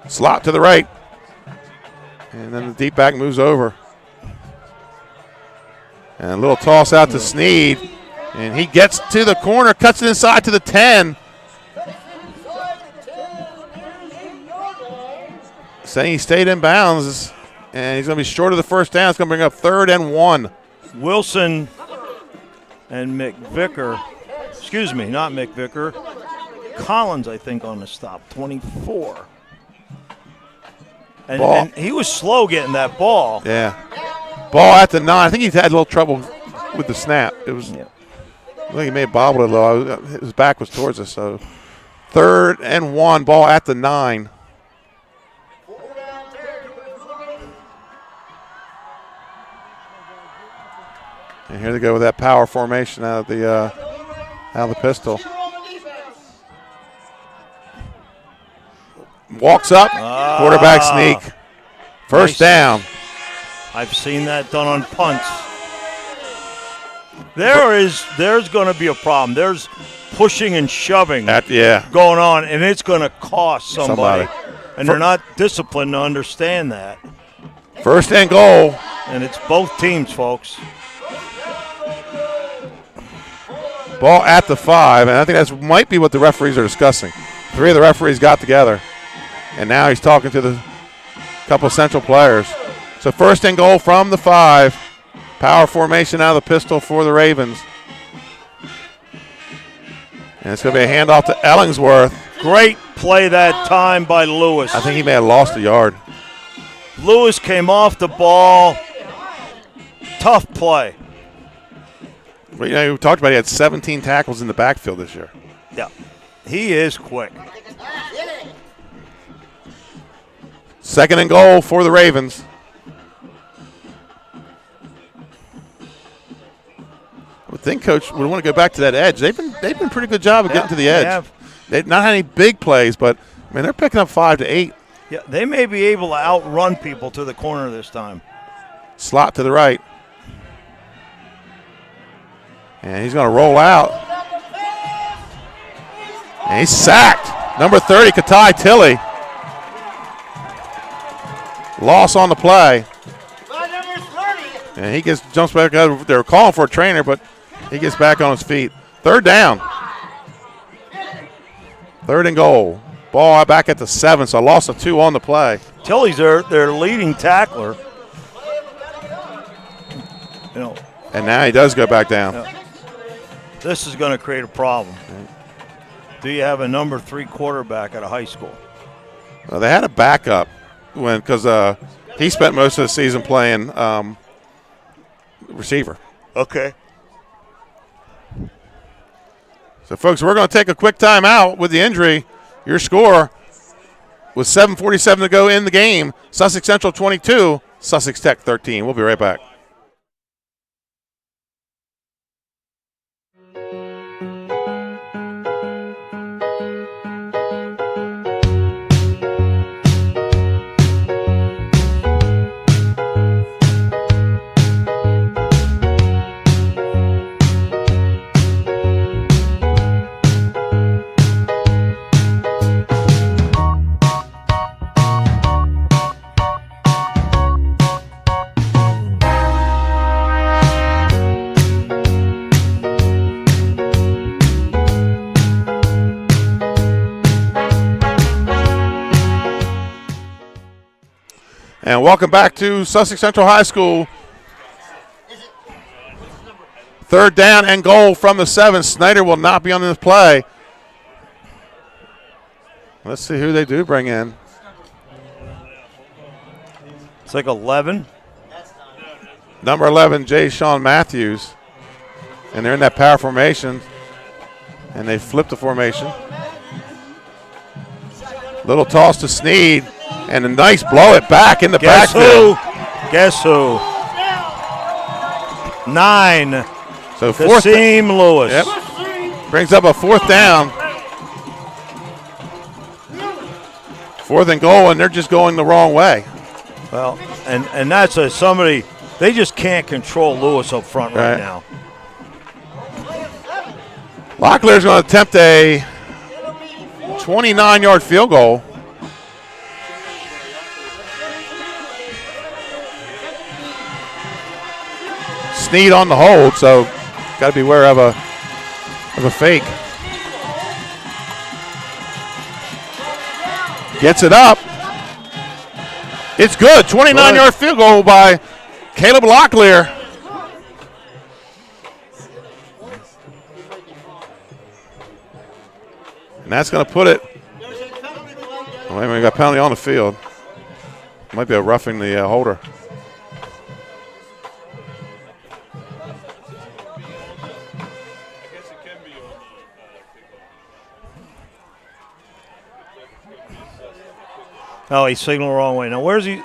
Slot to the right. And then the deep back moves over. And a little toss out to Sneed. And he gets to the corner, cuts it inside to the 10. Saying he stayed in bounds. And he's going to be short of the 1st down. It's going to bring up 3rd and 1. Wilson and McVicker. Excuse me, not McVicker. Collins, I think, on the stop. 24. And he was slow getting that ball. Yeah. Ball at the 9. I think he's had a little trouble with the snap. It was. I think he may have bobbled it low. His back was towards us. So 3rd and 1, ball at the 9. And here they go with that power formation out of the pistol. Walks up, quarterback sneak. First down. I've seen that done on punts. There's going to be a problem. There's pushing and shoving going on, and it's going to cost somebody. And they're not disciplined to understand that. 1st and goal. And it's both teams, folks. Ball at the 5, and I think that might be what the referees are discussing. 3 of the referees got together, and now he's talking to the couple Central players. So 1st and goal from the 5. Power formation out of the pistol for the Ravens. And it's going to be a handoff to Ellingsworth. Great play that time by Lewis. I think he may have lost a yard. Lewis came off the ball. Tough play. But, you know, we talked about he had 17 tackles in the backfield this year. Yeah, he is quick. 2nd and goal for the Ravens. I would think Coach would want to go back to that edge. They've been pretty good job of getting to the edge. They've not had any big plays, but I mean they're picking up 5 to 8. Yeah, they may be able to outrun people to the corner this time. Slot to the right. And he's going to roll out. And he's sacked. Number 30, Katai Tilley. Loss on the play. And he jumps back out. They were calling for a trainer, but he gets back on his feet. 3rd down. 3rd and goal. Ball back at the 7, so a loss of 2 on the play. Tilley's their leading tackler. You know. And now he does go back down. Yeah. This is going to create a problem. Do you have a number 3 quarterback at a high school? Well, they had a backup because he spent most of the season playing receiver. Okay. So, folks, we're going to take a quick timeout with the injury. Your score with 7:47 to go in the game. Sussex Central 22, Sussex Tech 13. We'll be right back. And welcome back to Sussex Central High School. 3rd down and goal from the 7. Snyder will not be on this play. Let's see who they do bring in. It's like 11. Number 11, Jay Sean Matthews. And they're in that power formation. And they flip the formation. Little toss to Sneed. And a nice blow it back in the backfield. Guess who? 9. So Kasim Lewis. Yep. Brings up a 4th down. 4th and goal, and they're just going the wrong way. Well, and that's somebody, they just can't control Lewis up front right now. Locklear's going to attempt a 29-yard field goal. Sneed on the hold, so got to be aware of a fake. Gets it up. It's good. 29-yard field goal by Caleb Locklear. And that's going to put it. Oh, wait a minute, we got a penalty on the field. Might be a roughing the holder. Oh, he signaled the wrong way. Now, where's he?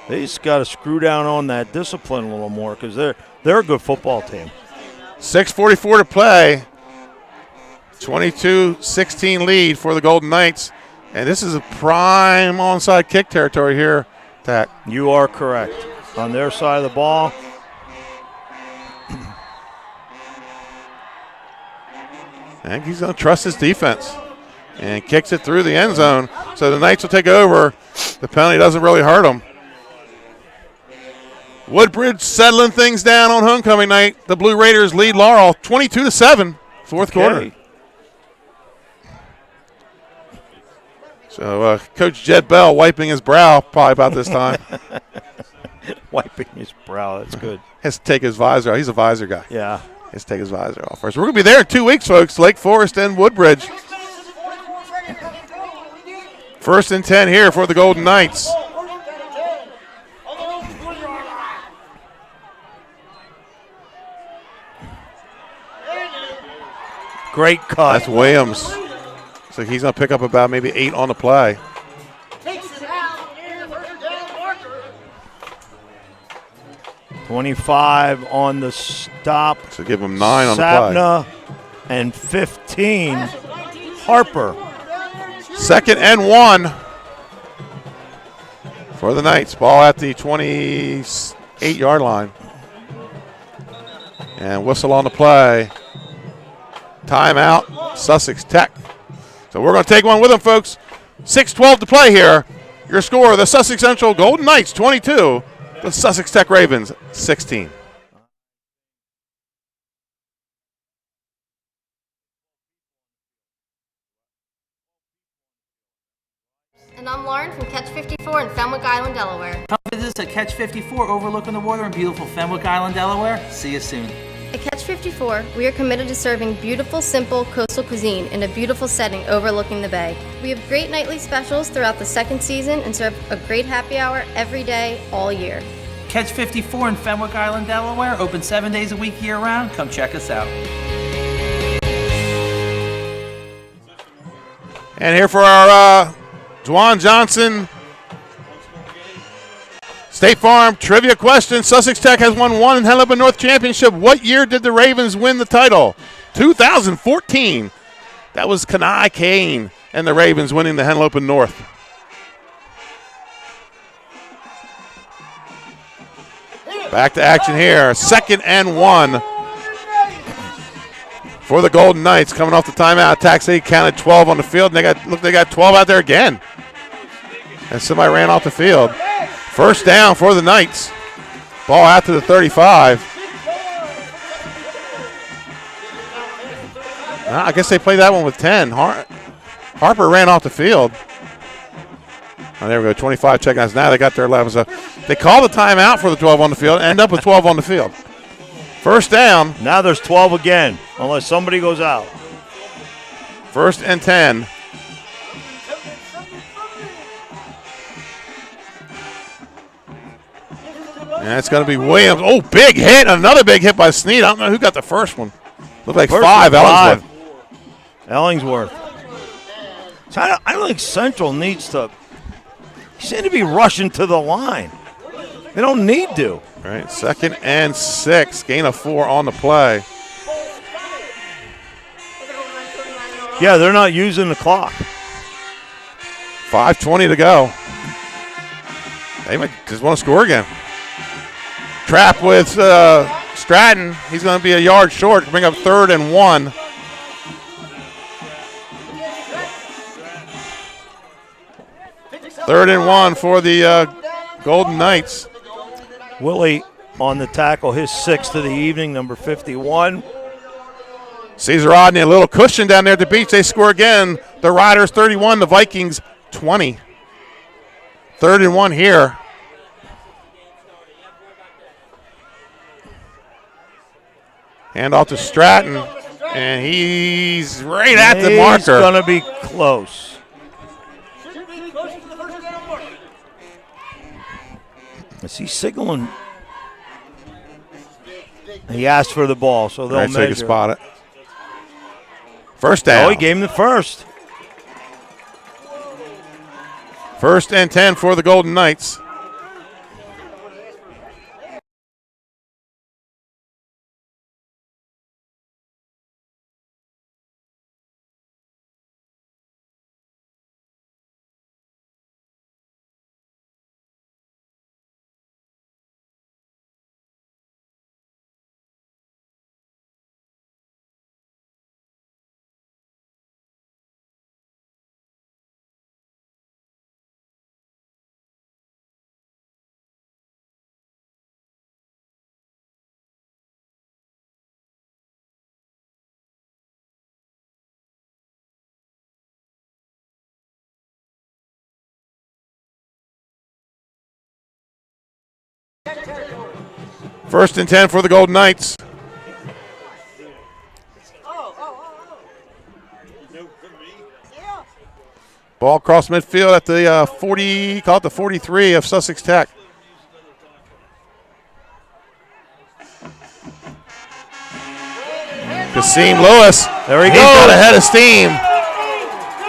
They just got to screw down on that discipline a little more because they're a good football team. 6:44 to play. 22-16 lead for the Golden Knights. And this is a prime onside kick territory here, Tack. You are correct. On their side of the ball. And he's going to trust his defense and kicks it through the end zone. So the Knights will take over. The penalty doesn't really hurt them. Woodbridge settling things down on homecoming night. The Blue Raiders lead Laurel 22-7, fourth quarter. So Coach Jed Bell wiping his brow probably about this time. Wiping his brow, that's good. Has to take his visor off. He's a visor guy. Yeah. Has to take his visor off first. We're going to be there in 2 weeks, folks. Lake Forest and Woodbridge. 1st and 10 here for the Golden Knights. Great cut. That's Williams. So he's going to pick up about maybe 8 on the play. 25 on the stop. So give him 9 on the play. Sapna and 15. Harper. 2nd and 1 for the Knights. Ball at the 28-yard line. And whistle on the play. Timeout, Sussex Tech. So we're going to take one with them, folks. 6:12 to play here. Your score, the Sussex Central Golden Knights 22, the Sussex Tech Ravens 16. And I'm Lauren from Catch 54 in Fenwick Island, Delaware. Come visit us at Catch 54 overlooking the water in beautiful Fenwick Island, Delaware. See you soon. At Catch 54, we are committed to serving beautiful, simple coastal cuisine in a beautiful setting overlooking the bay. We have great nightly specials throughout the second season and serve a great happy hour every day, all year. Catch 54 in Fenwick Island, Delaware. Open 7 days a week year-round. Come check us out. And here for our Dwan Johnson State Farm trivia question. Sussex Tech has won one Henlopen North Championship. What year did the Ravens win the title? 2014. That was Kenai Kane and the Ravens winning the Henlopen North. Back to action here. 2nd and 1 for the Golden Knights coming off the timeout. Taxi counted 12 on the field, and they got 12 out there again. And somebody ran off the field. 1st down for the Knights. Ball out to the 35. I guess they played that one with 10. Harper ran off the field. Oh, there we go, 25 checkouts. Now they got their 11. So they call the timeout for the 12 on the field, end up with 12 on the field. 1st down. Now there's 12 again, unless somebody goes out. 1st and 10. And it's going to be Williams. Oh, big hit. Another big hit by Snead. I don't know who got the first one. Looked like 5. Ellingsworth. So I don't think Central needs to. They seem to be rushing to the line. They don't need to. All right, 2nd and 6. Gain of 4 on the play. Yeah, they're not using the clock. 5:20 to go. They might just want to score again. Trap with Stratton. He's going to be a yard short to bring up 3rd and 1. Third and 1 for the Golden Knights. Willie on the tackle, his 6th of the evening, number 51. Caesar Rodney, a little cushion down there at the beach. They score again. The Riders 31, the Vikings 20. 3rd and 1 here. Hand off to Stratton, and he's right at the marker. He's going to be close. Is he signaling? He asked for the ball, so they'll measure. So he can spot it. 1st down. Oh, he gave him the first. First and 10 for the Golden Knights. First and 10 for the Golden Knights. Ball across midfield at the 40, call it the 43 of Sussex Tech. Kasim Lewis. There he goes. Got ahead of steam.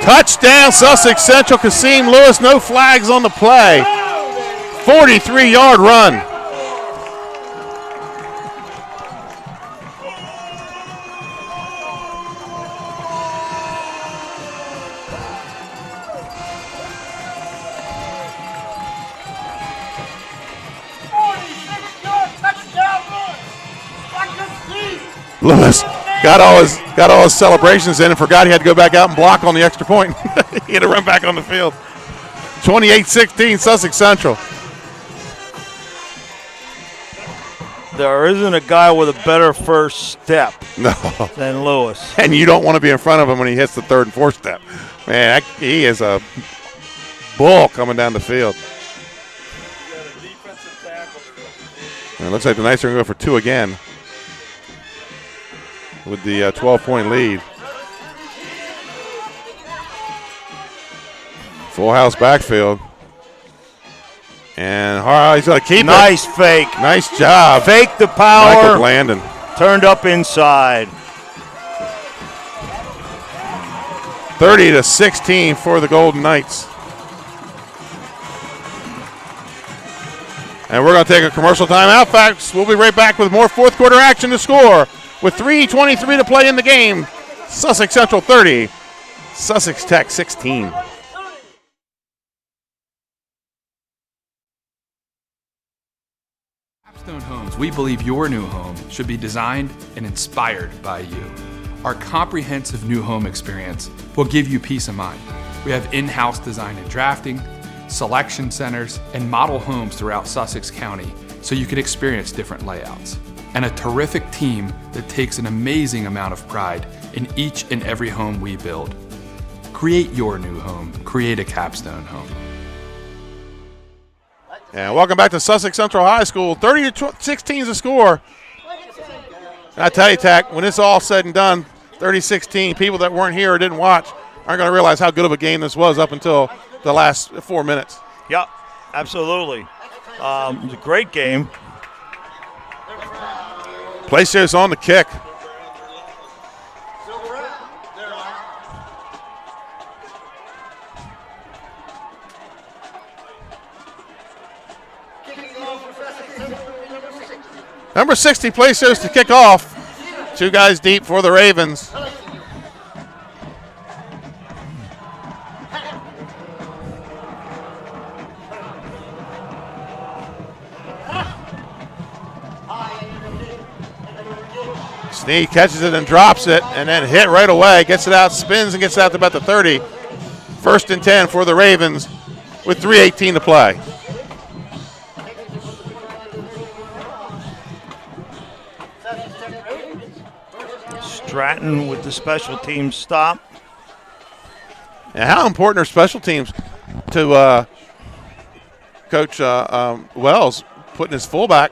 Touchdown, Sussex Central. Kasim Lewis, no flags on the play. 43-yard run. Lewis got all his celebrations in and forgot he had to go back out and block on the extra point. He had to run back on the field. 28-16, Sussex Central. There isn't a guy with a better first step than Lewis. And you don't want to be in front of him when he hits the third and fourth step. Man, he is a bull coming down the field. And it looks like the Knights are going to go for two again with the 12-point lead. Full house backfield. And he's going to keep it. Nice fake. Nice job. Fake the power. Michael Blandon. Turned up inside. 30-16 for the Golden Knights. And we're going to take a commercial timeout, folks. We'll be right back with more fourth quarter action to score. With 3:23 to play in the game, Sussex Central 30, Sussex Tech 16. Capstone Homes, we believe your new home should be designed and inspired by you. Our comprehensive new home experience will give you peace of mind. We have in-house design and drafting, selection centers, and model homes throughout Sussex County so you can experience different layouts. And a terrific team that takes an amazing amount of pride in each and every home we build. Create your new home. Create a Capstone home. And welcome back to Sussex Central High School. 30-16 is the score. And I tell you, Tack, when it's all said and done, 30-16, people that weren't here or didn't watch aren't going to realize how good of a game this was up until the last 4 minutes. Yeah, absolutely. It was a great game. Place's on the kick. Number 60 Place's to kick off. Two guys deep for the Ravens. Snead catches it and drops it, and then hit right away. Gets it out, spins, and gets it out to about the 30. First and 10 for the Ravens with 3:18 to play. Stratton with the special teams stop. And how important are special teams to Coach Wells putting his fullback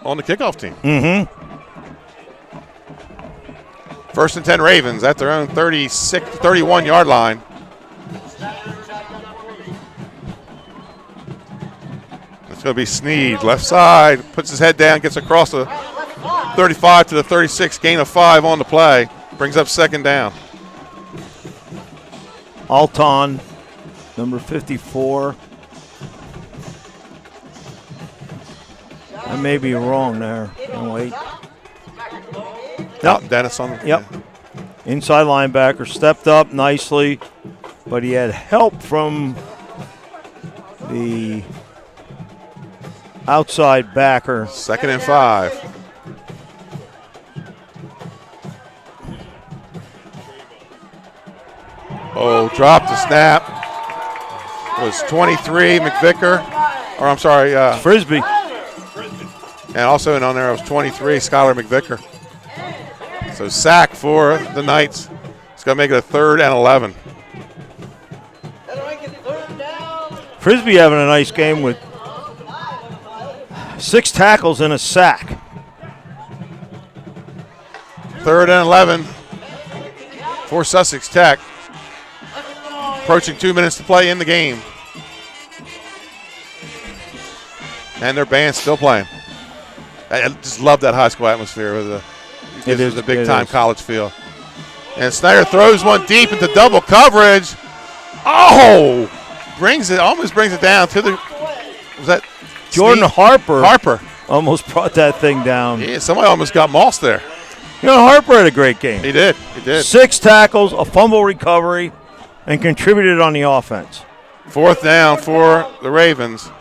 on the kickoff team? Mm-hmm. First and 10 Ravens at their own 31-yard line. It's going to be Snead, left side, puts his head down, gets across the 35 to the 36, gain of 5 on the play, brings up second down. Alton Number 54. I may be wrong there. No, wait. No, Dennis on the. Yep. Inside linebacker stepped up nicely, but he had help from the outside backer. 2nd and 5. Oh, dropped the snap. It was 23, McVicker. Or I'm sorry. Frisbee. And also on there was 23, Skylar McVicker. So sack for the Knights. It's going to make it a 3rd and 11. Frisbee having a nice game with 6 tackles and a sack. 3rd and 11 for Sussex Tech. Approaching 2 minutes to play in the game. And their band's still playing. I just love that high school atmosphere with the big time college feel. And Snyder throws one deep into double coverage. Oh! Almost brings it down to the. Was that Jordan Harper? Harper almost brought that thing down. Yeah, somebody almost got mossed there. Harper had a great game. He did. 6 tackles, a fumble recovery, and contributed on the offense. 4th down for the Ravens.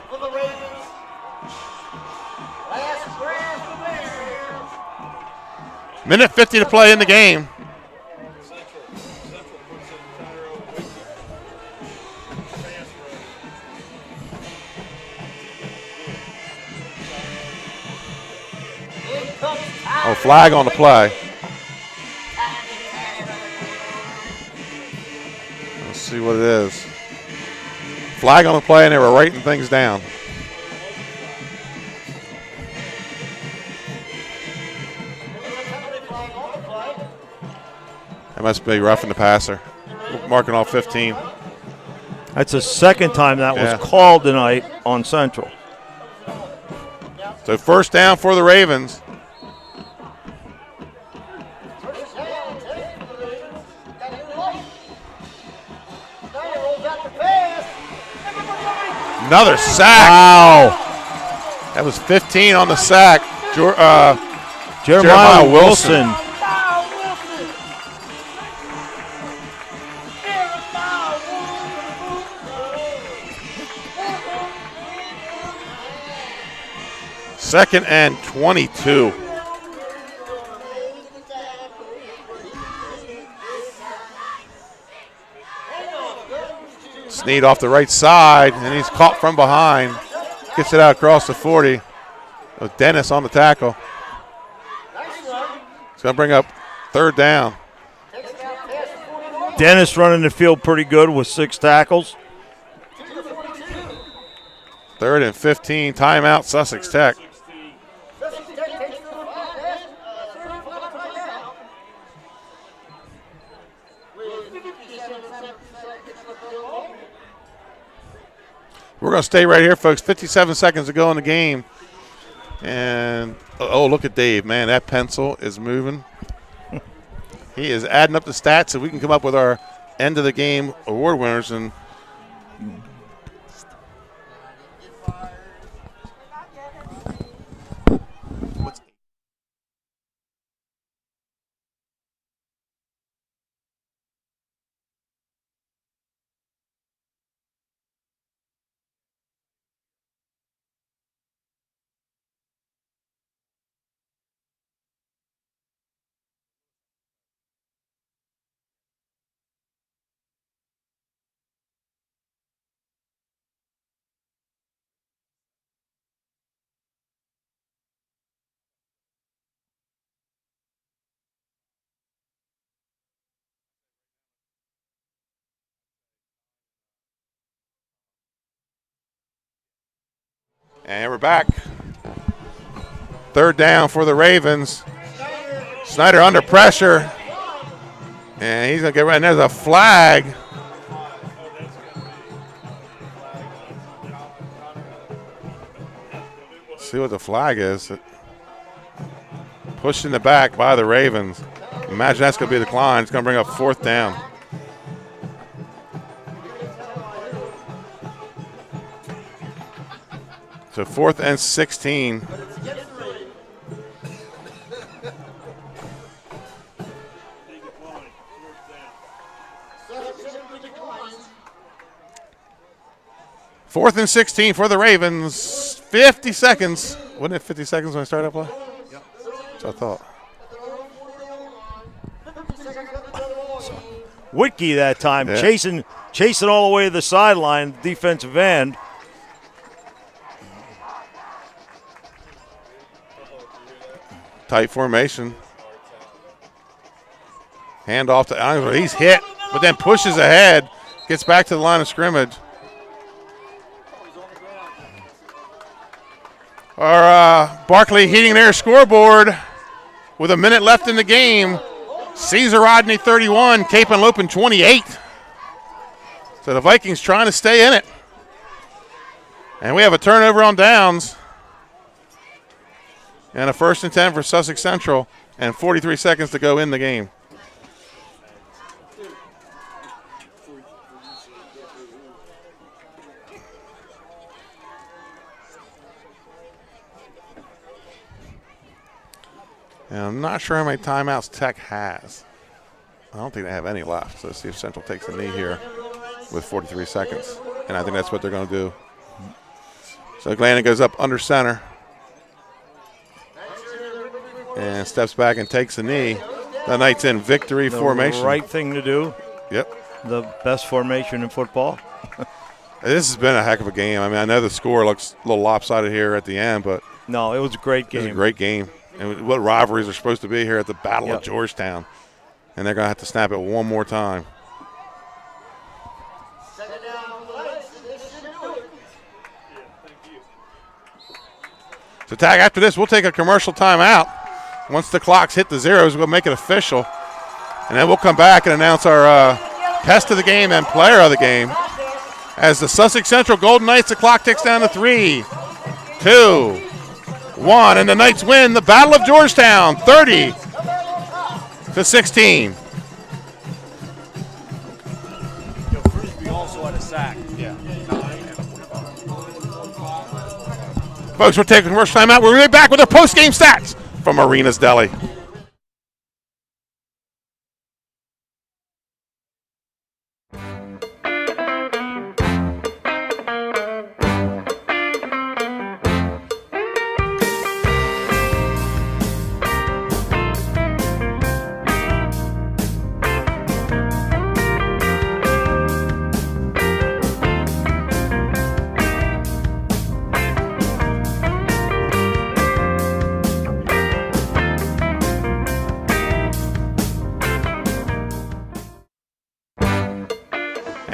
Minute 50 to play in the game. Oh, flag on the play. Let's see what it is. Flag on the play, and they were writing things down. That must be roughing the passer. Marking off 15. That's the second time that was called tonight on Central. So 1st down for the Ravens. Another sack. Wow. That was 15 on the sack. Jeremiah Wilson. Second and 22. Snead off the right side, and he's caught from behind. Gets it out across the 40. With Dennis on the tackle. It's going to bring up 3rd down. Dennis running the field pretty good with 6 tackles. 3rd and 15. Timeout, Sussex Tech. We're going to stay right here, folks. 57 seconds to go in the game. And, oh, look at Dave. Man, that pencil is moving. He is adding up the stats so we can come up with our end of the game award winners. And we're back. 3rd down for the Ravens. Snyder under pressure. And he's going to get right. And there's a flag. Let's see what the flag is. Pushed in the back by the Ravens. Imagine that's going to be the decline. It's going to bring up 4th down. So 4th and 16. Fourth and 16 for the Ravens. 50 seconds. Wasn't it 50 seconds when I started play? Yep. That's what I thought. Whitkey that time, Yeah. chasing all the way to the sideline, defensive end. Tight formation. Hand off to Ingsworth. He's hit, but then pushes ahead. Gets back to the line of scrimmage. Barkley heating their scoreboard with a minute left in the game. Caesar Rodney 31, Cape and Lopin 28. So the Vikings trying to stay in it. And we have a turnover on downs. And a 1st and 10 for Sussex Central, and 43 seconds to go in the game. And I'm not sure how many timeouts Tech has. I don't think they have any left. So let's see if Central takes a knee here with 43 seconds. And I think that's what they're going to do. So Glannon goes up under center. And steps back and takes a knee. The Knights in victory formation. The right thing to do. Yep. The best formation in football. This has been a heck of a game. I mean, I know the score looks a little lopsided here at the end, but no, it was a great game. It was a great game. And what rivalries are supposed to be here at the Battle of Georgetown. And they're going to have to snap it one more time. So, Tag, after this, we'll take a commercial timeout. Once the clocks hit the zeros, we'll make it official. And then we'll come back and announce our pest of the game and player of the game. As the Sussex Central Golden Knights, the clock ticks down to 3, 2, 1, and the Knights win the Battle of Georgetown, 30-16. Frisbee also had a sack. Yeah. Folks, we'll take a commercial timeout. We'll be back with our post-game stats from Arenas Deli.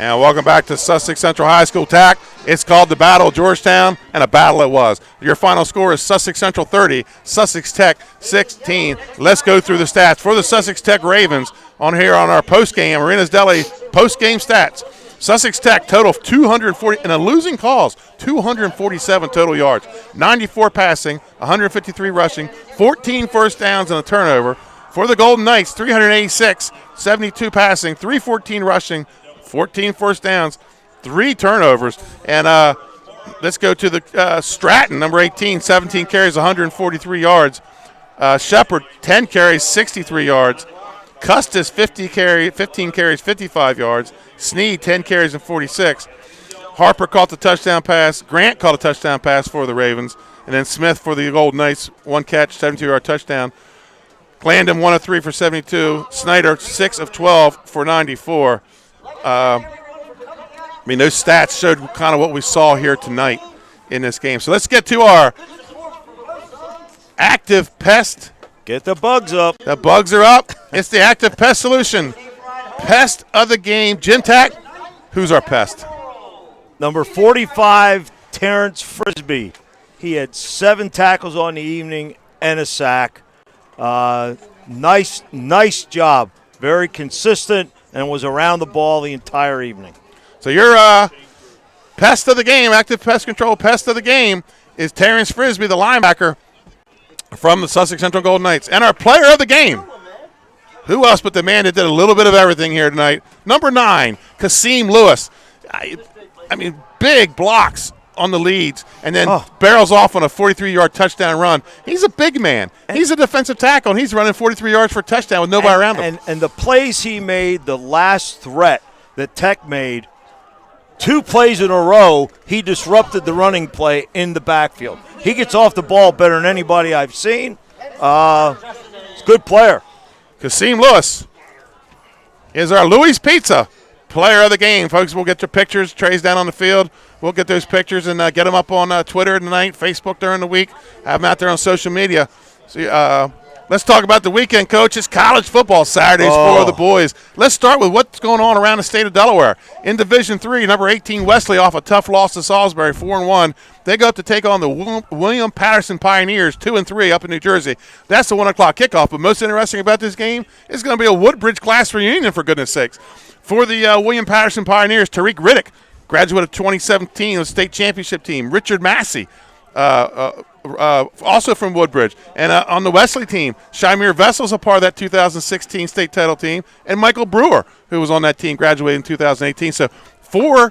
And welcome back to Sussex Central High School TAC. It's called the Battle of Georgetown, and a battle it was. Your final score is Sussex Central 30, Sussex Tech 16. Let's go through the stats for the Sussex Tech Ravens on here on our postgame, Arenas Deli postgame stats. Sussex Tech total of 240, and a losing cause, 247 total yards, 94 passing, 153 rushing, 14 first downs and a turnover. For the Golden Knights, 386, 72 passing, 314 rushing, 14 first downs, 3 turnovers. And let's go to the Stratton, number 18, 17 carries, 143 yards. Shepard, 10 carries, 63 yards. Custis, 15 carries, 55 yards. Sneed, 10 carries and 46. Harper caught the touchdown pass. Grant caught a touchdown pass for the Ravens. And then Smith for the Golden Knights, 1 catch, 72-yard touchdown. Glandon, 1 of 3 for 72. Snyder, 6 of 12 for 94. I mean, those stats showed kind of what we saw here tonight in this game. So let's get to our active pest. Get the bugs up. The bugs are up. It's the active pest solution. Pest of the game. Jim Tack, who's our pest? Number 45, Terrence Frisbee. He had 7 tackles on the evening and a sack. Nice job. Very consistent and was around the ball the entire evening. So your pest of the game, active pest control pest of the game, is Terrence Frisbee, the linebacker from the Sussex Central Golden Knights. And our player of the game, who else but the man that did a little bit of everything here tonight, number 9, Kasim Lewis. I mean, big blocks on the leads and then barrels off on a 43-yard touchdown run. He's a big man. He's a defensive tackle, and he's running 43 yards for a touchdown with nobody around him. And the plays he made, the last threat that Tech made, 2 plays in a row, he disrupted the running play in the backfield. He gets off the ball better than anybody I've seen. He's a good player. Kasim Lewis is our Louis Pizza player of the game. Folks, we'll get your pictures. Trey's down on the field. We'll get those pictures and get them up on Twitter tonight, Facebook during the week. Have them out there on social media. So, let's talk about the weekend, Coach. It's college football Saturdays for the boys. Let's start with what's going on around the state of Delaware. In Division III, number 18 Wesley off a tough loss to Salisbury, 4-1. They go up to take on the William Patterson Pioneers, 2-3 up in New Jersey. That's the 1 o'clock kickoff. But most interesting about this game is going to be a Woodbridge class reunion, for goodness sakes. For the William Patterson Pioneers, Tariq Riddick, graduate of 2017 of the state championship team. Richard Massey, also from Woodbridge. And on the Wesley team, Shymir Vessel's a part of that 2016 state title team. And Michael Brewer, who was on that team, graduated in 2018. So 4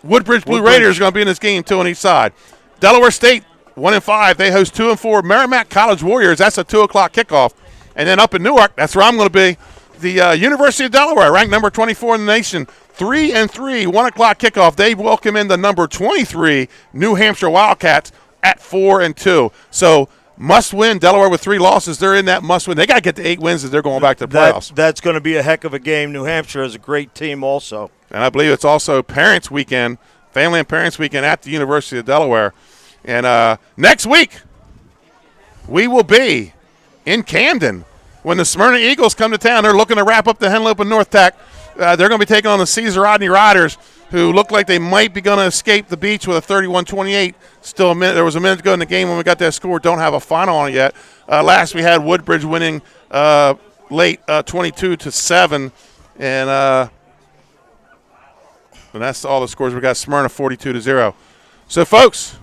Woodbridge Blue Raiders are going to be in this game, 2 on each side. Delaware State, 1-5. They host 2-4 Merrimack College Warriors. That's a 2 o'clock kickoff. And then up in Newark, that's where I'm going to be. The University of Delaware, ranked number 24 in the nation, 3-3, 1 o'clock kickoff. They welcome in the number 23 New Hampshire Wildcats at 4-2. So must win. Delaware with 3 losses. They're in that must win. They got to get to 8 wins if they're going back to the playoffs. That's going to be a heck of a game. New Hampshire is a great team also. And I believe it's also Parents Weekend, Family and Parents Weekend at the University of Delaware. And next week, we will be in Camden. When the Smyrna Eagles come to town, they're looking to wrap up the Henlope and North Tech. They're going to be taking on the Caesar Rodney Riders, who look like they might be going to escape the beach with a 31-28. Still a minute. There was a minute to go in the game when we got that score. Don't have a final on it yet. Last we had Woodbridge winning late 22-7, and that's all the scores. We got Smyrna 42-0. So, folks,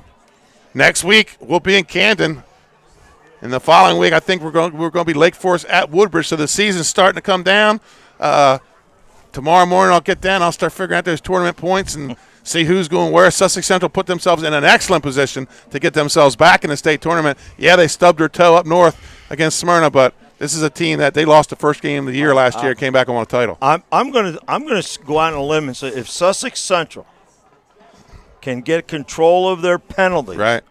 next week we'll be in Camden. In the following week, I think we're going to be Lake Forest at Woodbridge. So the season's starting to come down. Tomorrow morning, I'll get down. I'll start figuring out those tournament points and see who's going where. Sussex Central put themselves in an excellent position to get themselves back in the state tournament. Yeah, they stubbed their toe up north against Smyrna, but this is a team that they lost the first game of the year last year, came back and won a title. I'm going to go out on a limb and say if Sussex Central can get control of their penalties, right,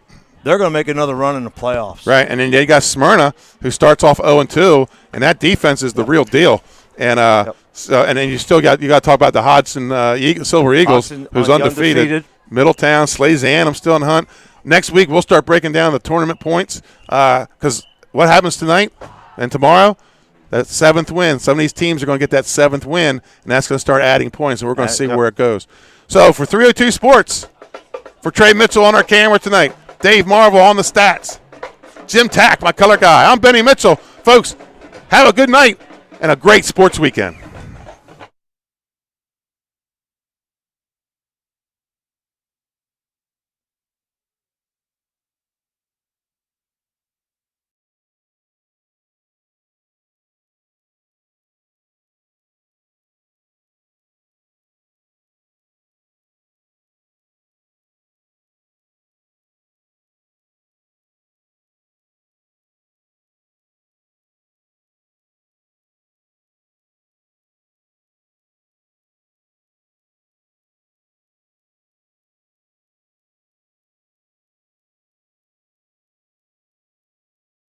they're going to make another run in the playoffs. Right, and then they got Smyrna, who starts off 0-2, and that defense is the real deal. And so, and then you got to talk about the Hodson Silver Eagles, who's undefeated. Middletown, Slazan, still in the hunt. Next week we'll start breaking down the tournament points because what happens tonight and tomorrow, that 7th win. Some of these teams are going to get that 7th win, and that's going to start adding points, and we're going to see where it goes. So for 302 Sports, for Trey Mitchell on our camera tonight, Dave Marvel on the stats, Jim Tack, my color guy. I'm Benny Mitchell. Folks, have a good night and a great sports weekend.